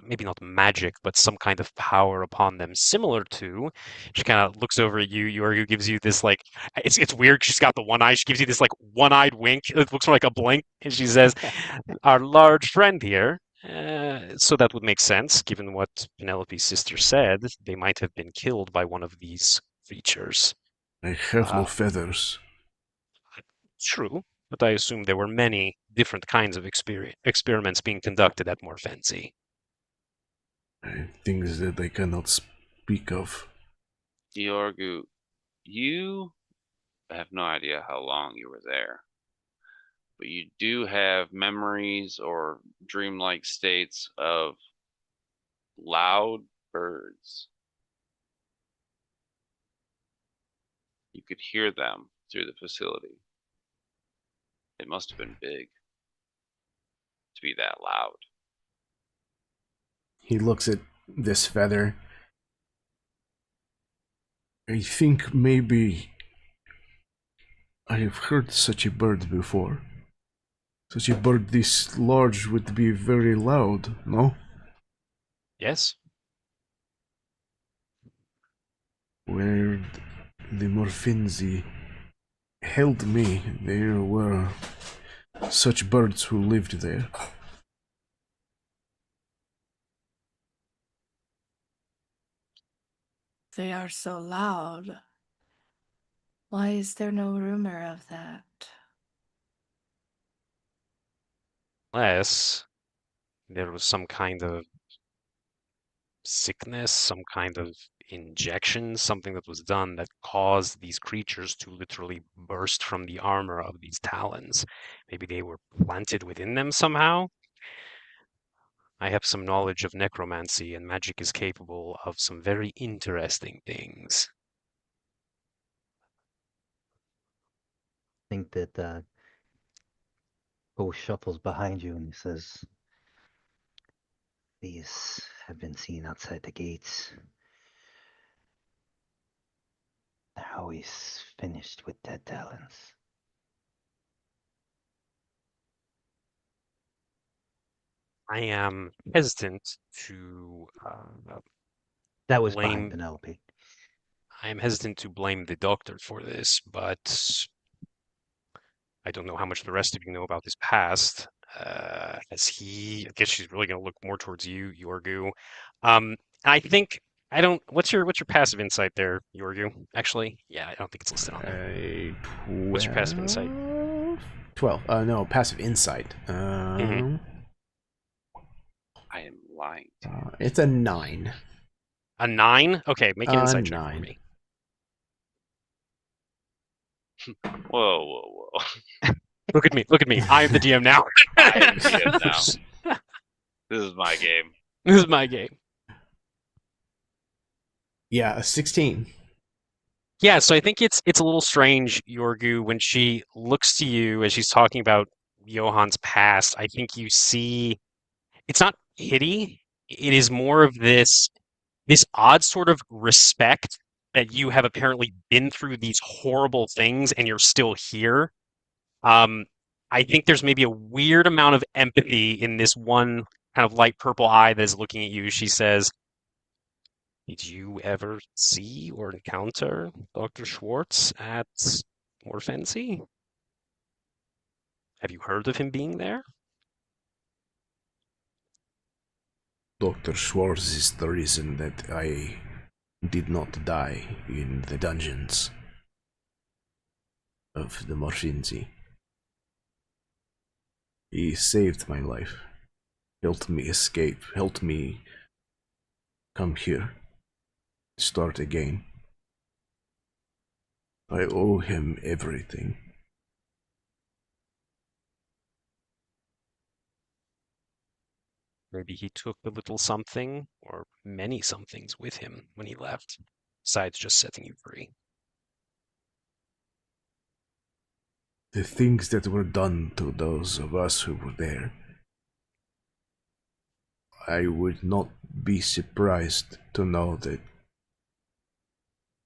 maybe not magic, but some kind of power upon them, similar to. She kind of looks over at you, Yorgu, gives you this like. It's weird. She's got the one eye. She gives you this like one-eyed wink. It looks more like a blink, and she says, "Our large friend here." So that would make sense, given what Penelope's sister said. They might have been killed by one of these creatures. I have no Uh, feathers. True, but I assume there were many different kinds of experiments being conducted at Morfensi. Things that I cannot speak of. Yorgu, you have no idea how long you were there, but you do have memories or dreamlike states of loud birds. You could hear them through the facility. It must have been big to be that loud. He looks at this feather. I think maybe I have heard such a bird before. Such a bird this large would be very loud, no? Yes? Where the Morfinzi held me, there were such birds who lived there. They are so loud. Why is there no rumor of that? Unless there was some kind of sickness, some kind of injection, something that was done that caused these creatures to literally burst from the armor of these talons. Maybe they were planted within them somehow? I have some knowledge of necromancy, and magic is capable of some very interesting things. I think that Poe shuffles behind you and he says, "These have been seen outside the gates. They're always finished with dead talons." I am hesitant to That was behind blame. Penelope. I am hesitant to blame the doctor for this, but I don't know how much the rest of you know about his past. Has he? I guess she's really going to look more towards you, Yorgu. I think I don't. What's your passive insight there, Yorgu? Actually, yeah, I don't think it's listed on there. 12. What's your passive insight? 12. No, passive insight. Mhm. I am lying. It's a 9. A 9? Okay, make an insight check for 9. me. Whoa, whoa, whoa. Look at me. Look at me. I am the DM now. I am DM now. This is my game. This is my game. Yeah, a 16. Yeah, so I think it's a little strange, Yorgu, when she looks to you as she's talking about Johan's past. I think you see it's not pity. It is more of this odd sort of respect that you have apparently been through these horrible things and you're still here. I think there's maybe a weird amount of empathy in this one kind of light purple eye that is looking at you. She says, "Did you ever see or encounter Dr. Schwartz at Morfensi? Have you heard of him being there?" Dr. Schwartz is the reason that I did not die in the dungeons of the Morfinzi. He saved my life, helped me escape, helped me come here, start again. I owe him everything. Maybe he took a little something or many somethings with him when he left, besides just setting you free. The things that were done to those of us who were there, I would not be surprised to know that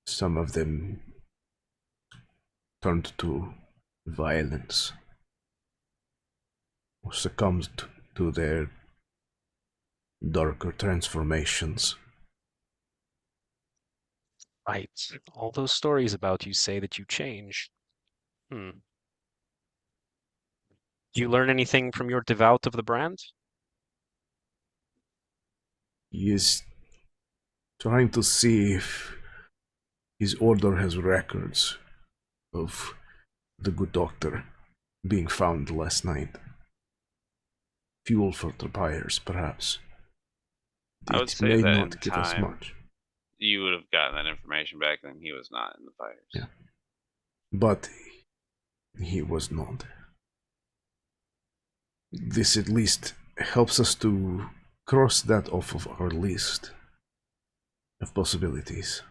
some of them turned to violence or succumbed to their darker transformations. Right. All those stories about you say that you change. Hmm. Do you learn anything from your devout of the brand? He is trying to see if his order has records of the good doctor being found last night. Fuel for the pyres, perhaps. I would It say may that in not give us time, much. you would have gotten that information back then. He was not in the fires. Yeah. But he was not. This at least helps us to cross that off of our list of possibilities.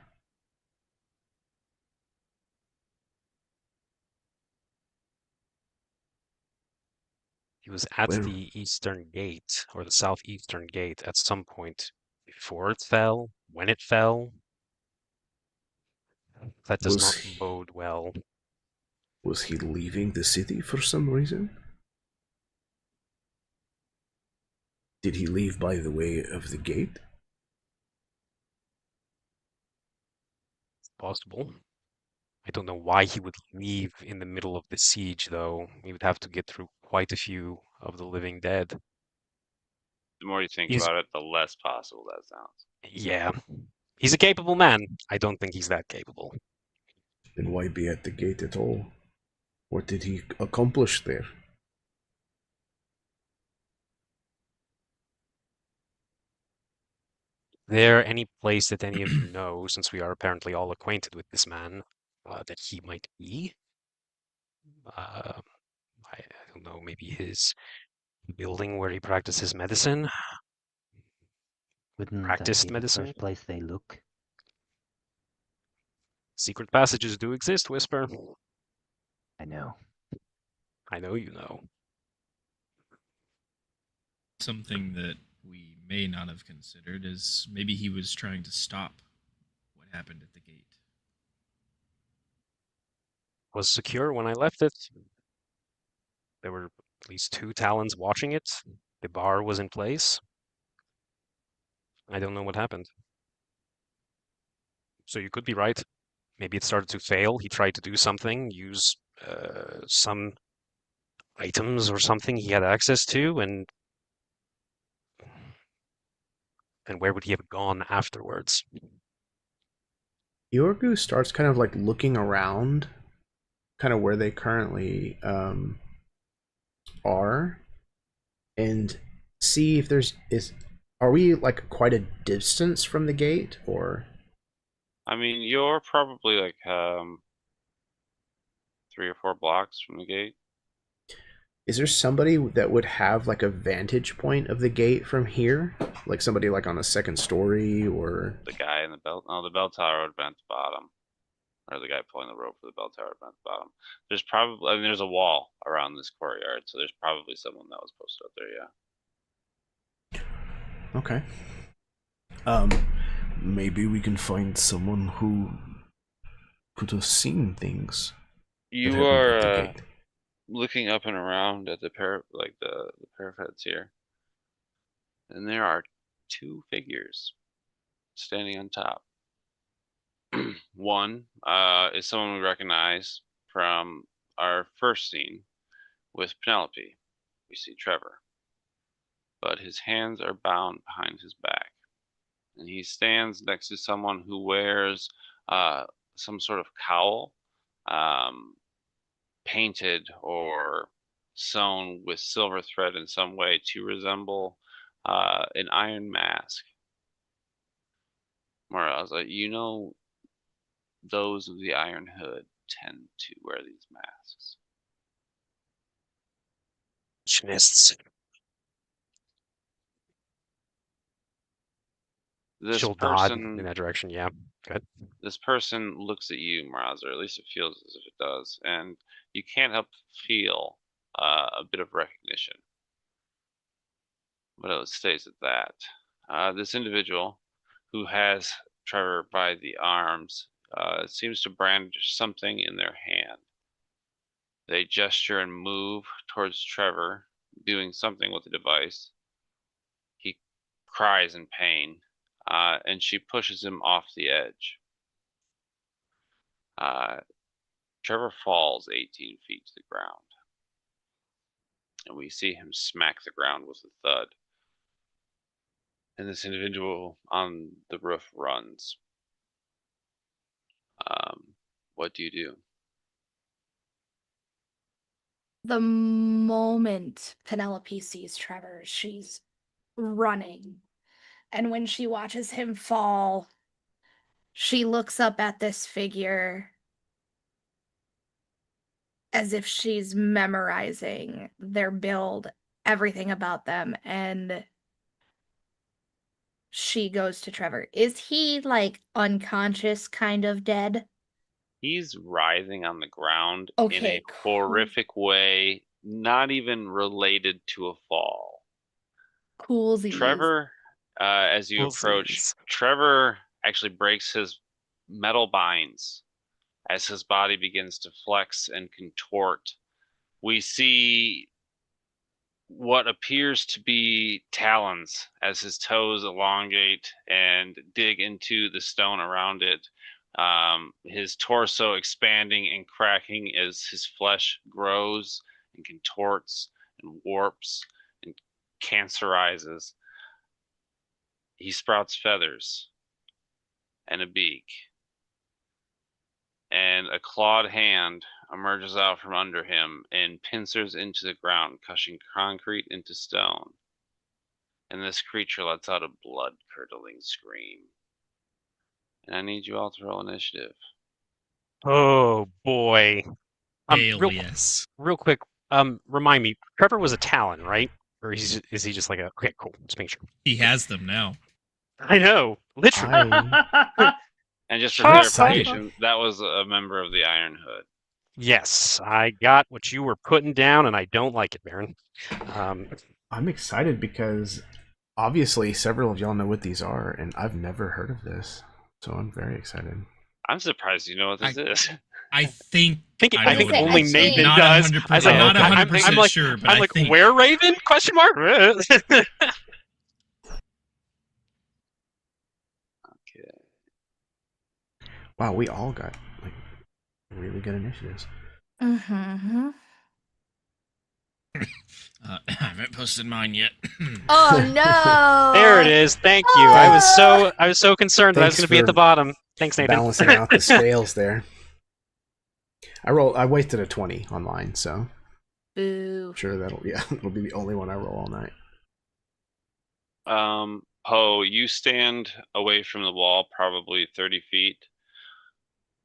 He was at Where the eastern gate, or the southeastern gate, at some point before it fell, when it fell. That does not bode well. was he leaving the city for some reason? Did he leave by the way of the gate? It's possible. I don't know why he would leave in the middle of the siege, though. He would have to get through quite a few of the living dead. The more you think He's, about it, the less possible that sounds. yeah. He's a capable man. I don't think he's that capable. Then why be at the gate at all? What did he accomplish there? There any place that any of you know, since we are apparently all acquainted with this man, that he might be? I don't know, maybe his building where he practices medicine? Wouldn't that Practiced be the medicine? first place they look? Secret passages do exist, Whisper. I know. I know you know. Something that we may not have considered is maybe he was trying to stop what happened at the gate. Was secure when I left it. There were at least 2 Talons watching it. The bar was in place. I don't know what happened. So you could be right. Maybe it started to fail. He tried to do something, use some items or something he had access to, and where would he have gone afterwards? Yorgu starts kind of like looking around, kind of where they currently are, and see if are we like quite a distance from the gate, or? I mean, you're probably like 3 or 4 blocks from the gate. Is there somebody that would have like a vantage point of the gate from here? Like somebody like on a second story, or? The guy in the bell. No, the bell tower would have been at the bottom, or the guy pulling the rope for the bell tower would have been at the bottom. There's probably, I mean, there's a wall around this courtyard, so there's probably someone that was posted up there. Yeah. Okay. Maybe we can find someone who could have seen things. You are looking up and around at the the parapets here, and there are 2 figures standing on top. One is someone we recognize from our first scene with Penelope. We see Trevor, but his hands are bound behind his back, and he stands next to someone who wears some sort of cowl, painted or sewn with silver thread in some way to resemble an iron mask. Morales, you know, those of the Iron Hood tend to wear these masks. Chinists. This She'll nod in person, that direction, yeah. Good. this person looks at you, Morales, or at least it feels as if it does, and you can't help feel a bit of recognition. But it stays at that. This individual who has Trevor by the arms seems to brandish something in their hand. They gesture and move towards Trevor, doing something with the device. He cries in pain, and she pushes him off the edge. Trevor falls 18 feet to the ground, and we see him smack the ground with a thud. And this individual on the roof runs. What do you do? The moment Penelope sees Trevor, she's running. And when she watches him fall, she looks up at this figure as if she's memorizing their build, everything about them, and she goes to Trevor. Is he like unconscious, kind of dead? He's writhing on the ground in Okay, a cool. horrific way, not even related to a fall. Coolsies. Trevor, as you approach, Coolsies. Trevor actually breaks his metal binds as his body begins to flex and contort. We see what appears to be talons as his toes elongate and dig into the stone around it. His torso expanding and cracking as his flesh grows and contorts and warps and cancerizes. He sprouts feathers and a beak, and a clawed hand emerges out from under him and pincers into the ground, crushing concrete into stone. And this creature lets out a blood-curdling scream. And I need you all to roll initiative. Oh boy. Hell yes. Real quick, remind me, Trevor was a Talon, right? Or is he just like a... Okay, cool. Just make sure. He has them now. I know, literally. And just for Shut clarification, that was a member of the Iron Hood. Yes, I got what you were putting down, and I don't like it, Baron. I'm excited because obviously several of y'all know what these are, and I've never heard of this. So I'm very excited. I'm surprised you know what this is. I think I think know what only it is. Nathan Not does. 100%, I was like, not okay, 100% sure, but I'm I like, think where Raven? Question mark. Okay. Wow, we all got like really good initiatives. Mm-hmm. I haven't posted mine yet. Oh no! There it is. Thank you. I was so concerned that I was going to be at the bottom. Thanks, Nathan. Balancing out the scales there. I wasted a 20 on mine, so Boo. sure it'll be the only one I roll all night. Poe, you stand away from the wall, probably 30 feet,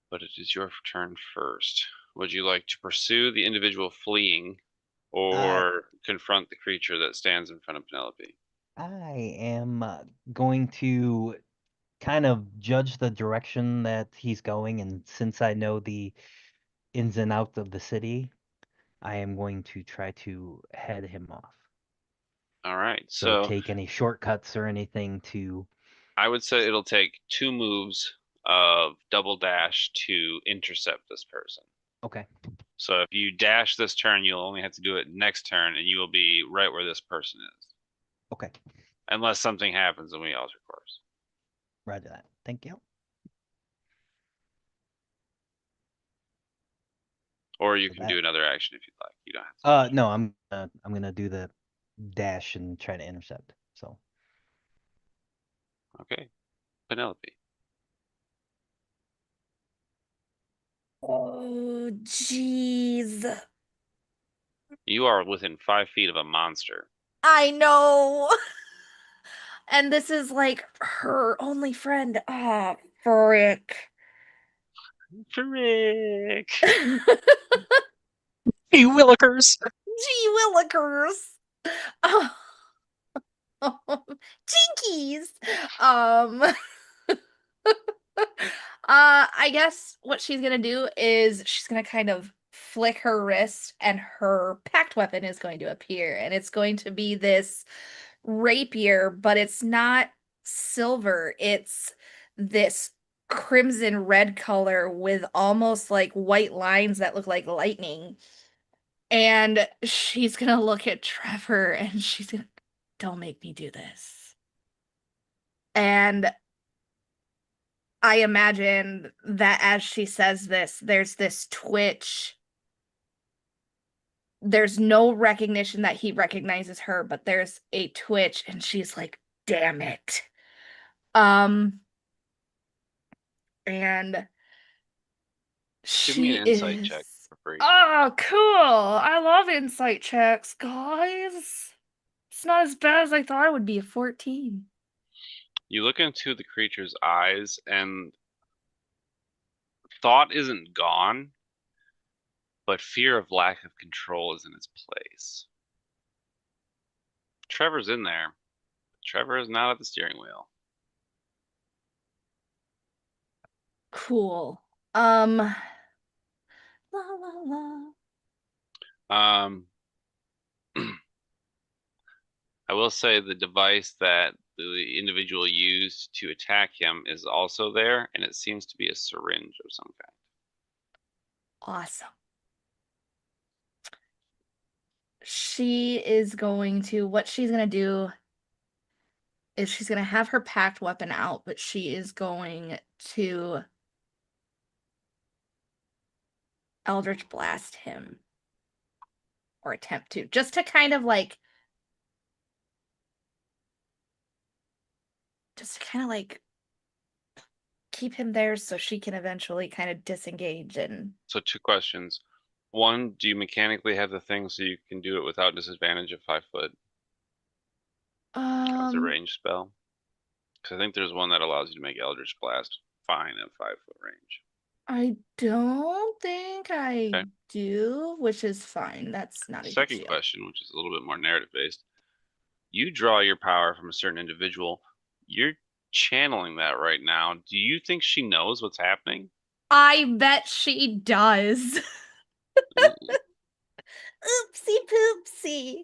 but it is your turn first. Would you like to pursue the individual fleeing, or confront the creature that stands in front of Penelope? I am going to kind of judge the direction that he's going, and since I know the ins and outs of the city, I am going to try to head him off. All right, So take any shortcuts or anything to... I would say it'll take 2 moves of double dash to intercept this person. Okay. So if you dash this turn, you'll only have to do it next turn, and you will be right where this person is. Okay. Unless something happens and we alter course. Roger that. Thank you. Or you can do another action if you'd like. You don't have to. No, I'm gonna do the dash and try to intercept. So. Okay, Penelope. Oh, jeez. You are within 5 feet of a monster. I know. And this is like her only friend. Ah, frick. Frick. Gee willikers. Gee willikers. Oh. Jinkies. I guess what she's gonna do is she's gonna kind of flick her wrist, and her pact weapon is going to appear, and it's going to be this rapier, but it's not silver. It's this crimson red color with almost like white lines that look like lightning. And she's gonna look at Trevor and she's gonna, don't make me do this. And I imagine that as she says this, there's this twitch. There's no recognition that he recognizes her, but there's a twitch and she's like, damn it. And Give me she an insight is check for free. Oh, cool. I love insight checks, guys. It's not as bad as I thought it would be, a 14. You look into the creature's eyes, and thought isn't gone, but fear of lack of control is in its place. Trevor's in there. Trevor is not at the steering wheel. Cool. La la la. I will say the device that the individual used to attack him is also there, and it seems to be a syringe of some kind. Awesome. She is going to, what she's going to do is she's going to have her packed weapon out, but she is going to Eldritch Blast him. Or attempt to. Just to kind of like keep him there so she can eventually kind of disengage and So 2 questions. 1, do you mechanically have the thing so you can do it without disadvantage at 5 foot? As a range spell? Because I think there's one that allows you to make Eldritch Blast fine at 5 foot range. I don't think I do, which is fine. That's not a big Second deal. question, which is a little bit more narrative based. You draw your power from a certain individual. You're channeling that right now. Do you think she knows what's happening? I bet she does. Oopsie poopsie.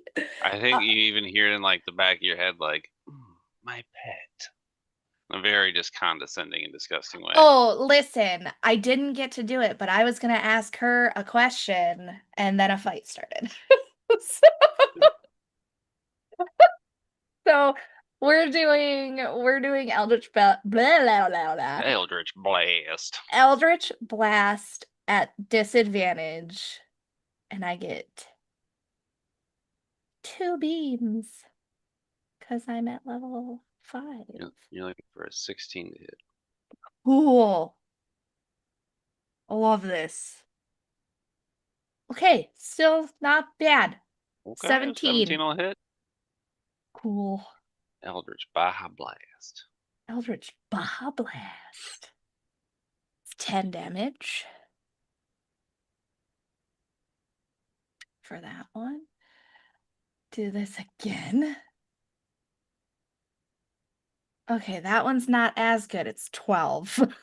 I think you even hear it in like the back of your head, like, my pet. In a very just condescending and disgusting way. Oh, listen, I didn't get to do it, but I was going to ask her a question and then a fight started. So we're doing Eldritch Eldritch Blast. Eldritch Blast at disadvantage, and I get 2 beams because I'm at level 5. You're looking for a 16 to hit. Cool. I love this. Okay, still not bad. Okay, 17. 17 will hit. Cool. Eldritch Baja Blast. Eldritch Baja Blast. It's 10 damage. For that one. Do this again. Okay, that one's not as good. It's 12. The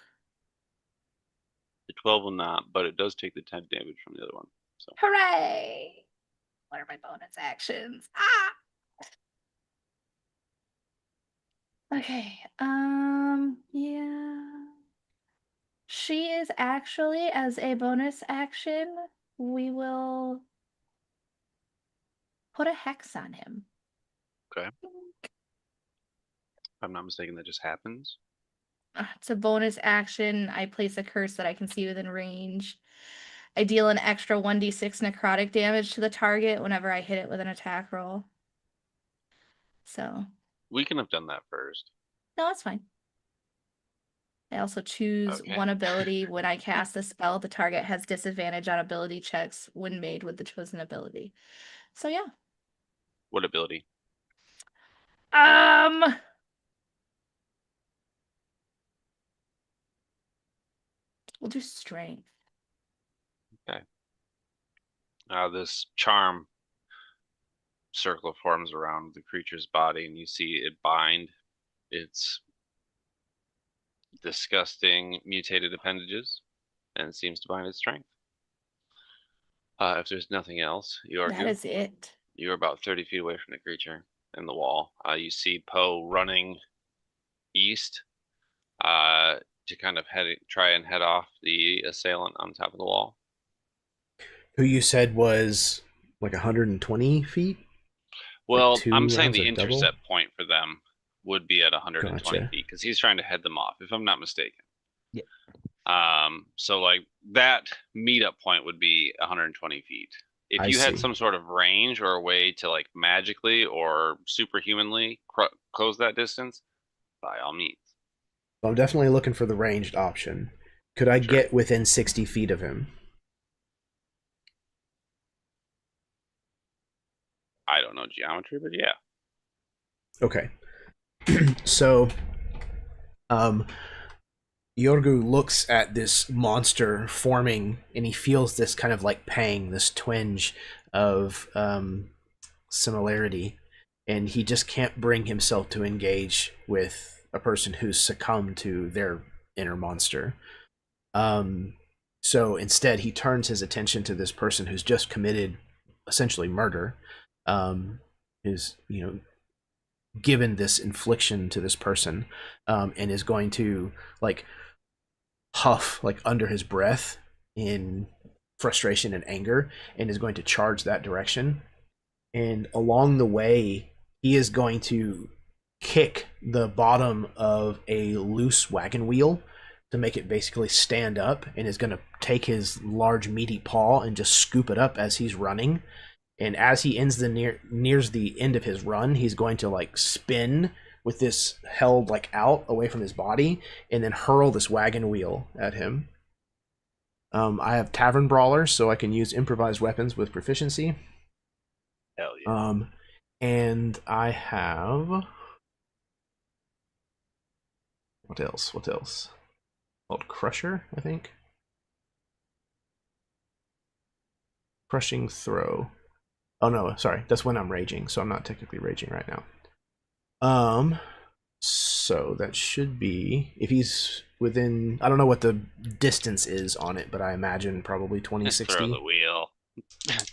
12 will not, but it does take the 10 damage from the other one. So Hooray! What are my bonus actions? Okay, yeah. She is actually, as a bonus action, we will put a hex on him. Okay. If I'm not mistaken, that just happens. It's a bonus action. I place a curse that I can see within range. I deal an extra 1d6 necrotic damage to the target whenever I hit it with an attack roll. So. We can have done that first. No, it's fine. I also choose one ability. When I cast a spell, the target has disadvantage on ability checks when made with the chosen ability. So yeah. What ability? We'll do strength. Okay. This charm circle forms around the creature's body, and you see it bind its disgusting mutated appendages, and it seems to bind its strength. If there's nothing else, That is it. You're about 30 feet away from the creature in the wall. You see Poe running east to kind of try and head off the assailant on top of the wall. Who you said was Like 120 feet? Well, two I'm saying rounds the or double? intercept point for them would be at 120 Gotcha. feet because he's trying to head them off, if I'm not mistaken. Yeah. So like that meetup point would be 120 feet. If I you had see. some sort of range or a way to like magically or superhumanly close that distance, by all means. I'm definitely looking for the ranged option. Could I Sure. get within 60 feet of him? I don't know geometry, but yeah. Okay. So, Yorgu looks at this monster forming, and he feels this kind of like pang, this twinge of similarity, and he just can't bring himself to engage with a person who's succumbed to their inner monster. So instead, he turns his attention to this person who's just committed, essentially murder. Is given this infliction to this person, and is going to like huff like under his breath in frustration and anger, and is going to charge that direction. And along the way, he is going to kick the bottom of a loose wagon wheel to make it basically stand up, and is going to take his large meaty paw and just scoop it up as he's running. And as he nears the end of his run, he's going to like spin with this held like out away from his body, and then hurl this wagon wheel at him. I have Tavern Brawler, so I can use improvised weapons with proficiency. Hell yeah. And I have what else? Called Crusher, I think. Crushing Throw. Oh no, sorry, that's when I'm raging, so I'm not technically raging right now. So that should be, if he's within, I don't know what the distance is on it, but I imagine probably 20, Just 60. throw the wheel.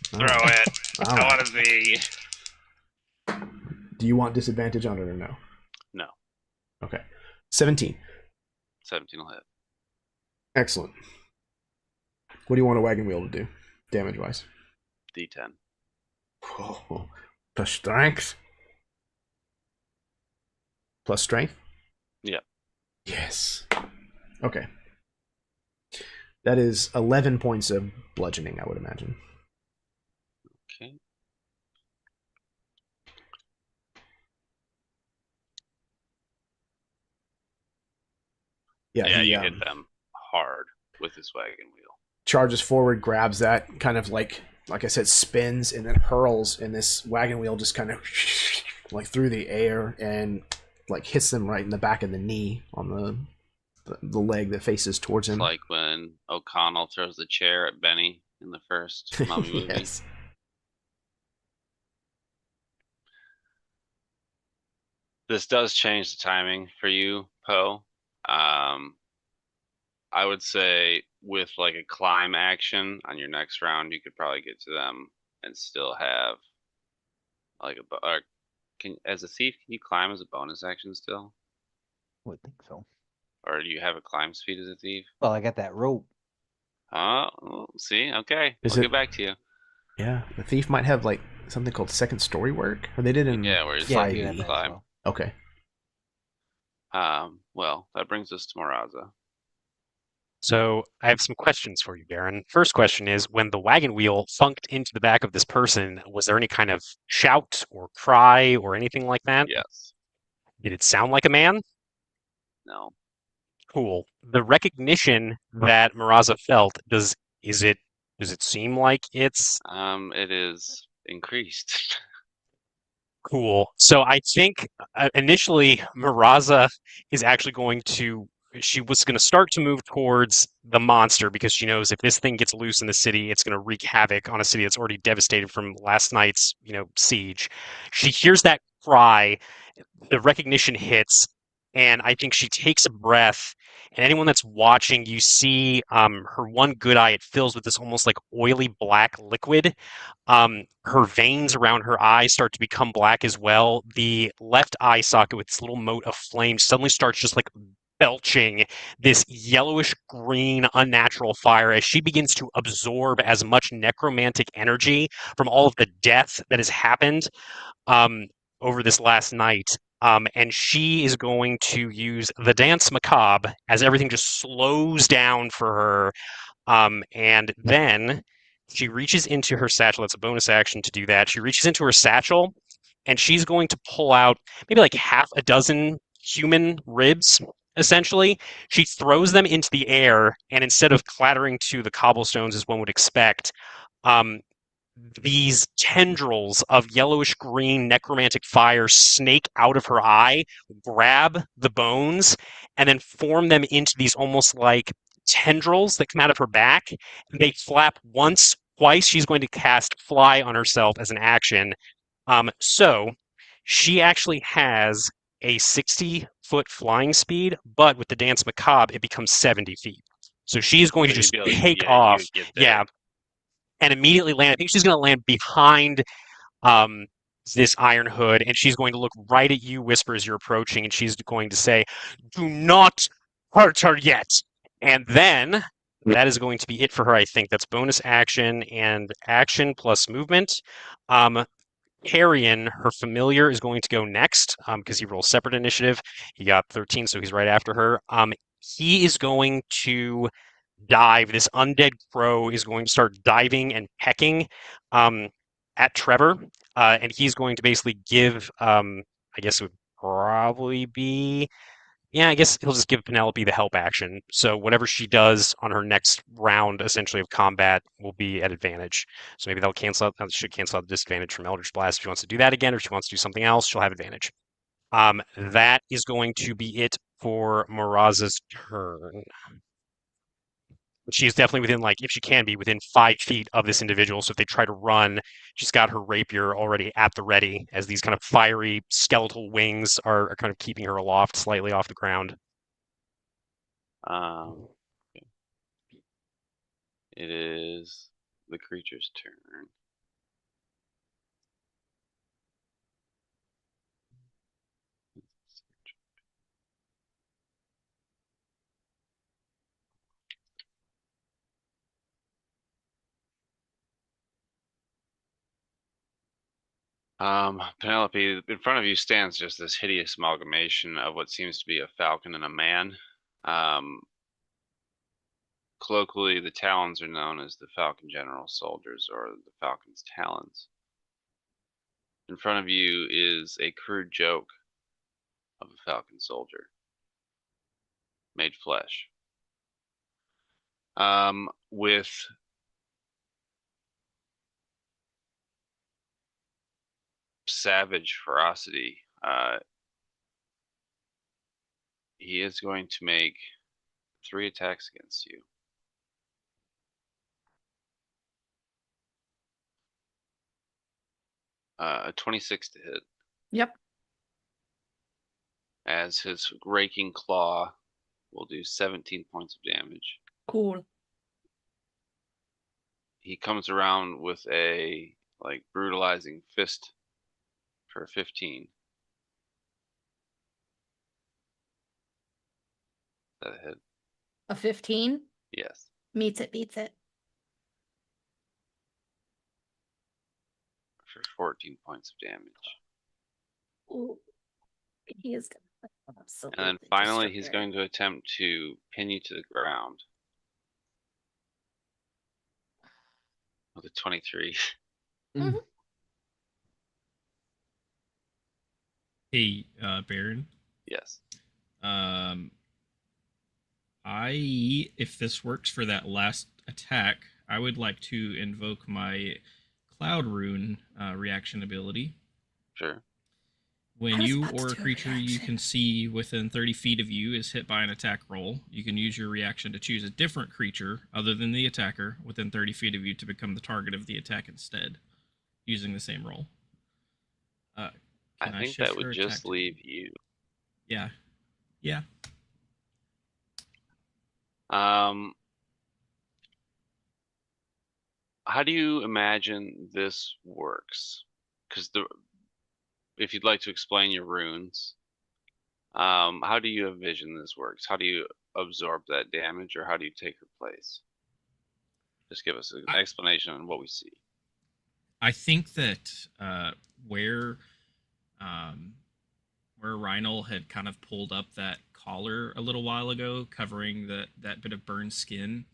Throw Alright. it. Alright. I want to see. Do you want disadvantage on it or no? No. Okay. 17. 17 will hit. Excellent. What do you want a wagon wheel to do, damage-wise? D10. Oh, plus strength? Plus strength? Yeah. Yes. Okay. That is 11 points of bludgeoning, I would imagine. Okay. Yeah, Yeah, you hit them hard with this wagon wheel. Charges forward, grabs that, kind of like I said, spins, and then hurls, and this wagon wheel just kind of like through the air and like hits them right in the back of the knee on the leg that faces towards him. It's like when O'Connell throws the chair at Benny in the first Mummy movie. Yes. This does change the timing for you, Poe. I would say with like a climb action on your next round, you could probably get to them and still have like as a thief, can you climb as a bonus action still? I would think so. Or do you have a climb speed as a thief? Well, I got that rope. Oh, see, okay. Is We'll it- get back to you. Yeah, the thief might have like something called second story work, or they did in Yeah, where it's Yeah, like you you got you that as climb. well. Okay. Well, that brings us to Moraza. So I have some questions for you, Baron. First question is, when the wagon wheel funked into the back of this person, was there any kind of shout or cry or anything like that? Yes. Did it sound like a man? No. Cool. The recognition that Maraza felt, does it seem like it's It is increased. cool? So I think initially Maraza is actually she was going to start to move towards the monster because she knows if this thing gets loose in the city, it's going to wreak havoc on a city that's already devastated from last night's, siege. She hears that cry, the recognition hits, and I think she takes a breath. And anyone that's watching, you see her one good eye, it fills with this almost like oily black liquid. Her veins around her eyes start to become black as well. The left eye socket with this little mote of flame suddenly starts just like belching this yellowish green unnatural fire as she begins to absorb as much necromantic energy from all of the death that has happened over this last night. And she is going to use the Dance Macabre as everything just slows down for her. And then she reaches into her satchel. That's a bonus action to do that. She reaches into her satchel and she's going to pull out maybe like half a dozen human ribs, essentially. She throws them into the air, and instead of clattering to the cobblestones as one would expect, these tendrils of yellowish green necromantic fire snake out of her eye, grab the bones, and then form them into these almost like tendrils that come out of her back. They flap once, twice. She's going to cast Fly on herself as an action. So she actually has a 60-foot flying speed, but with the Dance Macabre, it becomes 70 feet. So she's going to So just you'd be like, take yeah, off. you would get there. Yeah, and immediately land. I think she's going to land behind um, this Iron Hood, and she's going to look right at you, Whisper, as you're approaching, and she's going to say, "Do not hurt her yet." And then that is going to be it for her, I think. That's bonus action and action plus movement. Carrion, her familiar, is going to go next because he rolls separate initiative. He got 13, so he's right after her. He is going to dive. This undead crow is going to start diving and pecking at Trevor, and he's going to basically give, I guess it would probably be, yeah, I guess he'll just give Penelope the help action. So whatever she does on her next round, essentially of combat, will be at advantage. So maybe that'll cancel out. That should cancel out the disadvantage from Eldritch Blast. If she wants to do that again, or if she wants to do something else, she'll have advantage. That is going to be it for Miraza's turn. She's definitely within, like, if she can be, within 5 feet of this individual. So if they try to run, she's got her rapier already at the ready as these kind of fiery skeletal wings are kind of keeping her aloft slightly off the ground. Okay. It is the creature's turn. Penelope, in front of you stands just this hideous amalgamation of what seems to be a falcon and a man. Colloquially, the Talons are known as the Falcon General Soldiers, or the Falcon's Talons. In front of you is a crude joke of a Falcon soldier, made flesh. With savage ferocity, he is going to make 3 attacks against you. A 26 to hit. Yep. As his raking claw will do 17 points of damage. Cool. He comes around with a like brutalizing fist for 15. Is that a hit? A 15? Yes. Meets it, beats it. For 14 points of damage. Ooh. He is gonna absolutely And then finally he's destroy going to attempt to pin you to the ground. With a 23. Mhm. Hey, Baron. Yes. If this works for that last attack, I would like to invoke my Cloud Rune reaction ability. Sure. When I was you about to or a do a creature you reaction. can see within 30 feet of you is hit by an attack roll, you can use your reaction to choose a different creature other than the attacker within 30 feet of you to become the target of the attack instead, using the same roll. I Can think shift that would your just attack to- leave you. Yeah. Yeah. How do you imagine this works? Because if you'd like to explain your runes, How do you envision this works? How do you absorb that damage, or how do you take her place? Just give us an explanation on what we see. I think that where Rhynol had kind of pulled up that collar a little while ago, covering that bit of burned skin,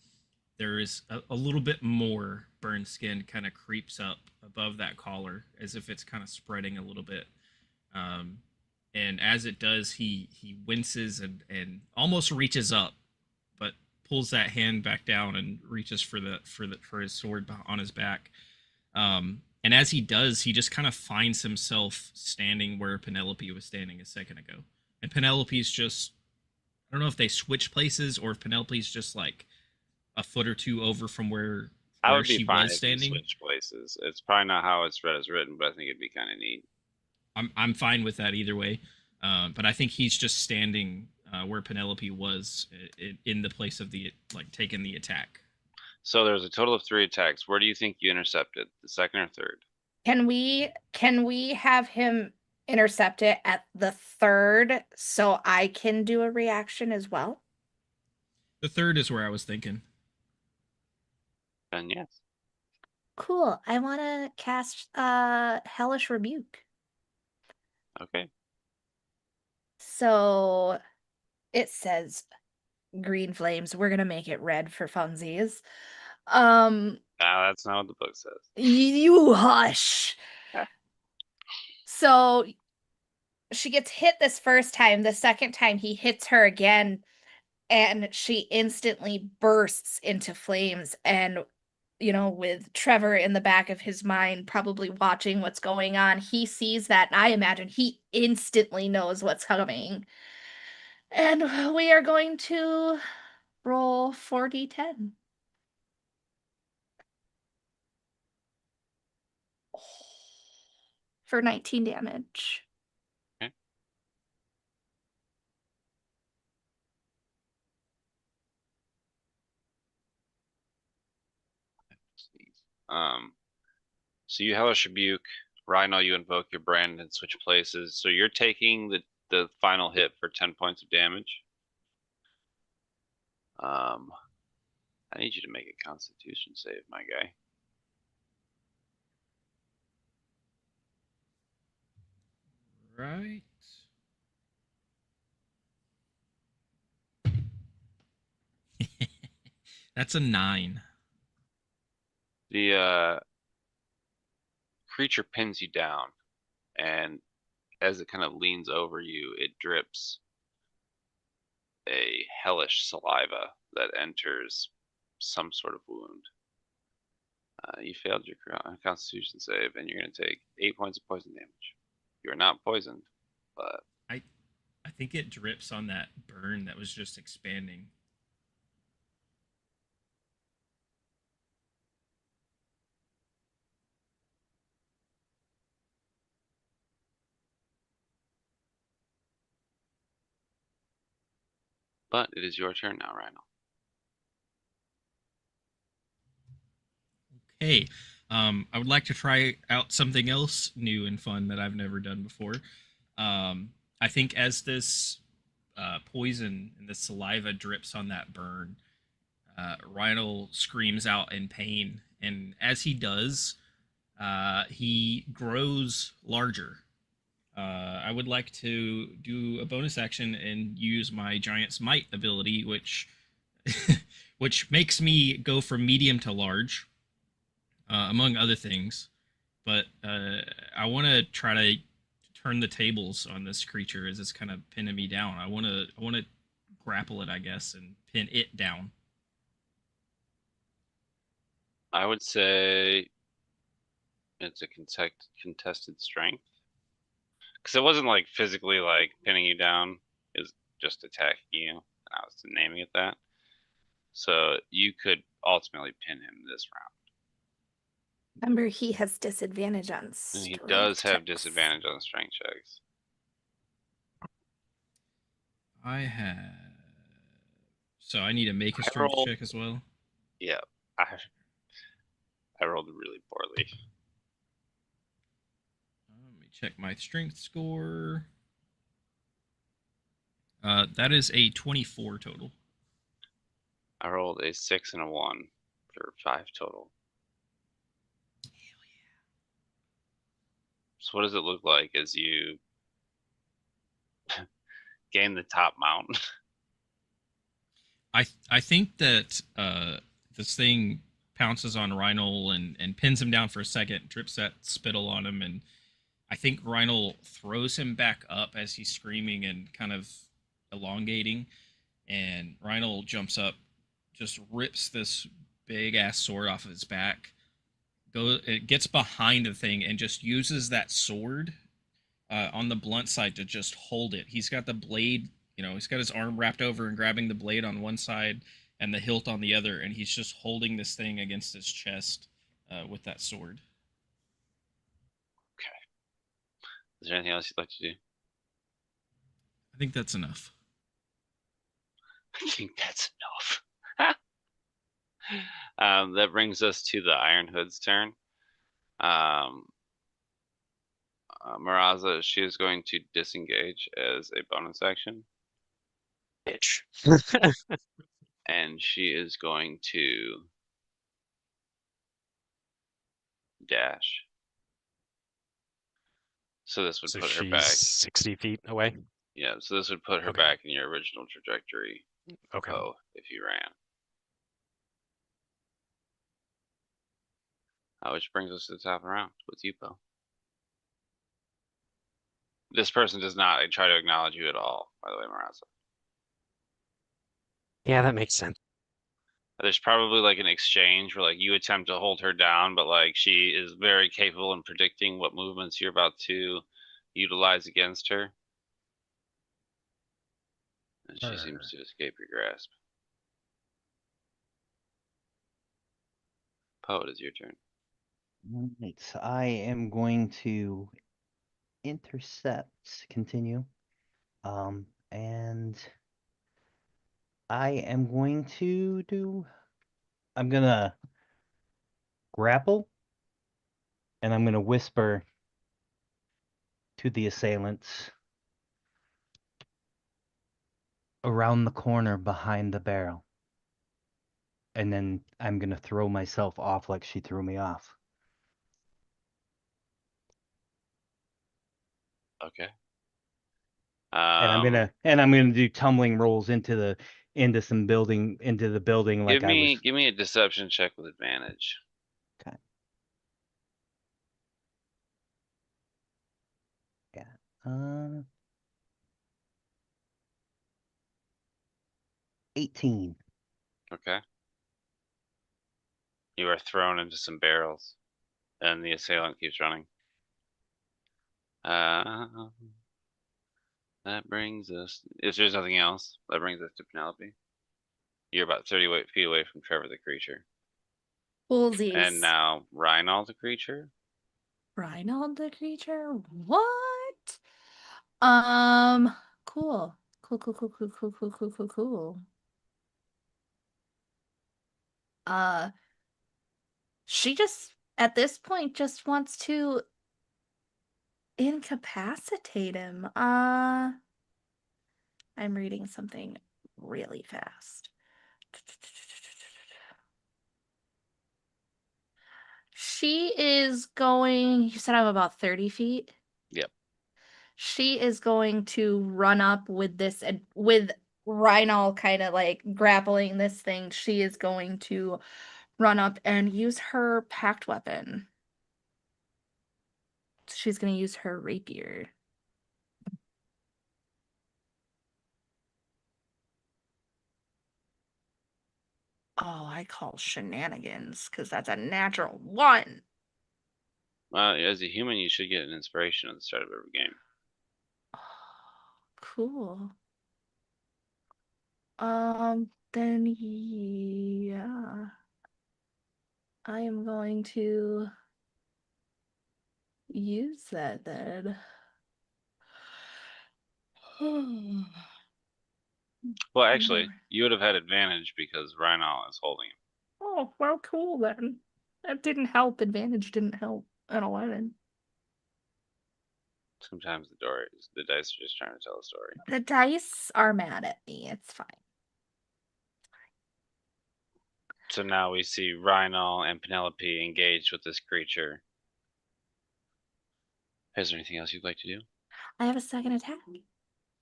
there is a little bit more burned skin kind of creeps up above that collar, as if it's kind of spreading a little bit. And as it does, he winces and almost reaches up, but pulls that hand back down and reaches for his sword on his back. And as he does, he just kind of finds himself standing where Penelope was standing a second ago. And Penelope's just, I don't know if they switch places or if Penelope's just like a foot or two over from where I would be she fine was if standing. you switch places. It's probably not how it's read as written, but I think it'd be kind of neat. I'm fine with that either way. But I think he's just standing where Penelope was in the place of the, like, taking the attack. So there's a total of 3 attacks. Where do you think you intercepted? The second or third? Can we have him intercept it at the third so I can do a reaction as well? The third is where I was thinking. Then yes. Cool. I want to cast Hellish Rebuke. Okay. So it says green flames. We're gonna make it red for funsies. No, that's not what the book says. You hush. So she gets hit this first time. The second time he hits her again, and she instantly bursts into flames. And with Trevor in the back of his mind, probably watching what's going on, he sees that, and I imagine he instantly knows what's coming. And we are going to roll 4d10. For 19 damage. Okay. So you Hellish Rebuke. Rhino, you invoke your brand and switch places. So you're taking the final hit for 10 points of damage. I need you to make a Constitution save, my guy. Right. That's a 9. The creature pins you down, and as it kind of leans over you, it drips a hellish saliva that enters some sort of wound. You failed your Constitution save, and you're going to take 8 points of poison damage. You're not poisoned, but I think it drips on that burn that was just expanding. But it is your turn now, Rhino. Okay. I would like to try out something else new and fun that I've never done before. I think as this poison and the saliva drips on that burn, Rhino screams out in pain, and as he does, he grows larger. I would like to do a bonus action and use my Giant Smite ability, which which makes me go from medium to large, among other things. But I want to try to turn the tables on this creature as it's kind of pinning me down. I want to grapple it, I guess, and pin it down. I would say it's a contested strength. Because it wasn't like physically like pinning you down. It was just attacking you. And I was naming it that. So you could ultimately pin him this round. Remember, he has disadvantage on And strength he does have checks. disadvantage on strength checks. I have. So I need to make a strength check as well. Yeah, I rolled really poorly. Let me check my strength score. That is a 24 total. I rolled a 6 and a 1 for 5 total. So what does it look like as you gain the top mountain? I think that this thing pounces on Rhynol and pins him down for a second, drips that spittle on him, and I think Rhynol throws him back up as he's screaming and kind of elongating, and Rhynol jumps up, just rips this big ass sword off of his back, it gets behind the thing and just uses that sword on the blunt side to just hold it. He's got the blade, he's got his arm wrapped over and grabbing the blade on one side and the hilt on the other, and he's just holding this thing against his chest with that sword. Okay. Is there anything else you'd like to do? I think that's enough. I think that's enough. That brings us to the Iron Hood's turn. Maraza, she is going to disengage as a bonus action. Bitch. And she is going to dash. So this would So put her she's back. 60 feet away. Yeah, so this would put her Okay. back in your original trajectory. Okay. Oh, if you ran. Which brings us to the top of the round with you, Poe. This person does not try to acknowledge you at all, by the way, Maraza. Yeah, that makes sense. There's probably like an exchange where like you attempt to hold her down, but like she is very capable in predicting what movements you're about to utilize against her. And she seems to escape your grasp. Poe, it is your turn. Right, so I am going to continue. And I am going to I'm gonna grapple, and I'm gonna whisper to the assailants around the corner behind the barrel. And then I'm gonna throw myself off like she threw me off. Okay. And I'm gonna do tumbling rolls into the building like give me a deception check with advantage. Okay. Yeah. 18. Okay. You are thrown into some barrels, and the assailant keeps running. That brings us, if there's nothing else, that brings us to Penelope. You're about 30 feet away from Trevor the creature. Coolsies. And now Rhynol the creature. Rhynol the creature? What? Cool. Cool. She just, at this point, just wants to incapacitate him. I'm reading something really fast. She is going, you said I'm about 30 feet? Yep. She is going to run up with this, with Rhynol kind of like grappling this thing. She is going to run up and use her pact weapon. She's going to use her rapier. Oh, I call shenanigans because that's a natural 1. As a human, you should get an inspiration at the start of every game. Oh, cool. Then yeah. I am going to use that then. Well, actually, you would have had advantage because Rhynol is holding him. Oh, well, cool then. That didn't help. Advantage didn't help at 11. Sometimes the dice are just trying to tell a story. The dice are mad at me. It's fine. So now we see Rhino and Penelope engaged with this creature. Is there anything else you'd like to do? I have a second attack.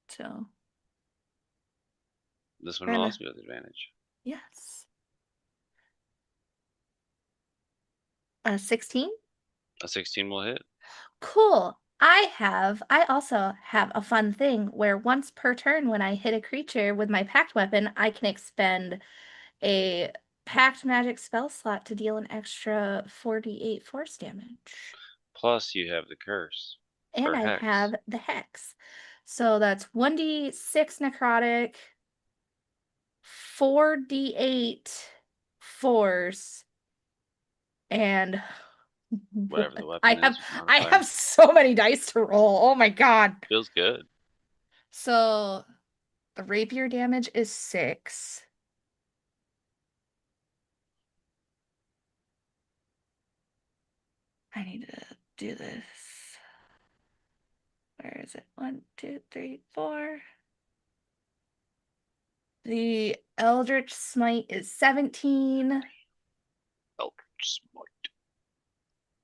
So, This one will Rilla. also be with advantage. yes. 16? A 16 will hit. Cool. I also have a fun thing where once per turn when I hit a creature with my pact weapon, I can expend a pact magic spell slot to deal an extra 4d8 force damage. Plus, you have the curse. And Or I hex. have the hex. So that's 1d6 necrotic, 4d8 force, and Whatever the I weapon have is. your I modifier. have so many dice to roll. Oh my god. Feels good. So the rapier damage is 6. I need to do this. Where is it? 1, 2, 3, 4. The Eldritch Smite is 17. Oh, smart.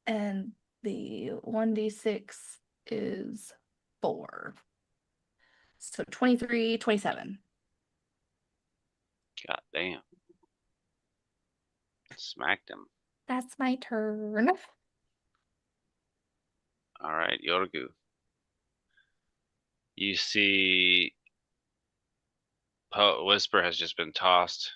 And the 1d6 is 4. So 23, 27. God damn. Smacked him. That's my turn. All right, Yorgu. You see, Whisper has just been tossed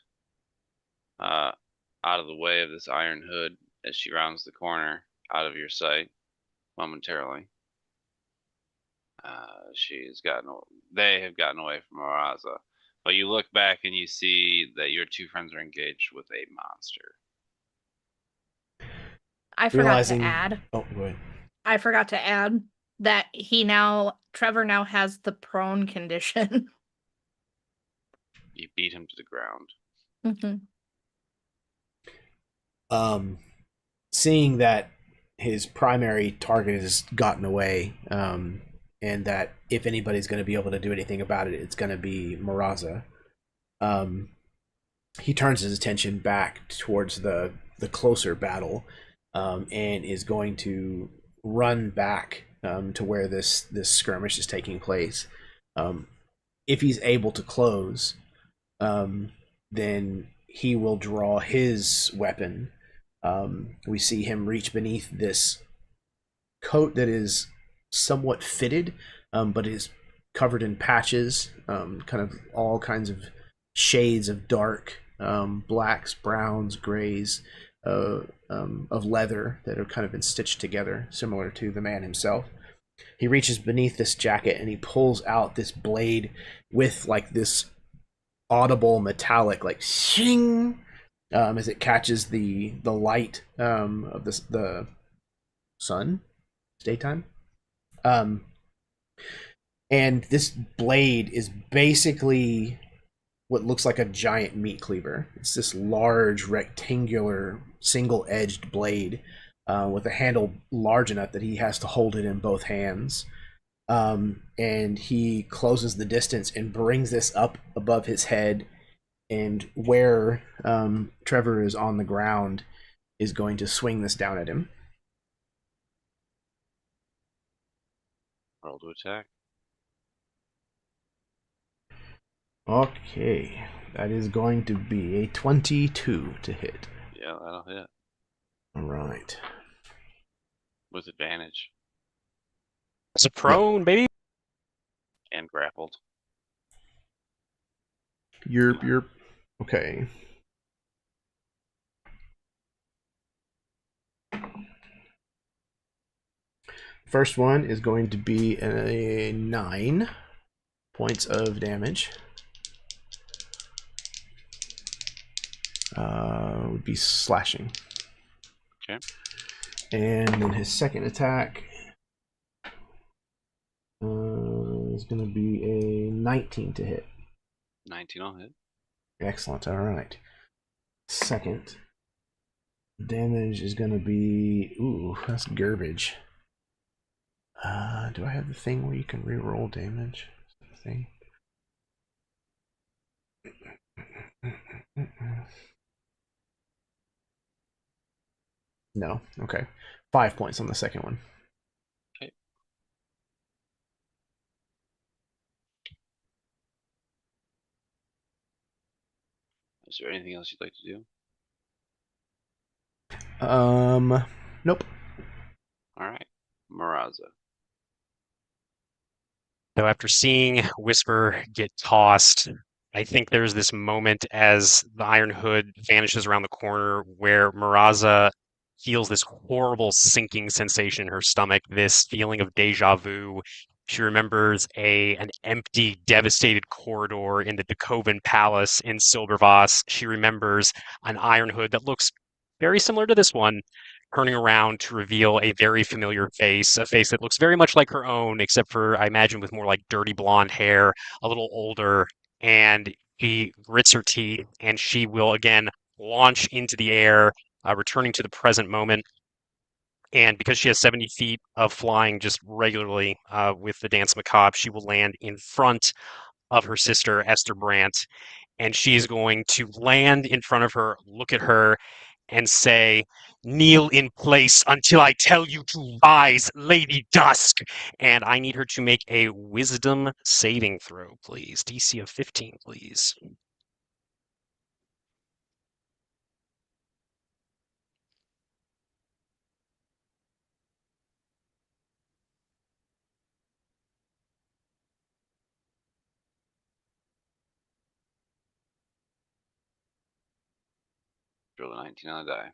out of the way of this iron hood as she rounds the corner out of your sight momentarily. They have gotten away from Araza. But you look back and you see that your two friends are engaged with a monster. I forgot Realizing- to add. Oh, go ahead. I forgot to add that Trevor now has the prone condition. You beat him to the ground. Seeing that his primary target has gotten away, and that if anybody's going to be able to do anything about it, it's going to be Maraza. He turns his attention back towards the closer battle, and is going to run back to where this skirmish is taking place. If he's able to close, then he will draw his weapon. We see him reach beneath this coat that is somewhat fitted, but is covered in patches, kind of all kinds of shades of dark, blacks, browns, grays, of leather that have kind of been stitched together, similar to the man himself. He reaches beneath this jacket and he pulls out this blade with like this audible metallic like shing, as it catches the light of the sun. It's daytime. And this blade is basically what looks like a giant meat cleaver. It's this large rectangular single-edged blade with a handle large enough that he has to hold it in both hands. And he closes the distance and brings this up above his head, and where Trevor is on the ground is going to swing this down at him. Roll to attack. Okay, that is going to be a 22 to hit. Yeah, that'll hit. All right. With advantage. It's a prone, baby. And grappled. You're okay. First one is going to be a 9 points of damage. Would be slashing. Okay. And then his second attack is going to be a 19 to hit. 19 will hit. Excellent. All right. Second damage is going to be... Ooh, that's garbage. Do I have the thing where you can reroll damage? Thing. No. Okay. 5 points on the second one. Okay. Is there anything else you'd like to do? Nope. All right, Maraza. So after seeing Whisper get tossed, I think there's this moment as the Iron Hood vanishes around the corner where Maraza feels this horrible sinking sensation in her stomach, this feeling of deja vu. She remembers an empty, devastated corridor in the Dekovan Palace in Silbervoss. She remembers an Iron Hood that looks very similar to this one, turning around to reveal a very familiar face, a face that looks very much like her own, except for, I imagine, with more like dirty blonde hair, a little older, and she grits her teeth, and she will again launch into the air, returning to the present moment. And because she has 70 feet of flying just regularly with the Dance Macabre, she will land in front of her sister, Esther Brandt, and she is going to land in front of her, look at her, and say, "Kneel in place until I tell you to rise, Lady Dusk." And I need her to make a wisdom saving throw, please. DC of 15, please. Roll a 19 on the die.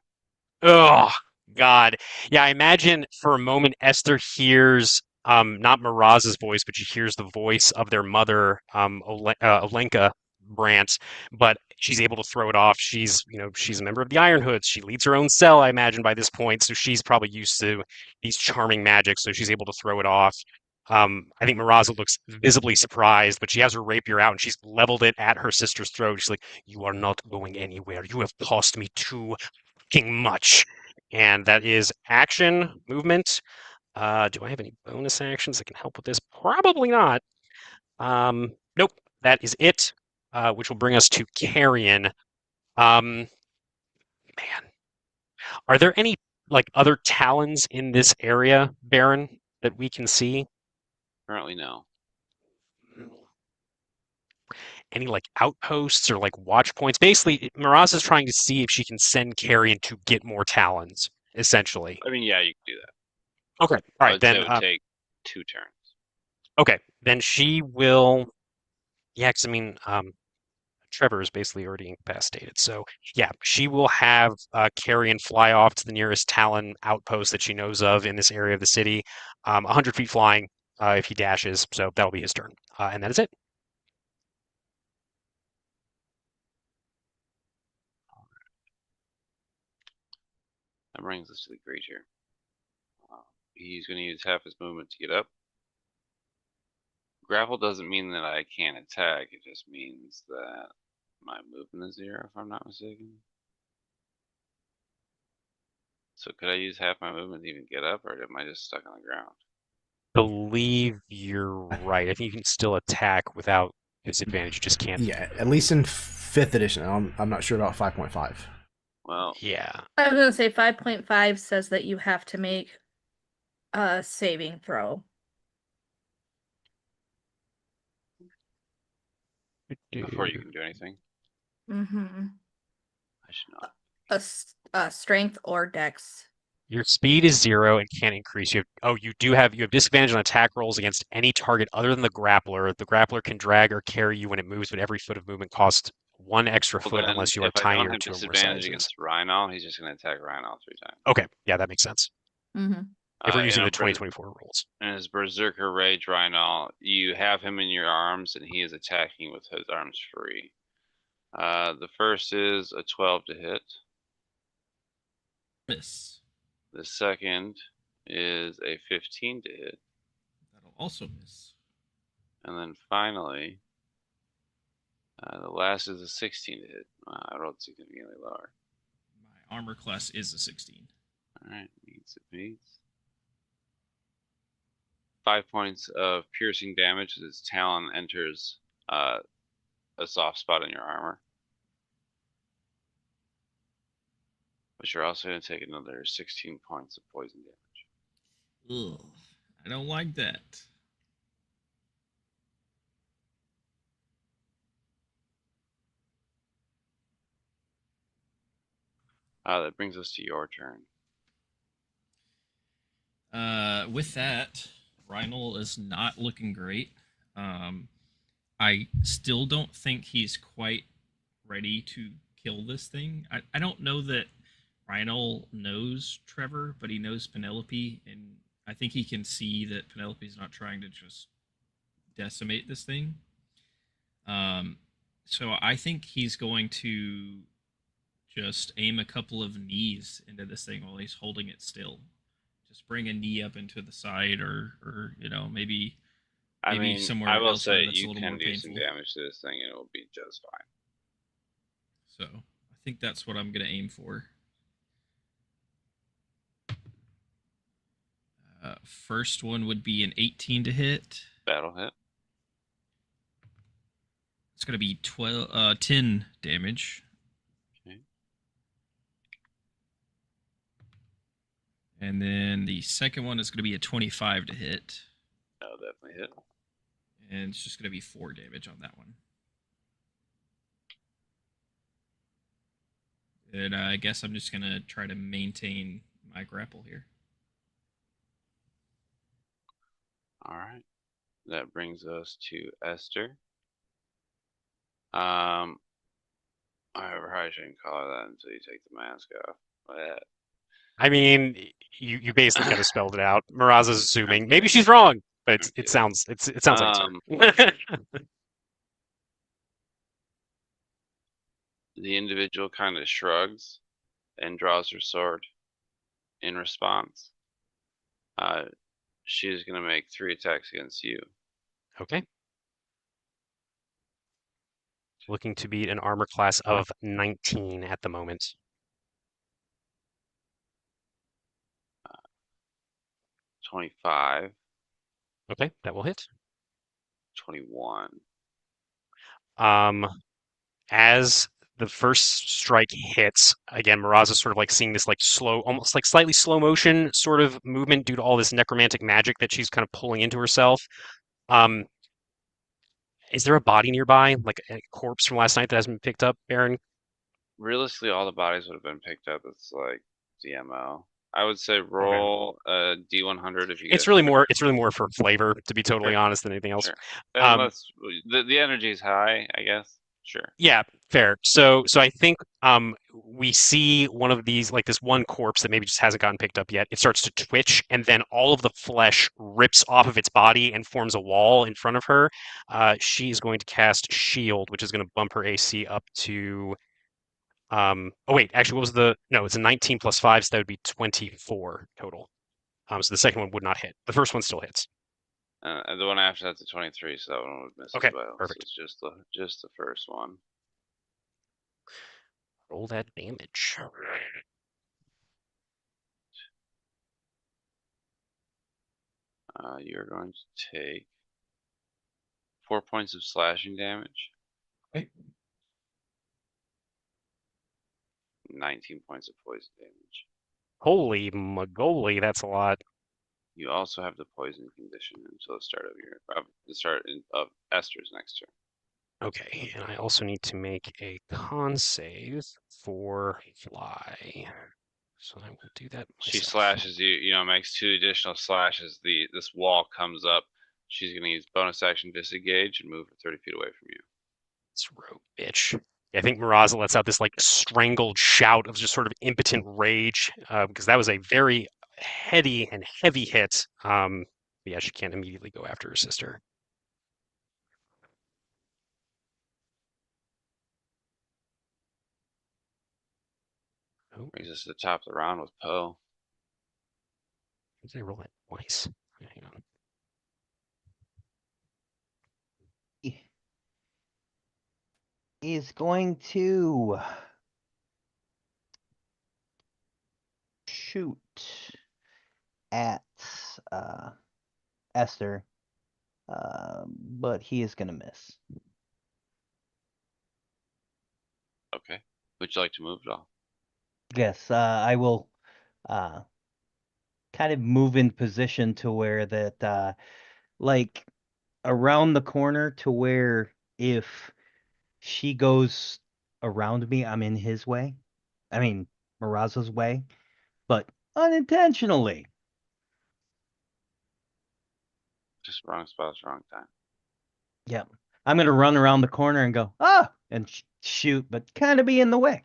Oh, God. Yeah, I imagine for a moment Esther hears not Miraz's voice, but she hears the voice of their mother, Olenka Brandt, but she's able to throw it off. She's a member of the Iron Hoods. She leads her own cell, I imagine, by this point, so she's probably used to these charming magics, so she's able to throw it off. I think Miraza looks visibly surprised, but she has her rapier out and she's leveled it at her sister's throat. She's like, "You are not going anywhere. You have cost me too much." And that is action, movement. Do I have any bonus actions that can help with this? Probably not. Nope, that is it, which will bring us to Carrion. Man, are there any like other talons in this area, Baron, that we can see? Currently, no. Any like outposts or like watch points? Basically, Miraz is trying to see if she can send Carrion to get more talons, essentially. I mean, yeah, you can do that. Okay, all I right, would say then. it would take 2 turns. Okay, then she will. Yeah, because I mean, Trevor is basically already incapacitated. So yeah, she will have Carrion fly off to the nearest Talon outpost that she knows of in this area of the city, 100 feet flying if he dashes. So that'll be his turn, and that is it. That brings us to the creature. He's going to use half his movement to get up. Grapple doesn't mean that I can't attack. It just means that my movement is 0, if I'm not mistaken. So could I use half my movement to even get up, or am I just stuck on the ground? Believe you're right. I think you can still attack without disadvantage. You just can't. Yeah, at least in 5th edition. I'm not sure about 5.5. Well, Yeah. I was gonna say 5.5 says that you have to make a saving throw. before you can do anything, Mm-hmm. I should not. A strength or dex. Your speed is 0 and can't increase. You have disadvantage on attack rolls against any target other than the grappler. The grappler can drag or carry you when it moves, but every foot of movement costs 1 extra Well, foot then, unless you are if I tiny don't or have 2 or more disadvantage sizes. against Rhino, he's just going to attack Rhino 3 times. Okay, yeah, that makes sense. Mm-hmm. If we're You using know, the 2024 rules. And his Berserker Rage Rhino, you have him in your arms, and he is attacking with his arms free. The first is a 12 to hit. Miss. The second is a 15 to hit. That'll also miss. And then finally, the last is a 16 to hit. I rolled significantly lower. My armor class is a 16. Alright, meets it meets. 5 points of piercing damage as its talon enters a soft spot in your armor. But you're also going to take another 16 points of poison damage. Ugh, I don't like that. That brings us to your turn. With that, Rhynel is not looking great. I still don't think he's quite ready to kill this thing. I don't know that Rhynel knows Trevor, but he knows Penelope, and I think he can see that Penelope's not trying to just decimate this thing. So I think he's going to just aim a couple of knees into this thing while he's holding it still. Just bring a knee up into the side, or maybe I mean, somewhere I will elsewhere say that's a you little can more do some painful. damage to this thing, and it will be just fine. So I think that's what I'm going to aim for. First one would be an 18 to hit. Battle hit. It's going to be 10 damage. Okay. And then the second one is going to be a 25 to hit. That'll definitely hit. And it's just going to be 4 damage on that one. And I guess I'm just going to try to maintain my grapple here. All right. That brings us to Esther. I probably shouldn't call her that until you take the mask off. But I mean, you basically kind of spelled it out. Miraza's assuming. Maybe she's wrong, but it sounds like it's her. the individual kind of shrugs and draws her sword in response. She is going to make 3 attacks against you. Okay. Looking to beat an armor class of 19 at the moment. 25. Okay, that will hit. 21. As the first strike hits, again, Miraza's sort of like seeing this like slow, almost like slightly slow motion sort of movement due to all this necromantic magic that she's kind of pulling into herself. Is there a body nearby, like a corpse from last night that hasn't been picked up, Baron? Realistically, all the bodies would have been picked up. It's like DMO. I would say roll a D100 if you get. It's really more for flavor, to be totally Sure. honest, than anything else. Sure. Unless the energy is high, I guess. Sure. Yeah, fair. So I think we see one of these, like this one corpse that maybe just hasn't gotten picked up yet. It starts to twitch, and then all of the flesh rips off of its body and forms a wall in front of her. She is going to cast Shield, which is going to bump her AC up to. Oh wait, actually, what was the? No, it's a 19 plus 5, so that would be 24 total. So the second one would not hit. The first one still hits. The one after that's a 23, so that one would miss Okay, as well. perfect. So it's just the first one. Roll that damage. You're going to take 4 points of slashing damage. Okay. 19 points of poison damage. Holy mogoly, that's a lot. You also have the poison condition until the start of Esther's next turn. Okay, and I also need to make a con save for fly. So I will do that myself. She slashes you, makes 2 additional slashes. This wall comes up. She's going to use bonus action disengage and move 30 feet away from you. This rogue bitch. I think Miraza lets out this like strangled shout of just sort of impotent rage, because that was a very heady and heavy hit. Yeah, she can't immediately go after her sister. Oh, Brings us to the top of the round with Poe. did I roll that twice? Hang on. He's going to shoot at Esther, but he is going to miss. Okay. Would you like to move at all? Yes, I will kind of move in position to where that, like, around the corner to where if she goes around me, I'm in his way. I mean, Miraza's way, but unintentionally. Just wrong spot, wrong time. Yep. I'm going to run around the corner and go, and shoot, but kind of be in the way.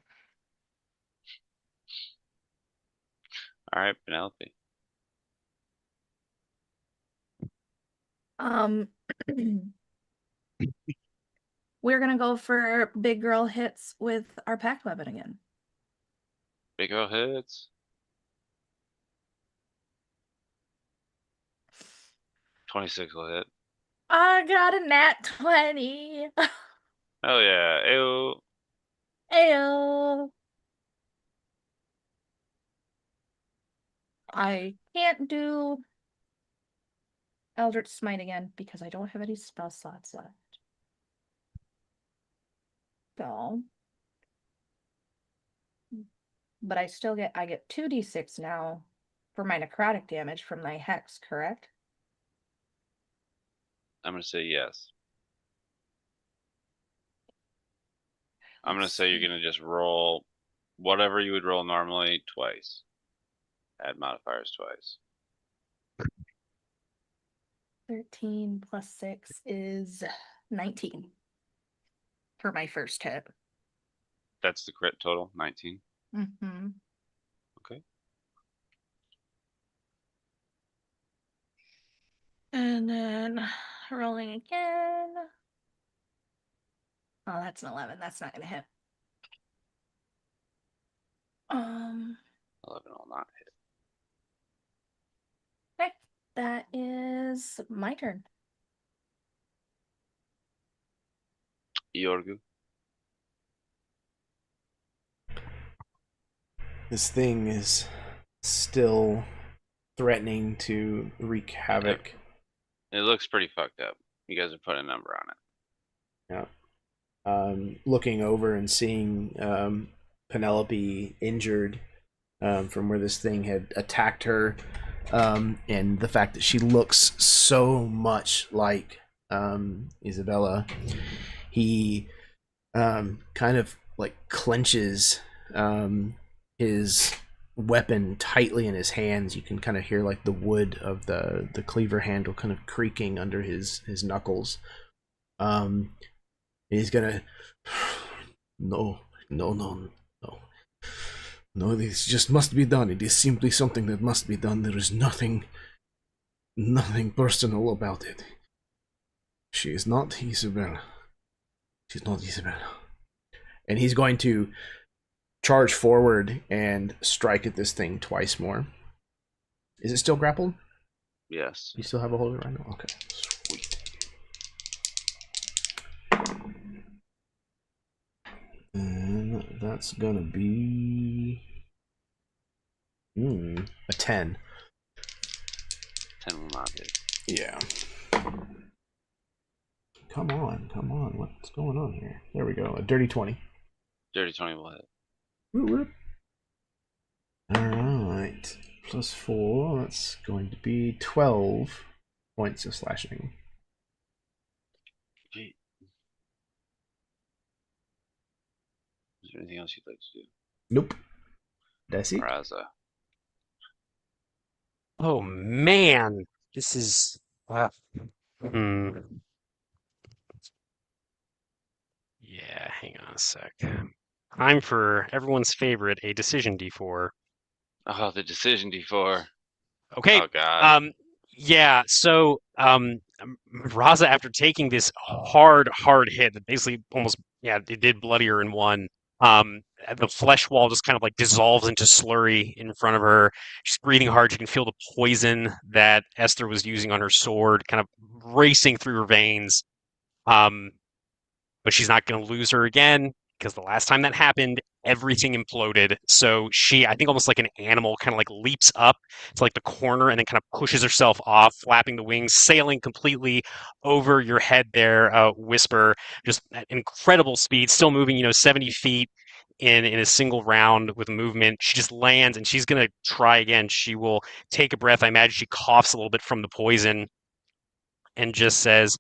All right, Penelope. We're gonna go for big girl hits with our pact weapon again. Big O hits. 26 will hit. I got a nat 20. Oh yeah. Ew. Ayo. I can't do Eldritch Smite again because I don't have any spell slots left. So, but I get 2d6 now for my necrotic damage from my hex, correct? I'm gonna say yes. I'm gonna Let's say you're see. gonna just roll whatever you would roll normally twice. Add modifiers twice. 13 plus 6 is 19 for my first hit. That's the crit total, 19. Mm-hmm. Okay. And then rolling again. Oh, that's an 11. That's not gonna hit. 11 will not hit. Okay, that is my turn. Iorgu. This thing is still threatening to wreak havoc. It looks pretty fucked up. You guys are putting a number on it. Yeah. Looking over and seeing Penelope injured from where this thing had attacked her, and the fact that she looks so much like Isabella, he kind of like clenches his weapon tightly in his hands. You can kind of hear like the wood of the cleaver handle kind of creaking under his knuckles. He's gonna no, this just must be done. It is simply something that must be done. There is nothing personal about it. She is not Isabella. She's not Isabella. And he's going to charge forward and strike at this thing twice more. Is it still grappled? Yes. You still have a hold of it right now? Okay. Sweet. And that's gonna be a 10. 10 will not hit. Yeah. Come on. What's going on here? There we go. A dirty 20. Dirty 20 will hit. Whoop, whoop. Alright. Plus 4. That's going to be 12 points of slashing. Gee. Is there anything else you'd like to do? Nope. That's it. Raza. Oh man, this is. Hmm. Yeah, hang on a sec. Time for everyone's favorite, a decision D4. Oh, the decision D4. Okay. Oh god. Yeah. So, Raza, after taking this hard hit that basically almost, yeah, it did bloody her in one. The flesh wall just kind of like dissolves into slurry in front of her. She's breathing hard. You can feel the poison that Esther was using on her sword kind of racing through her veins. But she's not going to lose her again because the last time that happened, everything imploded. So she, I think almost like an animal, kind of like leaps up to like the corner and then kind of pushes herself off, flapping the wings, sailing completely over your head there, Whisper, just at incredible speed, still moving, 70 feet in a single round with movement. She just lands and she's going to try again. She will take a breath. I imagine she coughs a little bit from the poison and just says,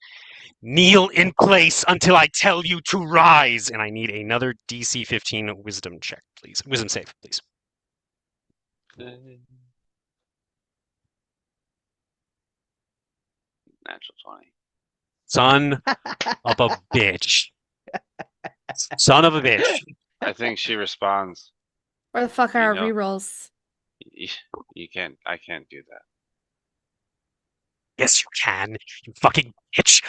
"Kneel in place until I tell you to rise." And I need another DC 15 wisdom check, please. Wisdom save, please. Natural 20. Son of a bitch. Son of a bitch. I think she responds. Where the fuck are You our know- rerolls? You can't. I can't do that. Yes, you can, you fucking bitch.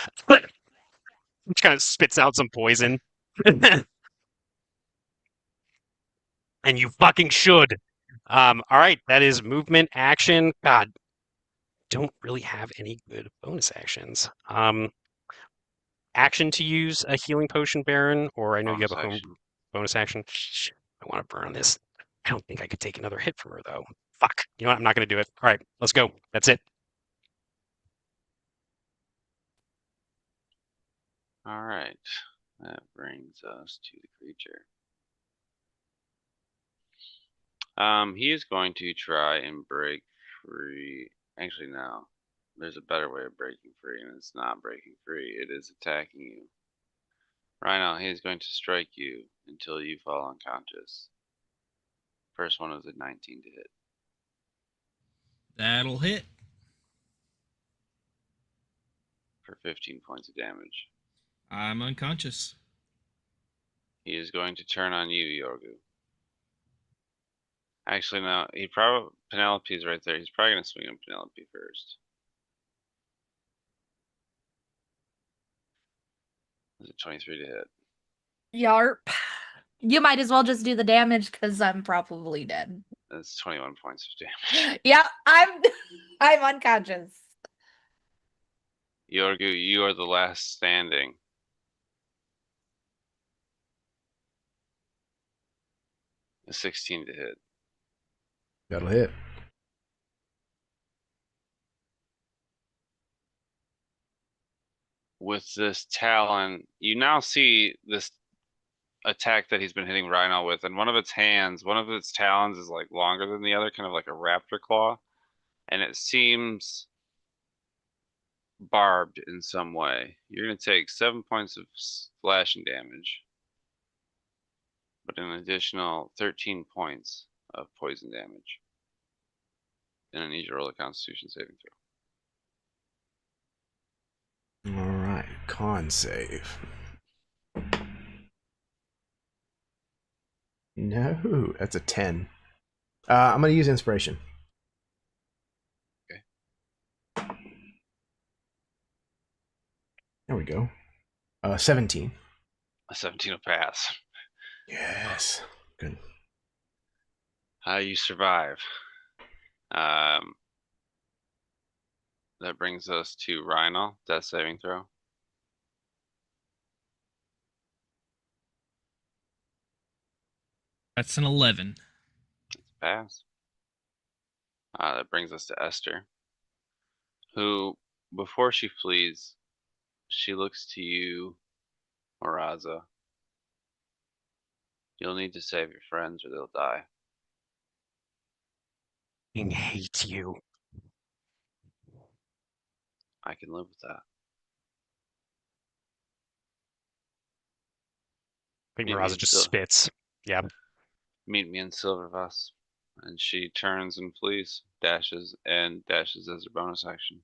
Which kind of spits out some poison. And you fucking should. All right, that is movement action. God, don't really have any good bonus actions. Action to use a healing potion, Baron, or I know you have a Bonus home action. bonus action. I want to burn this. I don't think I could take another hit from her though. Fuck. You know what? I'm not going to do it. All right, let's go. That's it. All right. That brings us to the creature. He is going to try and break free. Actually, no. There's a better way of breaking free, and it's not breaking free. It is attacking you. Right now, he is going to strike you until you fall unconscious. First one is a 19 to hit. That'll hit. For 15 points of damage. I'm unconscious. He is going to turn on you, Yorgu. Actually, no. Penelope's right there. He's probably going to swing on Penelope first. Is it 23 to hit? Yarp. You might as well just do the damage because I'm probably dead. That's 21 points of damage. Yeah, I'm unconscious. Yorgu, you are the last standing. A 16 to hit. That'll hit. With this talon, you now see this attack that he's been hitting Rhino with, and one of its talons is like longer than the other, kind of like a raptor claw, and it seems barbed in some way. You're going to take 7 points of slashing damage, but an additional 13 points of poison damage. And I need you to roll a Constitution saving throw. Alright, con save. No, that's a 10. I'm going to use inspiration. Okay. There we go. 17. A 17 will pass. Yes. Good. You survive. That brings us to Rhino. Death saving throw. That's an 11. Pass. That brings us to Esther, who, before she flees, she looks to you, Moraza. You'll need to save your friends or they'll die. I hate you. I can live with that. I think Meet me Miraza in just Sil- spits. Yeah. Meet me in Silvervoss. And she turns and flees, dashes as her bonus action.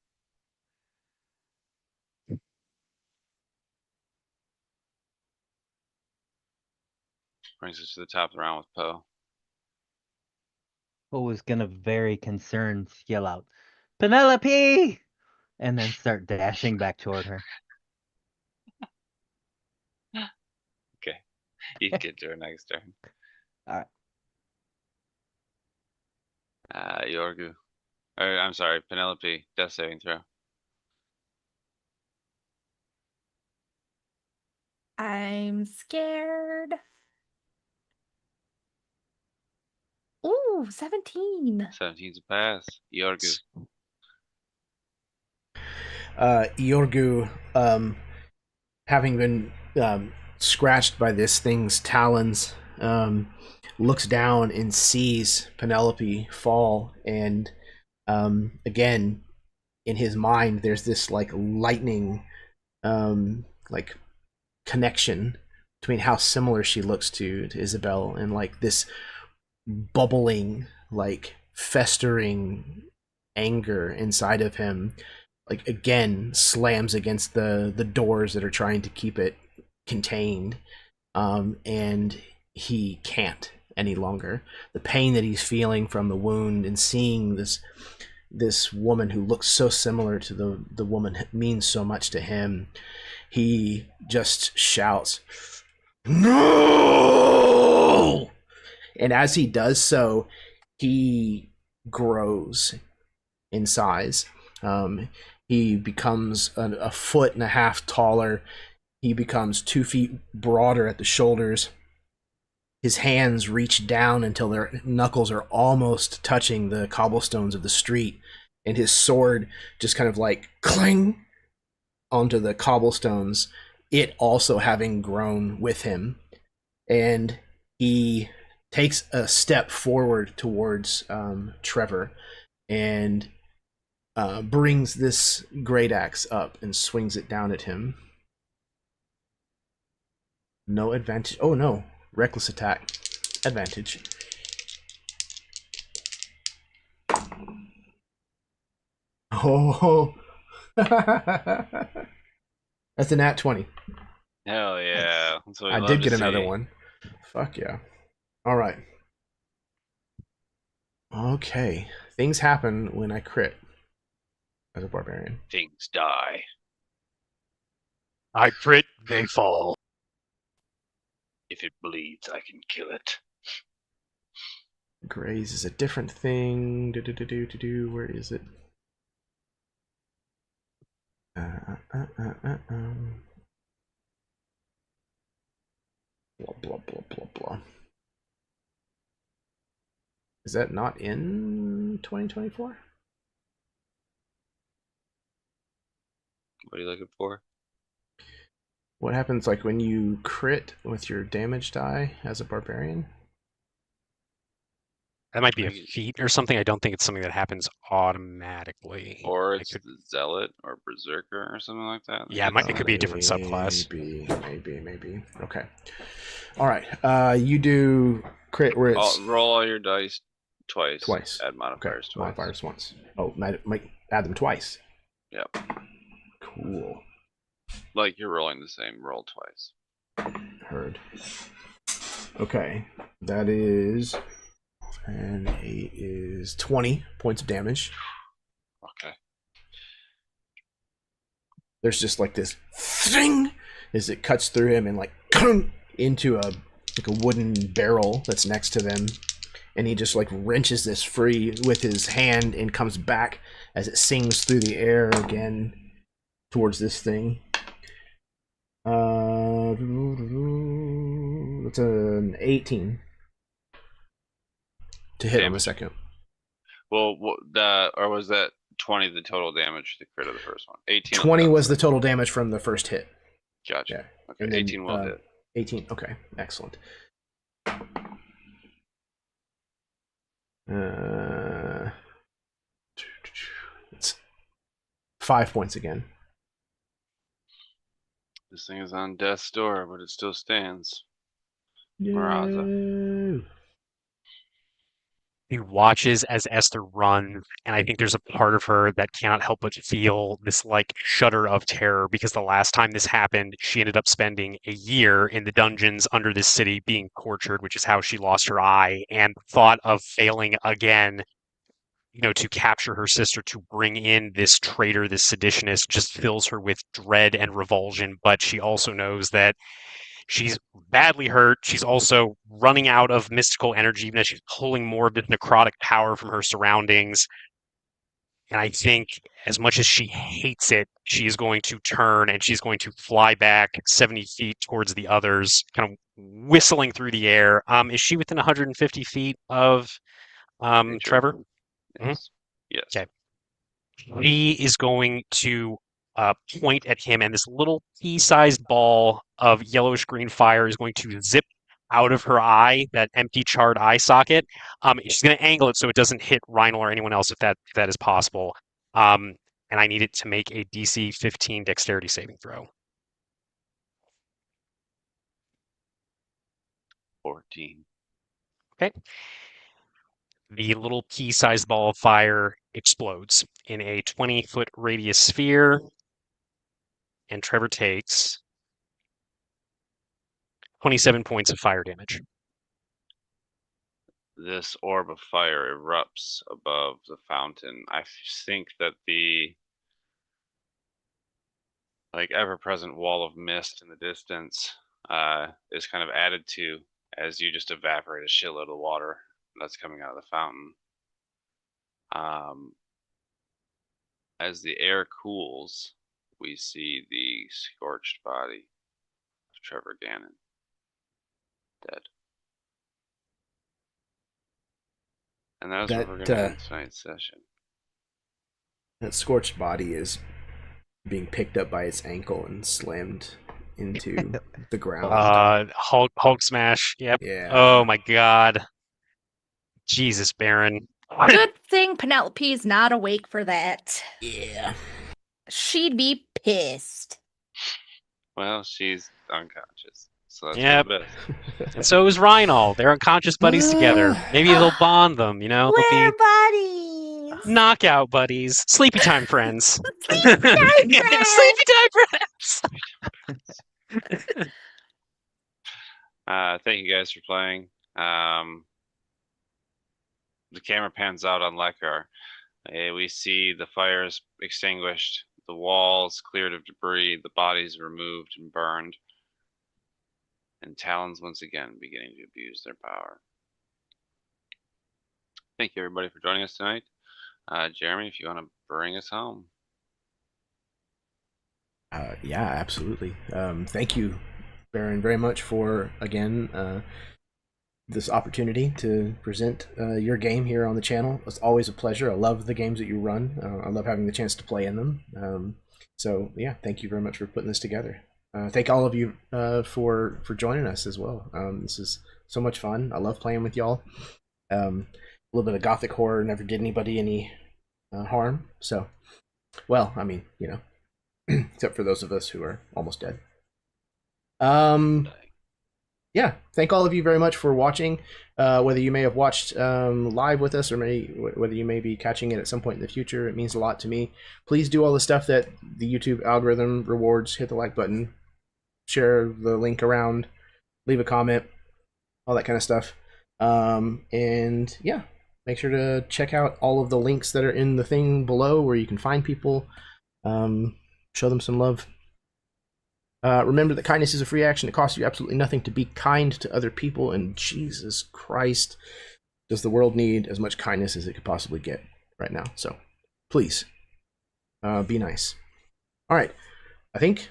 Brings us to the top of the round with Poe. Who was gonna very concerned yell out, "Penelope!" and then start dashing back toward her. Okay. You can get to her next turn. Alright. Yorgu. I'm sorry, Penelope. Death saving throw. I'm scared. Ooh, 17. 17's a pass. Yorgu. Yorgu, having been scratched by this thing's talons, looks down and sees Penelope fall, and again, in his mind, there's this like lightning, like connection between how similar she looks to Isabel, and like this bubbling, like festering anger inside of him, like again slams against the doors that are trying to keep it contained, and he can't any longer. The pain that he's feeling from the wound and seeing this woman who looks so similar to the woman means so much to him. He just shouts, "No!" And as he does so, he grows in size. He becomes a foot and a half taller. He becomes 2 feet broader at the shoulders. His hands reach down until their knuckles are almost touching the cobblestones of the street, and his sword just kind of like cling onto the cobblestones, it also having grown with him. And he takes a step forward towards Trevor and brings this great axe up and swings it down at him. No advantage. Oh no, reckless attack. Advantage. Oh, that's a nat 20. Hell yeah. That's what we I love did to get another see. one. Fuck yeah. All right. Okay. Things happen when I crit as a barbarian. Things die. I crit, they fall. If it bleeds, I can kill it. Graze is a different thing. Where is it? Blah, blah, blah, blah, blah. Is that not in 2024? What are you looking for? What happens like when you crit with your damage die as a barbarian? That might be a Maybe- feat or something. I don't think it's something that happens automatically. Or I it's could- the Zealot or Berserker or something like that. Yeah, it could be a different subclass. Maybe. Okay. All right. You do crit where it's Roll all your dice twice. Twice. Add okay. modifiers twice. Modifiers once. Oh, might add them twice. Yep. Cool. Like you're rolling the same roll twice. Heard. Okay. That is, and 8 is 20 points of damage. Okay. There's just like this thing as it cuts through him and like into a wooden barrel that's next to them, and he just like wrenches this free with his hand and comes back as it sings through the air again towards this thing. That's an 18 to hit on the second. Well, or was that 20 the total damage to the crit of the first one? 18. 20 was the total damage from the first hit. Gotcha. Yeah. Okay. And then, 18 will hit. 18. Okay. Excellent. It's 5 points again. This thing is on death's door, but it still stands. Yay. He watches as Esther runs, and I think there's a part of her that cannot help but feel this like shudder of terror, because the last time this happened, she ended up spending a year in the dungeons under this city being tortured, which is how she lost her eye, and thought of failing again, to capture her sister, to bring in this traitor, this seditionist, just fills her with dread and revulsion. But she also knows that she's badly hurt. She's also running out of mystical energy, even as she's pulling more of this necrotic power from her surroundings. And I think, as much as she hates it, she is going to turn and she's going to fly back 70 feet towards the others, kind of whistling through the air. Is she within 150 feet of Creature. Trevor? Yes. Yes. Okay. She is going to point at him, and this little pea-sized ball of yellowish-green fire is going to zip out of her eye, that empty charred eye socket. She's going to angle it so it doesn't hit Rhino or anyone else if that is possible. And I need it to make a DC 15 dexterity saving throw. 14. Okay. The little pea-sized ball of fire explodes in a 20-foot radius sphere, and Trevor takes 27 points of fire damage. This orb of fire erupts above the fountain. I think that the ever-present wall of mist in the distance is kind of added to as you just evaporate a shitload of water that's coming out of the fountain. As the air cools, we see the scorched body of Trevor Gannon, dead. And that's what we're going to end tonight's session. That scorched body is being picked up by its ankle and slammed into the ground. Hulk smash. Yep. Yeah. Oh my god. Jesus, Baron. Good thing Penelope's not awake for that. Yeah. She'd be pissed. Well, she's unconscious, so that's Yep. for the best. And so is Rhino. They're unconscious buddies together. Maybe they'll bond them, you know? They'll We're be buddies. knockout buddies. Sleepy time friends. Sleepy time friends. Sleepy time friends. Thank you guys for playing. The camera pans out on Lekar. We see the fires extinguished, the walls cleared of debris, the bodies removed and burned, and Talons once again beginning to abuse their power. Thank you everybody for joining us tonight. Jeremy, if you want to bring us home. Yeah, absolutely. Thank you, Baron, very much for, again, this opportunity to present your game here on the channel. It's always a pleasure. I love the games that you run. I love having the chance to play in them. So yeah, thank you very much for putting this together. Thank all of you for joining us as well. This is so much fun. I love playing with y'all. A little bit of gothic horror never did anybody any harm. So, well, I mean, you know, except for those of us who are almost dead. Yeah, thank all of you very much for watching. Whether you may have watched live with us or whether you may be catching it at some point in the future, it means a lot to me. Please do all the stuff that the YouTube algorithm rewards. Hit the like button, share the link around, leave a comment, all that kind of stuff. And yeah, make sure to check out all of the links that are in the thing below where you can find people. Show them some love. Remember that kindness is a free action. It costs you absolutely nothing to be kind to other people, and Jesus Christ, does the world need as much kindness as it could possibly get right now. So please be nice. All right, I think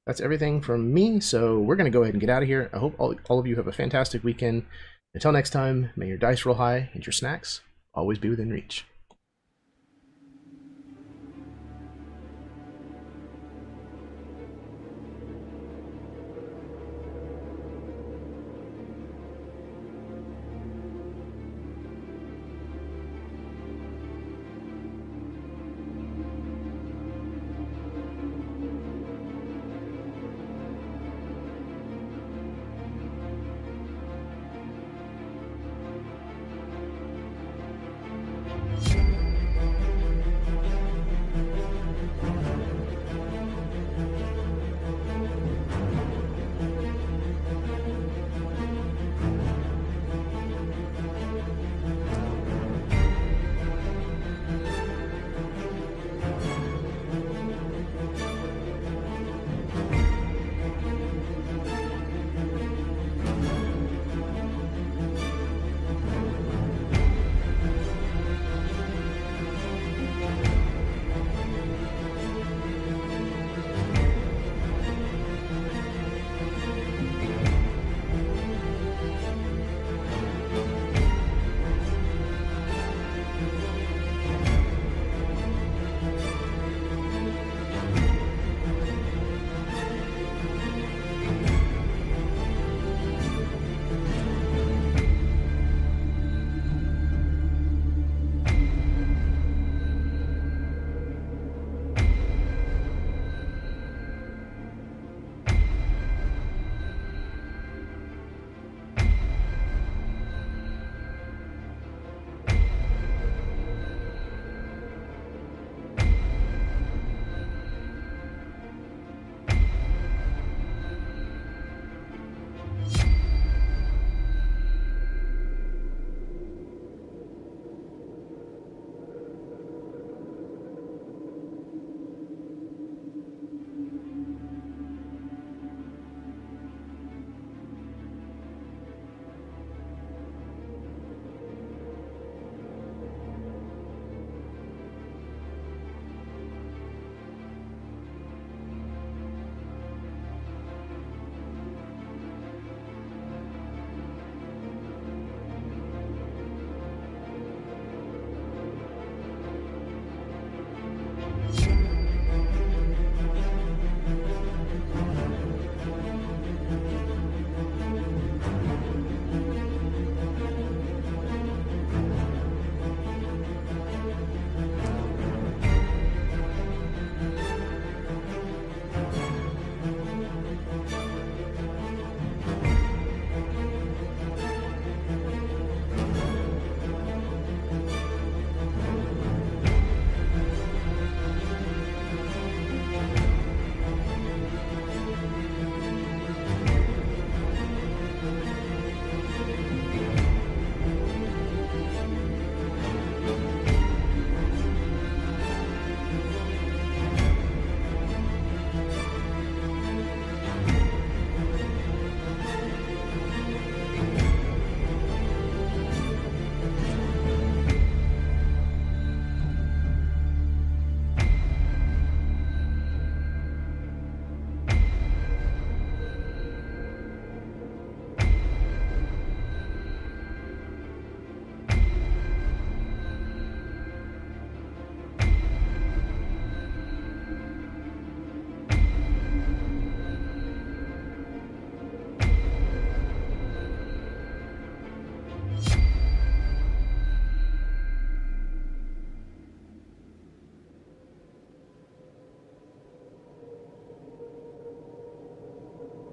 that's everything from me, so we're going to go ahead and get out of here. I hope all of you have a fantastic weekend. Until next time, may your dice roll high and your snacks always be within reach.